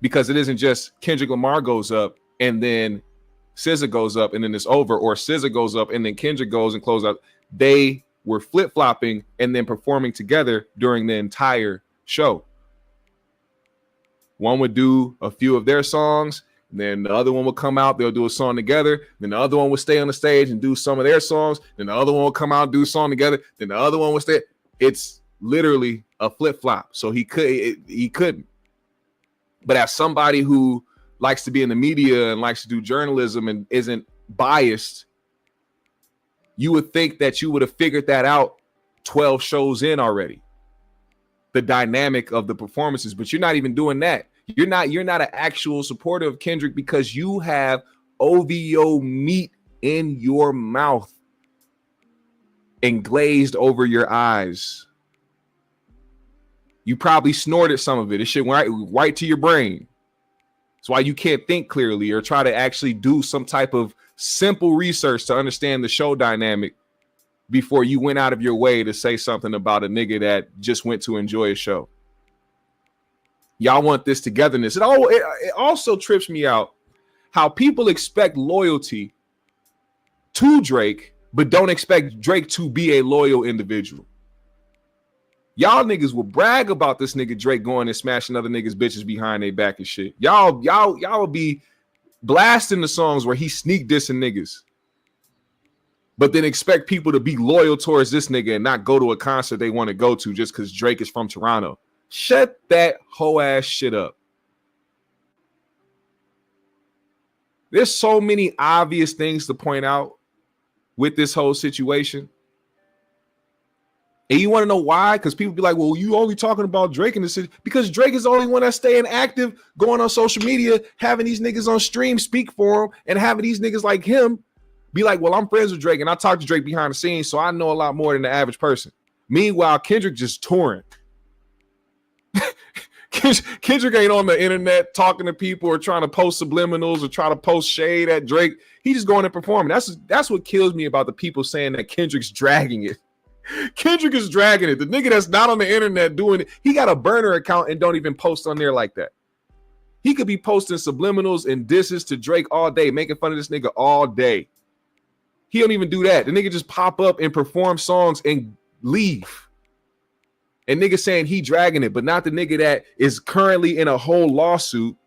Speaker 1: Because it isn't just Kendrick Lamar goes up and then SZA goes up and then it's over, or SZA goes up and then Kendrick goes and closes out. They were flip-flopping and then performing together during the entire show. One would do a few of their songs, and then the other one would come out, they'll do a song together, then the other one would stay on the stage and do some of their songs, then the other one would come out and do a song together, then the other one would stay. It's literally a flip-flop. So he couldn't. But as somebody who likes to be in the media and likes to do journalism and isn't biased, you would think that you would have figured that out 12 shows in already. The dynamic of the performances, but you're not even doing that. You're not an actual supporter of Kendrick because you have OVO meat in your mouth and glazed over your eyes. You probably snorted some of it. It shit went right to your brain. That's why you can't think clearly or try to actually do some type of simple research to understand the show dynamic before you went out of your way to say something about a nigga that just went to enjoy a show. Y'all want this togetherness. It also trips me out how people expect loyalty to Drake, but don't expect Drake to be a loyal individual. Y'all niggas will brag about this nigga Drake going and smashing other niggas' bitches behind their back and shit. Y'all will be blasting the songs where he sneak dissing niggas, but then expect people to be loyal towards this nigga and not go to a concert they want to go to just because Drake is from Toronto. Shut that whole ass shit up. There's so many obvious things to point out with this whole situation. And you want to know why? Because people be like, well, you only talking about Drake in the city. Because Drake is the only one that's staying active, going on social media, having these niggas on stream speak for him, and having these niggas like him be like, well, I'm friends with Drake, and I talk to Drake behind the scenes, so I know a lot more than the average person. Meanwhile, Kendrick just touring. Kendrick ain't on the internet talking to people or trying to post subliminals or try to post shade at Drake. He just going and performing. That's what kills me about the people saying that Kendrick's dragging it. Kendrick is dragging it. The nigga that's not on the internet doing it, he got a burner account and don't even post on there like that. He could be posting subliminals and disses to Drake all day, making fun of this nigga all day. He don't even do that. The nigga just pop up and perform songs and leave. And nigga saying he dragging it, but not the nigga that is currently in a whole lawsuit,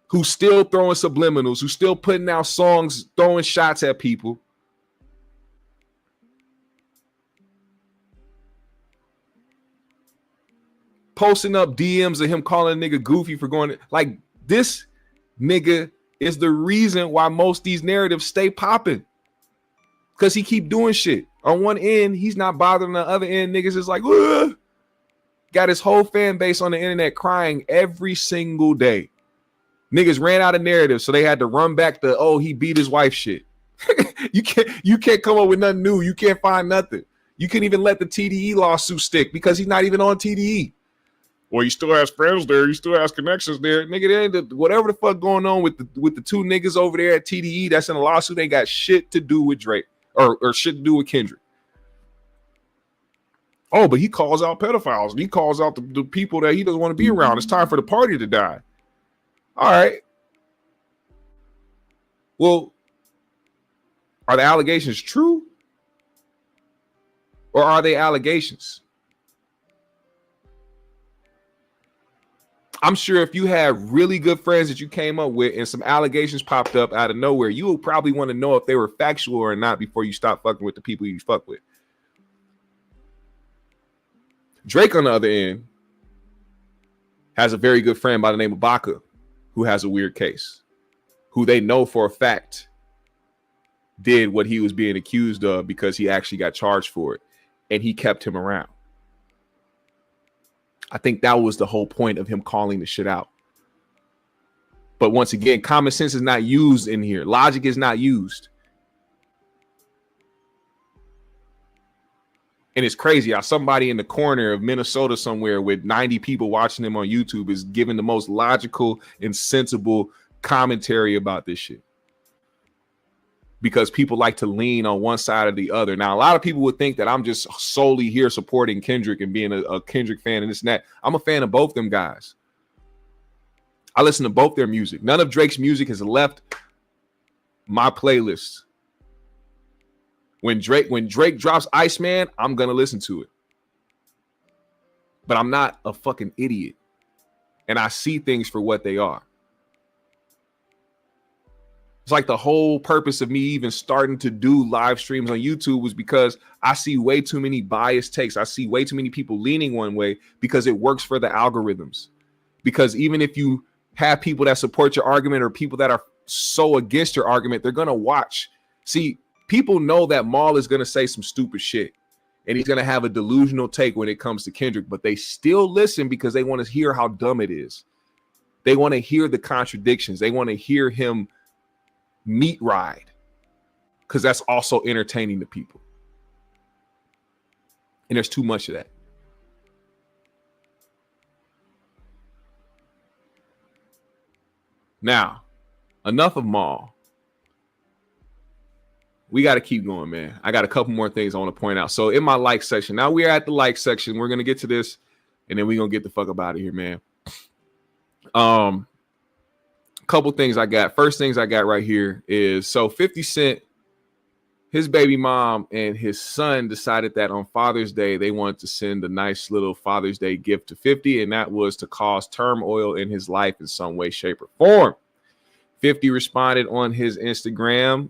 Speaker 1: who's still throwing subliminals, who's still putting out songs, throwing shots at people. Posting up DMs of him calling a nigga goofy for going, like, this nigga is the reason why most of these narratives stay popping. Because he keep doing shit. On one end, he's not bothering. The other end, niggas is like, ugh. Got his whole fan base on the internet crying every single day. Niggas ran out of narrative, so they had to run back the, oh, he beat his wife shit. You can't come up with nothing new. You can't find nothing. You can't even let the TDE lawsuit stick because he's not even on TDE. Well, he still has friends there. He still has connections there. Nigga, whatever the fuck going on with the two niggas over there at TDE that's in a lawsuit ain't got shit to do with Drake or shit to do with Kendrick. Oh, but he calls out pedophiles and he calls out the people that he doesn't want to be around. It's time for the party to die. All right. Well, are the allegations true? Or are they allegations? I'm sure if you had really good friends that you came up with and some allegations popped up out of nowhere, you would probably want to know if they were factual or not before you stop fucking with the people you fuck with. Drake, on the other end, has a very good friend by the name of Baca, who has a weird case, who they know for a fact did what he was being accused of because he actually got charged for it, and he kept him around. I think that was the whole point of him calling the shit out. But once again, common sense is not used in here. Logic is not used. And it's crazy how somebody in the corner of Minnesota somewhere with 90 people watching him on YouTube is giving the most logical and sensible commentary about this shit. Because people like to lean on one side or the other. Now, a lot of people would think that I'm just solely here supporting Kendrick and being a Kendrick fan and this and that. I'm a fan of both them guys. I listen to both their music. None of Drake's music has left my playlist. When Drake drops Iceman, I'm going to listen to it. But I'm not a fucking idiot. And I see things for what they are. It's like the whole purpose of me even starting to do live streams on YouTube was because I see way too many biased takes. I see way too many people leaning one way because it works for the algorithms. Because even if you have people that support your argument or people that are so against your argument, they're going to watch. See, people know that Maul is going to say some stupid shit and he's going to have a delusional take when it comes to Kendrick, but they still listen because they want to hear how dumb it is. They want to hear the contradictions. They want to hear him meat ride because that's also entertaining to people. And there's too much of that. Now, enough of Maul. We got to keep going, man. I got a couple more things I want to point out. So in my like section, now we're at the like section. We're going to get to this and then we're going to get the fuck up out of here, man. Couple things I got. First things I got right here is, so 50 Cent, his baby mom and his son decided that on Father's Day, they wanted to send a nice little Father's Day gift to 50, and that was to cause turmoil in his life in some way, shape, or form. 50 responded on his Instagram,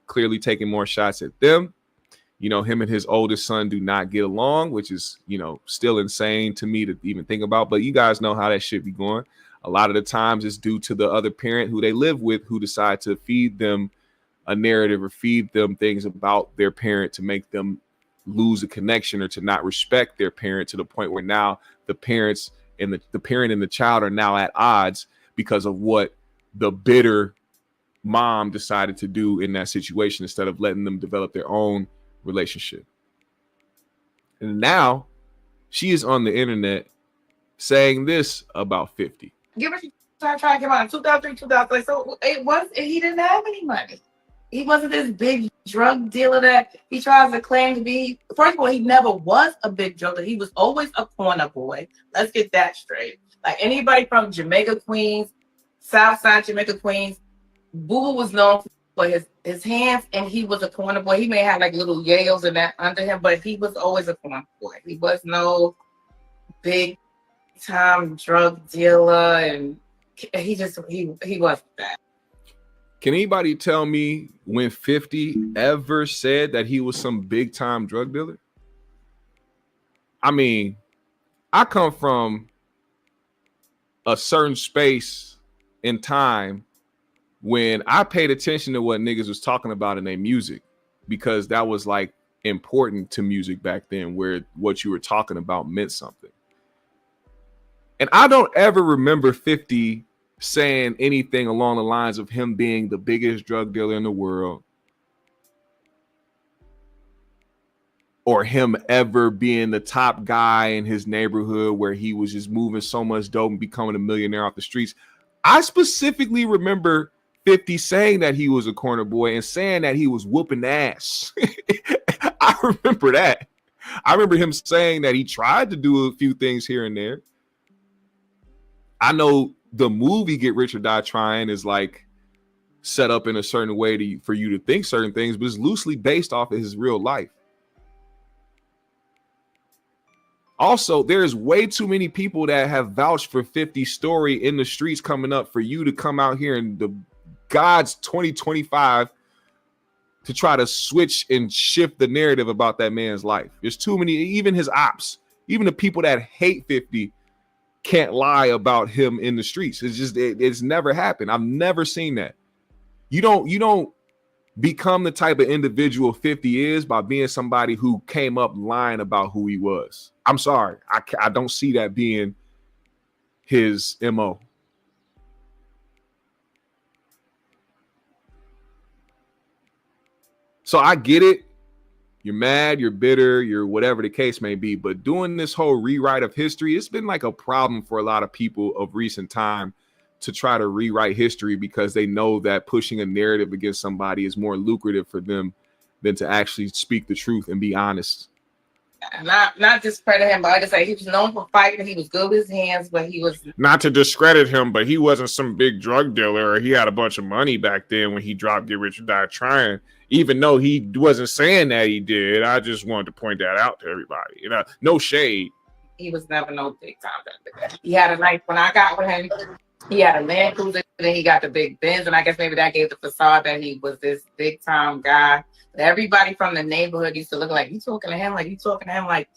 Speaker 1: clearly taking more shots at them. You know, him and his oldest son do not get along, which is, you know, still insane to me to even think about, but you guys know how that shit be going. A lot of the times it's due to the other parent who they live with who decide to feed them a narrative or feed them things about their parent to make them lose a connection or to not respect their parent to the point where now the parents and the parent and the child are now at odds because of what the bitter mom decided to do in that situation instead of letting them develop their own relationship. And now she is on the internet saying this about 50.
Speaker 14: Give it trying to come out in 2003, 2004. So he didn't have any money. He wasn't this big drug dealer that he tries to claim to be. First of all, he never was a big drug dealer. He was always a corner boy. Let's get that straight. Like anybody from Jamaica, Queens, Southside Jamaica, Queens, Boo was known for his hands, and he was a corner boy. He may have like little yales and that under him, but he was always a corner boy. He was no big time drug dealer, and he wasn't that.
Speaker 1: Can anybody tell me when 50 ever said that he was some big time drug dealer? I mean, I come from a certain space in time when I paid attention to what niggas was talking about in their music, because that was like important to music back then, where what you were talking about meant something. And I don't ever remember 50 saying anything along the lines of him being the biggest drug dealer in the world, or him ever being the top guy in his neighborhood where he was just moving so much dope and becoming a millionaire off the streets. I specifically remember 50 saying that he was a corner boy and saying that he was whooping ass. I remember that. I remember him saying that he tried to do a few things here and there. I know the movie Get Rich or Die Trying is like set up in a certain way for you to think certain things, but it's loosely based off of his real life. Also, there's way too many people that have vouched for 50's story in the streets coming up for you to come out here in the God's 2025 to try to switch and shift the narrative about that man's life. There's too many, even his ops, even the people that hate 50 can't lie about him in the streets. It's never happened. I've never seen that. You don't become the type of individual 50 is by being somebody who came up lying about who he was. I'm sorry. I don't see that being his MO. So I get it. You're mad, you're bitter, you're whatever the case may be. But doing this whole rewrite of history, it's been like a problem for a lot of people of recent time to try to rewrite history, because they know that pushing a narrative against somebody is more lucrative for them than to actually speak the truth and be honest.
Speaker 14: Not discredit him, but like I say, he was known for fighting. He was good with his hands, but he was
Speaker 1: Not to discredit him, but he wasn't some big drug dealer, or he had a bunch of money back then when he dropped Get Rich or Die Trying. Even though he wasn't saying that he did, I just wanted to point that out to everybody. You know, no shade.
Speaker 14: He was never no big time. He had a nice, when I got with him, he had a Land Cruiser, then he got the big Benz, and I guess maybe that gave the facade that he was this big time guy. Everybody from the neighborhood used to look like, you talking to him like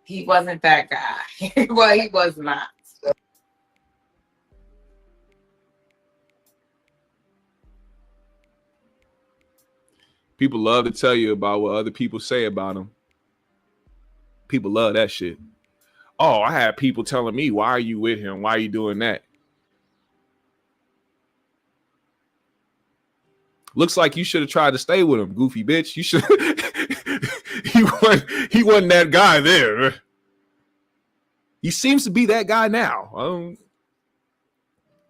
Speaker 14: he wasn't that guy. Well, he was not.
Speaker 1: People love to tell you about what other people say about him. People love that shit. Oh, I had people telling me, why are you with him? Why are you doing that? Looks like you should have tried to stay with him, goofy bitch. You should. He wasn't that guy there. He seems to be that guy now.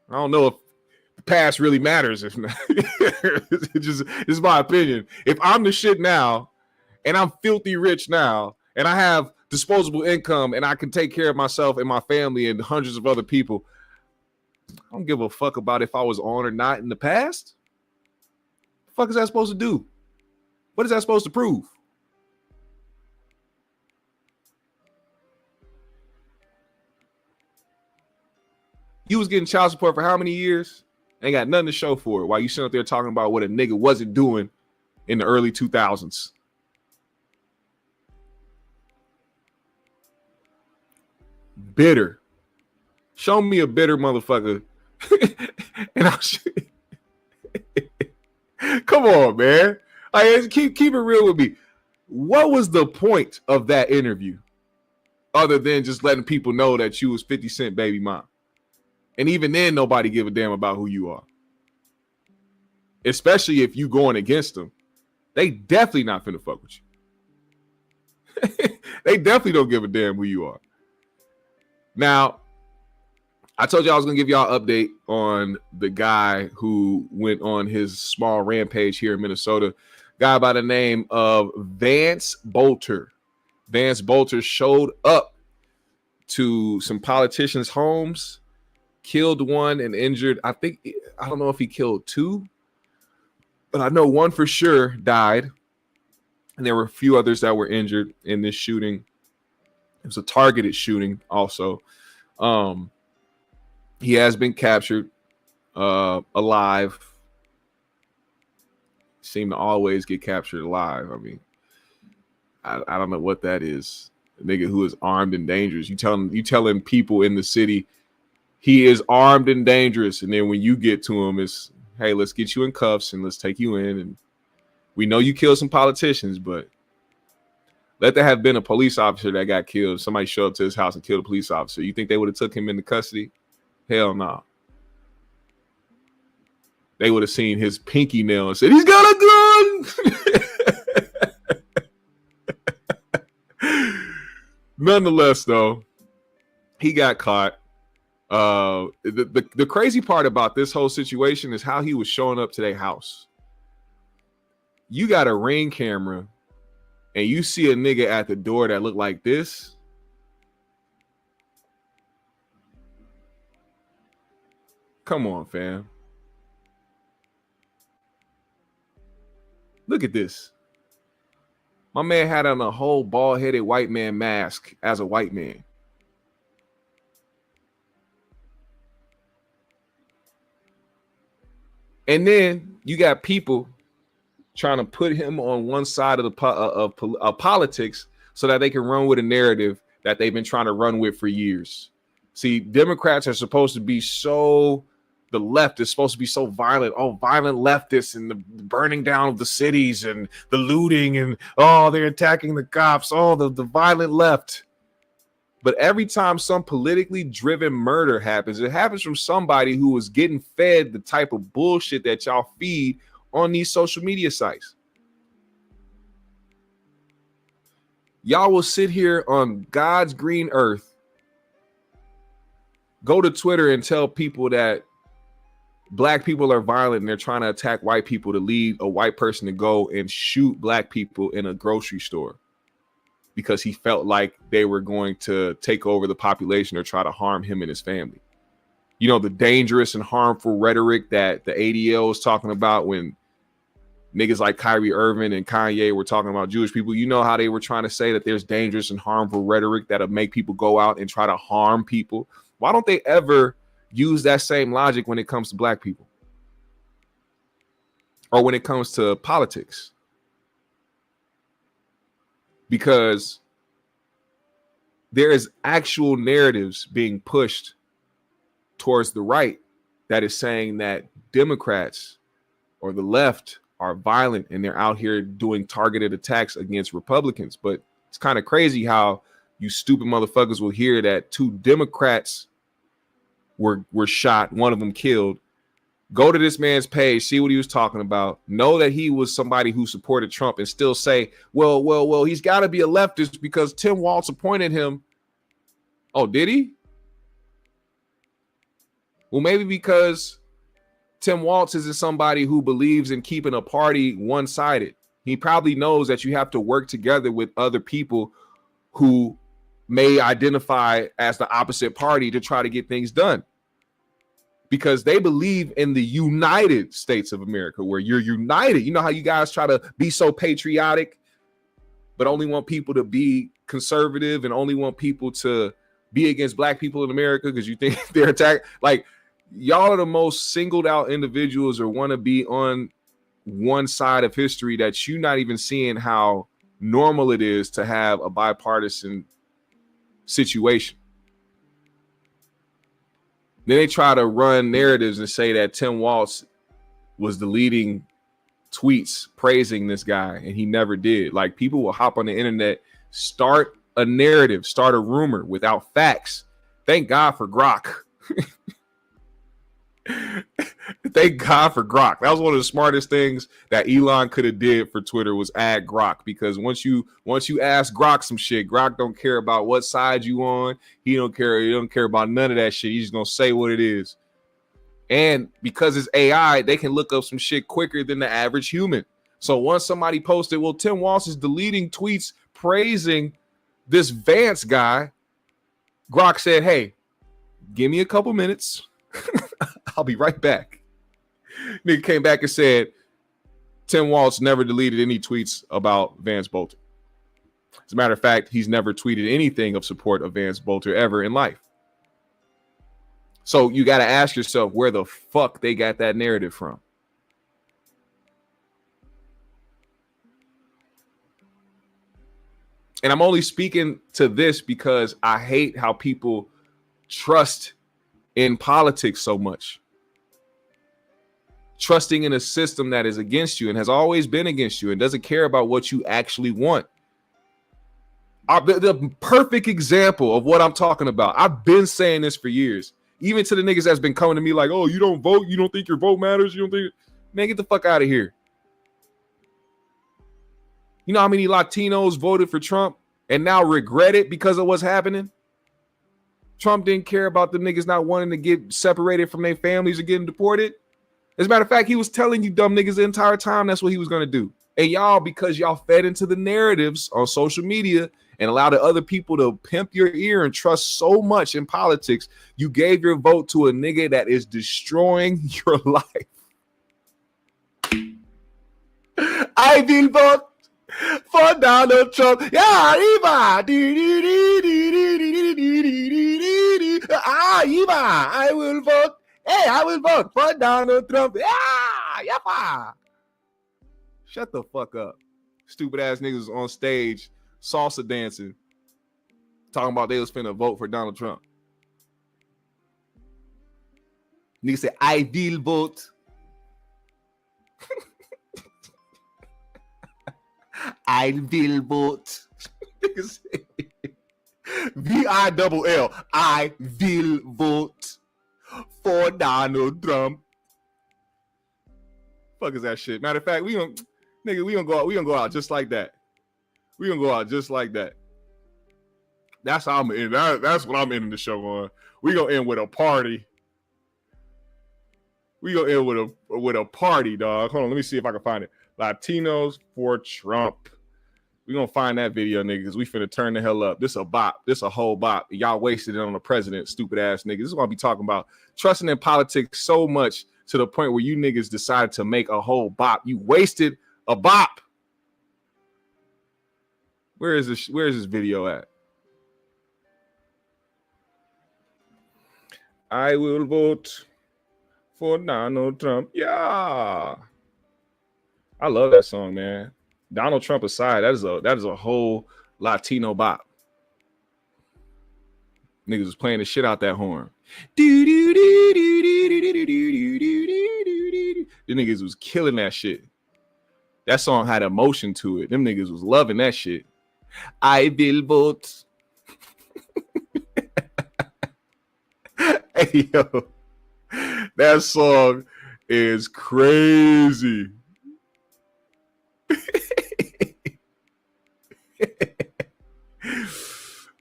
Speaker 1: I don't know if the past really matters. If not. It's my opinion. If I'm the shit now, and I'm filthy rich now, and I have disposable income, and I can take care of myself and my family and hundreds of other people, I don't give a fuck about if I was on or not in the past. What the fuck is that supposed to do? What is that supposed to prove? You was getting child support for how many years? Ain't got nothing to show for it while you sitting up there talking about what a nigga wasn't doing in the early 2000s. Bitter. Show me a bitter motherfucker. And I'll show you. Come on, man. Keep it real with me. What was the point of that interview other than just letting people know that you was 50 Cent baby mom? And even then, nobody give a damn about who you are. Especially if you going against them. They definitely not finna fuck with you. They definitely don't give a damn who you are. Now, I told you I was gonna give y'all an update on the guy who went on his small rampage here in Minnesota. Guy by the name of Vance Bolter. Vance Bolter showed up to some politicians' homes, killed one and injured. I don't know if he killed two, but I know one for sure died. And there were a few others that were injured in this shooting. It was a targeted shooting also. He has been captured alive. Seem to always get captured alive. I mean, I don't know what that is. A nigga who is armed and dangerous. You telling people in the city he is armed and dangerous, and then when you get to him, it's, hey, let's get you in cuffs and let's take you in. And we know you killed some politicians, but let there have been a police officer that got killed. Somebody showed up to his house and killed a police officer. You think they would have took him into custody? Hell no. They would have seen his pinky nail and said, he's got a gun. Nonetheless, though, he got caught. The crazy part about this whole situation is how he was showing up to their house. You got a Ring camera and you see a nigga at the door that looked like this. Come on, fam. Look at this. My man had on a whole bald-headed white man mask as a white man. And then you got people trying to put him on one side of the politics so that they can run with a narrative that they've been trying to run with for years. See, Democrats are supposed to be the left is supposed to be so violent. Oh, violent leftists and the burning down of the cities and the looting and, oh, they're attacking the cops. Oh, the violent left. But every time some politically driven murder happens, it happens from somebody who is getting fed the type of bullshit that y'all feed on these social media sites. Y'all will sit here on God's green earth, go to Twitter and tell people that black people are violent and they're trying to attack white people to lead a white person to go and shoot black people in a grocery store because he felt like they were going to take over the population or try to harm him and his family. You know, the dangerous and harmful rhetoric that the ADL was talking about when niggas like Kyrie Irving and Kanye were talking about Jewish people. You know how they were trying to say that there's dangerous and harmful rhetoric that'll make people go out and try to harm people. Why don't they ever use that same logic when it comes to black people or when it comes to politics? Because there is actual narratives being pushed towards the right that is saying that Democrats or the left are violent and they're out here doing targeted attacks against Republicans. But it's kind of crazy how you stupid motherfuckers will hear that 2 Democrats were shot, one of them killed. Go to this man's page, see what he was talking about, know that he was somebody who supported Trump, and still say, well, he's got to be a leftist because Tim Walz appointed him. Oh, did he? Well, maybe because Tim Walz isn't somebody who believes in keeping a party one-sided. He probably knows that you have to work together with other people who may identify as the opposite party to try to get things done. Because they believe in the United States of America, where you're united. You know how you guys try to be so patriotic, but only want people to be conservative and only want people to be against black people in America because you think they're attacked. Like, y'all are the most singled out individuals or want to be on one side of history that you're not even seeing how normal it is to have a bipartisan situation. Then they try to run narratives and say that Tim Walz was deleting tweets praising this guy, and he never did. Like, people will hop on the internet, start a narrative, start a rumor without facts. Thank God for Grok. Thank God for Grok. That was one of the smartest things that Elon could have did for Twitter was add Grok, because once you ask Grok some shit, Grok don't care about what side you on. He don't care about none of that shit. He's just gonna say what it is. And because it's AI, they can look up some shit quicker than the average human. So once somebody posted, well, Tim Walsh is deleting tweets praising this Vance guy, Grok said, hey, give me a couple minutes. I'll be right back. Nigga came back and said, Tim Walsh never deleted any tweets about Vance Bolter. As a matter of fact, he's never tweeted anything of support of Vance Bolter ever in life. So you got to ask yourself where the fuck they got that narrative from. And I'm only speaking to this because I hate how people trust in politics so much. Trusting in a system that is against you and has always been against you and doesn't care about what you actually want. The perfect example of what I'm talking about. I've been saying this for years. Even to the niggas that's been coming to me like, oh, you don't vote? You don't think your vote matters? You don't think... Man, get the fuck out of here. You know how many Latinos voted for Trump and now regret it because of what's happening? Trump didn't care about the niggas not wanting to get separated from their families or getting deported. As a matter of fact, he was telling you dumb niggas the entire time that's what he was going to do. And y'all, because y'all fed into the narratives on social media and allowed the other people to pimp your ear and trust so much in politics, you gave your vote to a nigga that is destroying your life. I will vote for Donald Trump. Yeah, Eva. Eva, I will vote. Hey, I will vote for Donald Trump. Yeah, yeah. Shut the fuck up. Stupid ass niggas on stage salsa dancing, talking about they was finna vote for Donald Trump. Nigga said, I will vote. I will vote. V-I-double-L. I will vote for Donald Trump. Fuck is that shit? Matter of fact, we gonna go out just like that. We gonna go out just like that. That's how I'm in. That's what I'm ending the show on. We gonna end with a party. We gonna end with a party, dog. Hold on, let me see if I can find it. Latinos for Trump. We gonna find that video, niggas. We finna turn the hell up. This a bop. This a whole bop. Y'all wasted it on the president, stupid ass niggas. This is what I be talking about. Trusting in politics so much to the point where you niggas decided to make a whole bop. You wasted a bop. Where is this video at? I will vote for Donald Trump. Yeah. I love that song, man. Donald Trump aside, that is a whole Latino bop. Niggas was playing the shit out that horn. The niggas was killing that shit. That song had emotion to it. Them niggas was loving that shit. I will vote. Hey, yo. That song is crazy.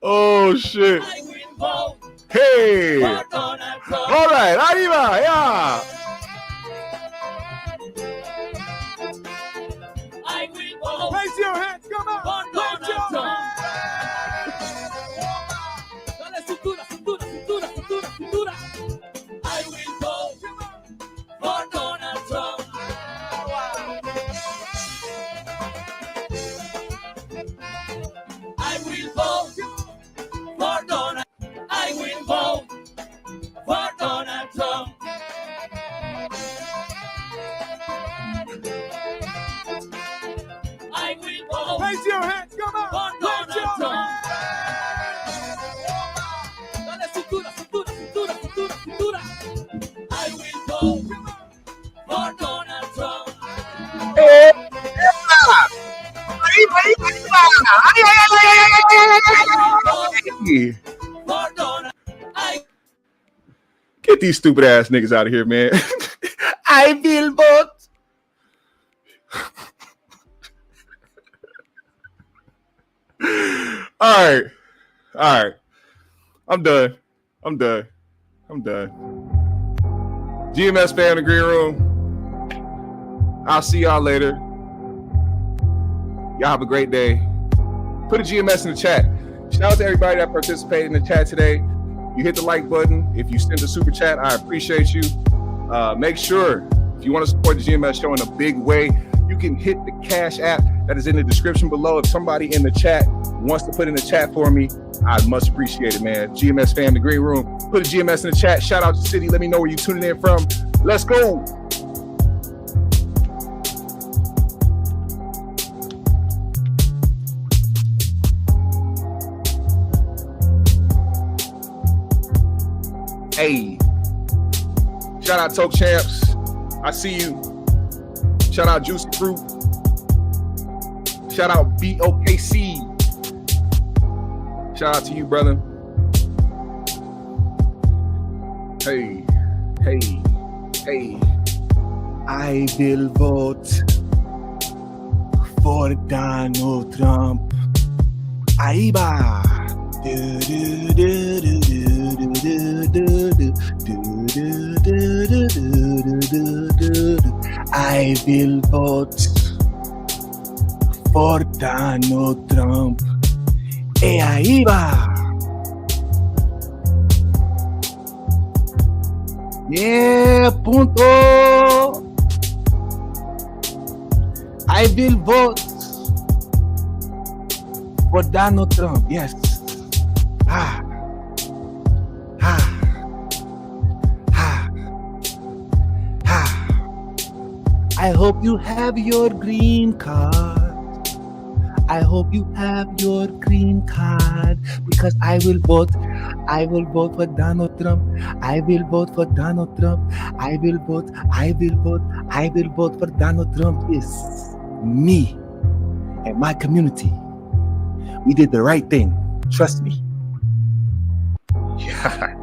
Speaker 1: Oh, shit. Hey. All right. Arriba. Yeah. Raise your hands, come on. Raise your hands. Dale cintura, cintura, cintura, cintura, cintura. I will vote for Donald Trump. I will vote for Donald. I will vote for Donald Trump. I will vote. Raise your hands, come on. For Donald Trump. Dale cintura, cintura, cintura, cintura, cintura. I will vote for Donald Trump. Get these stupid ass niggas out of here, man. I will vote. All right. I'm done. GMS fan in the green room. I'll see y'all later. Y'all have a great day. Put a GMS in the chat. Shout out to everybody that participated in the chat today. You hit the like button. If you send a super chat, I appreciate you. Make sure, if you want to support the GMS show in a big way, you can hit the Cash app that is in the description below. If somebody in the chat wants to put in the chat for me, I'd much appreciate it, man. GMS fan in the green room. Put a GMS in the chat. Shout out to the city. Let me know where you're tuning in from. Let's go. Hey, shout out Toke Champs. I see you. Shout out Juicy Fruit. Shout out BOKC. Shout out to you, brother. Hey. I will vote for Donald Trump. Aiba. I will vote for Donald Trump. Ahí va. Yeah, punto. I will vote for Donald Trump. Yes. I hope you have your green card. I hope you have your green card because I will vote for Donald Trump. I will vote for Donald Trump. I will vote for Donald Trump. Yes, me and my community. We did the right thing. Trust me. Yeah.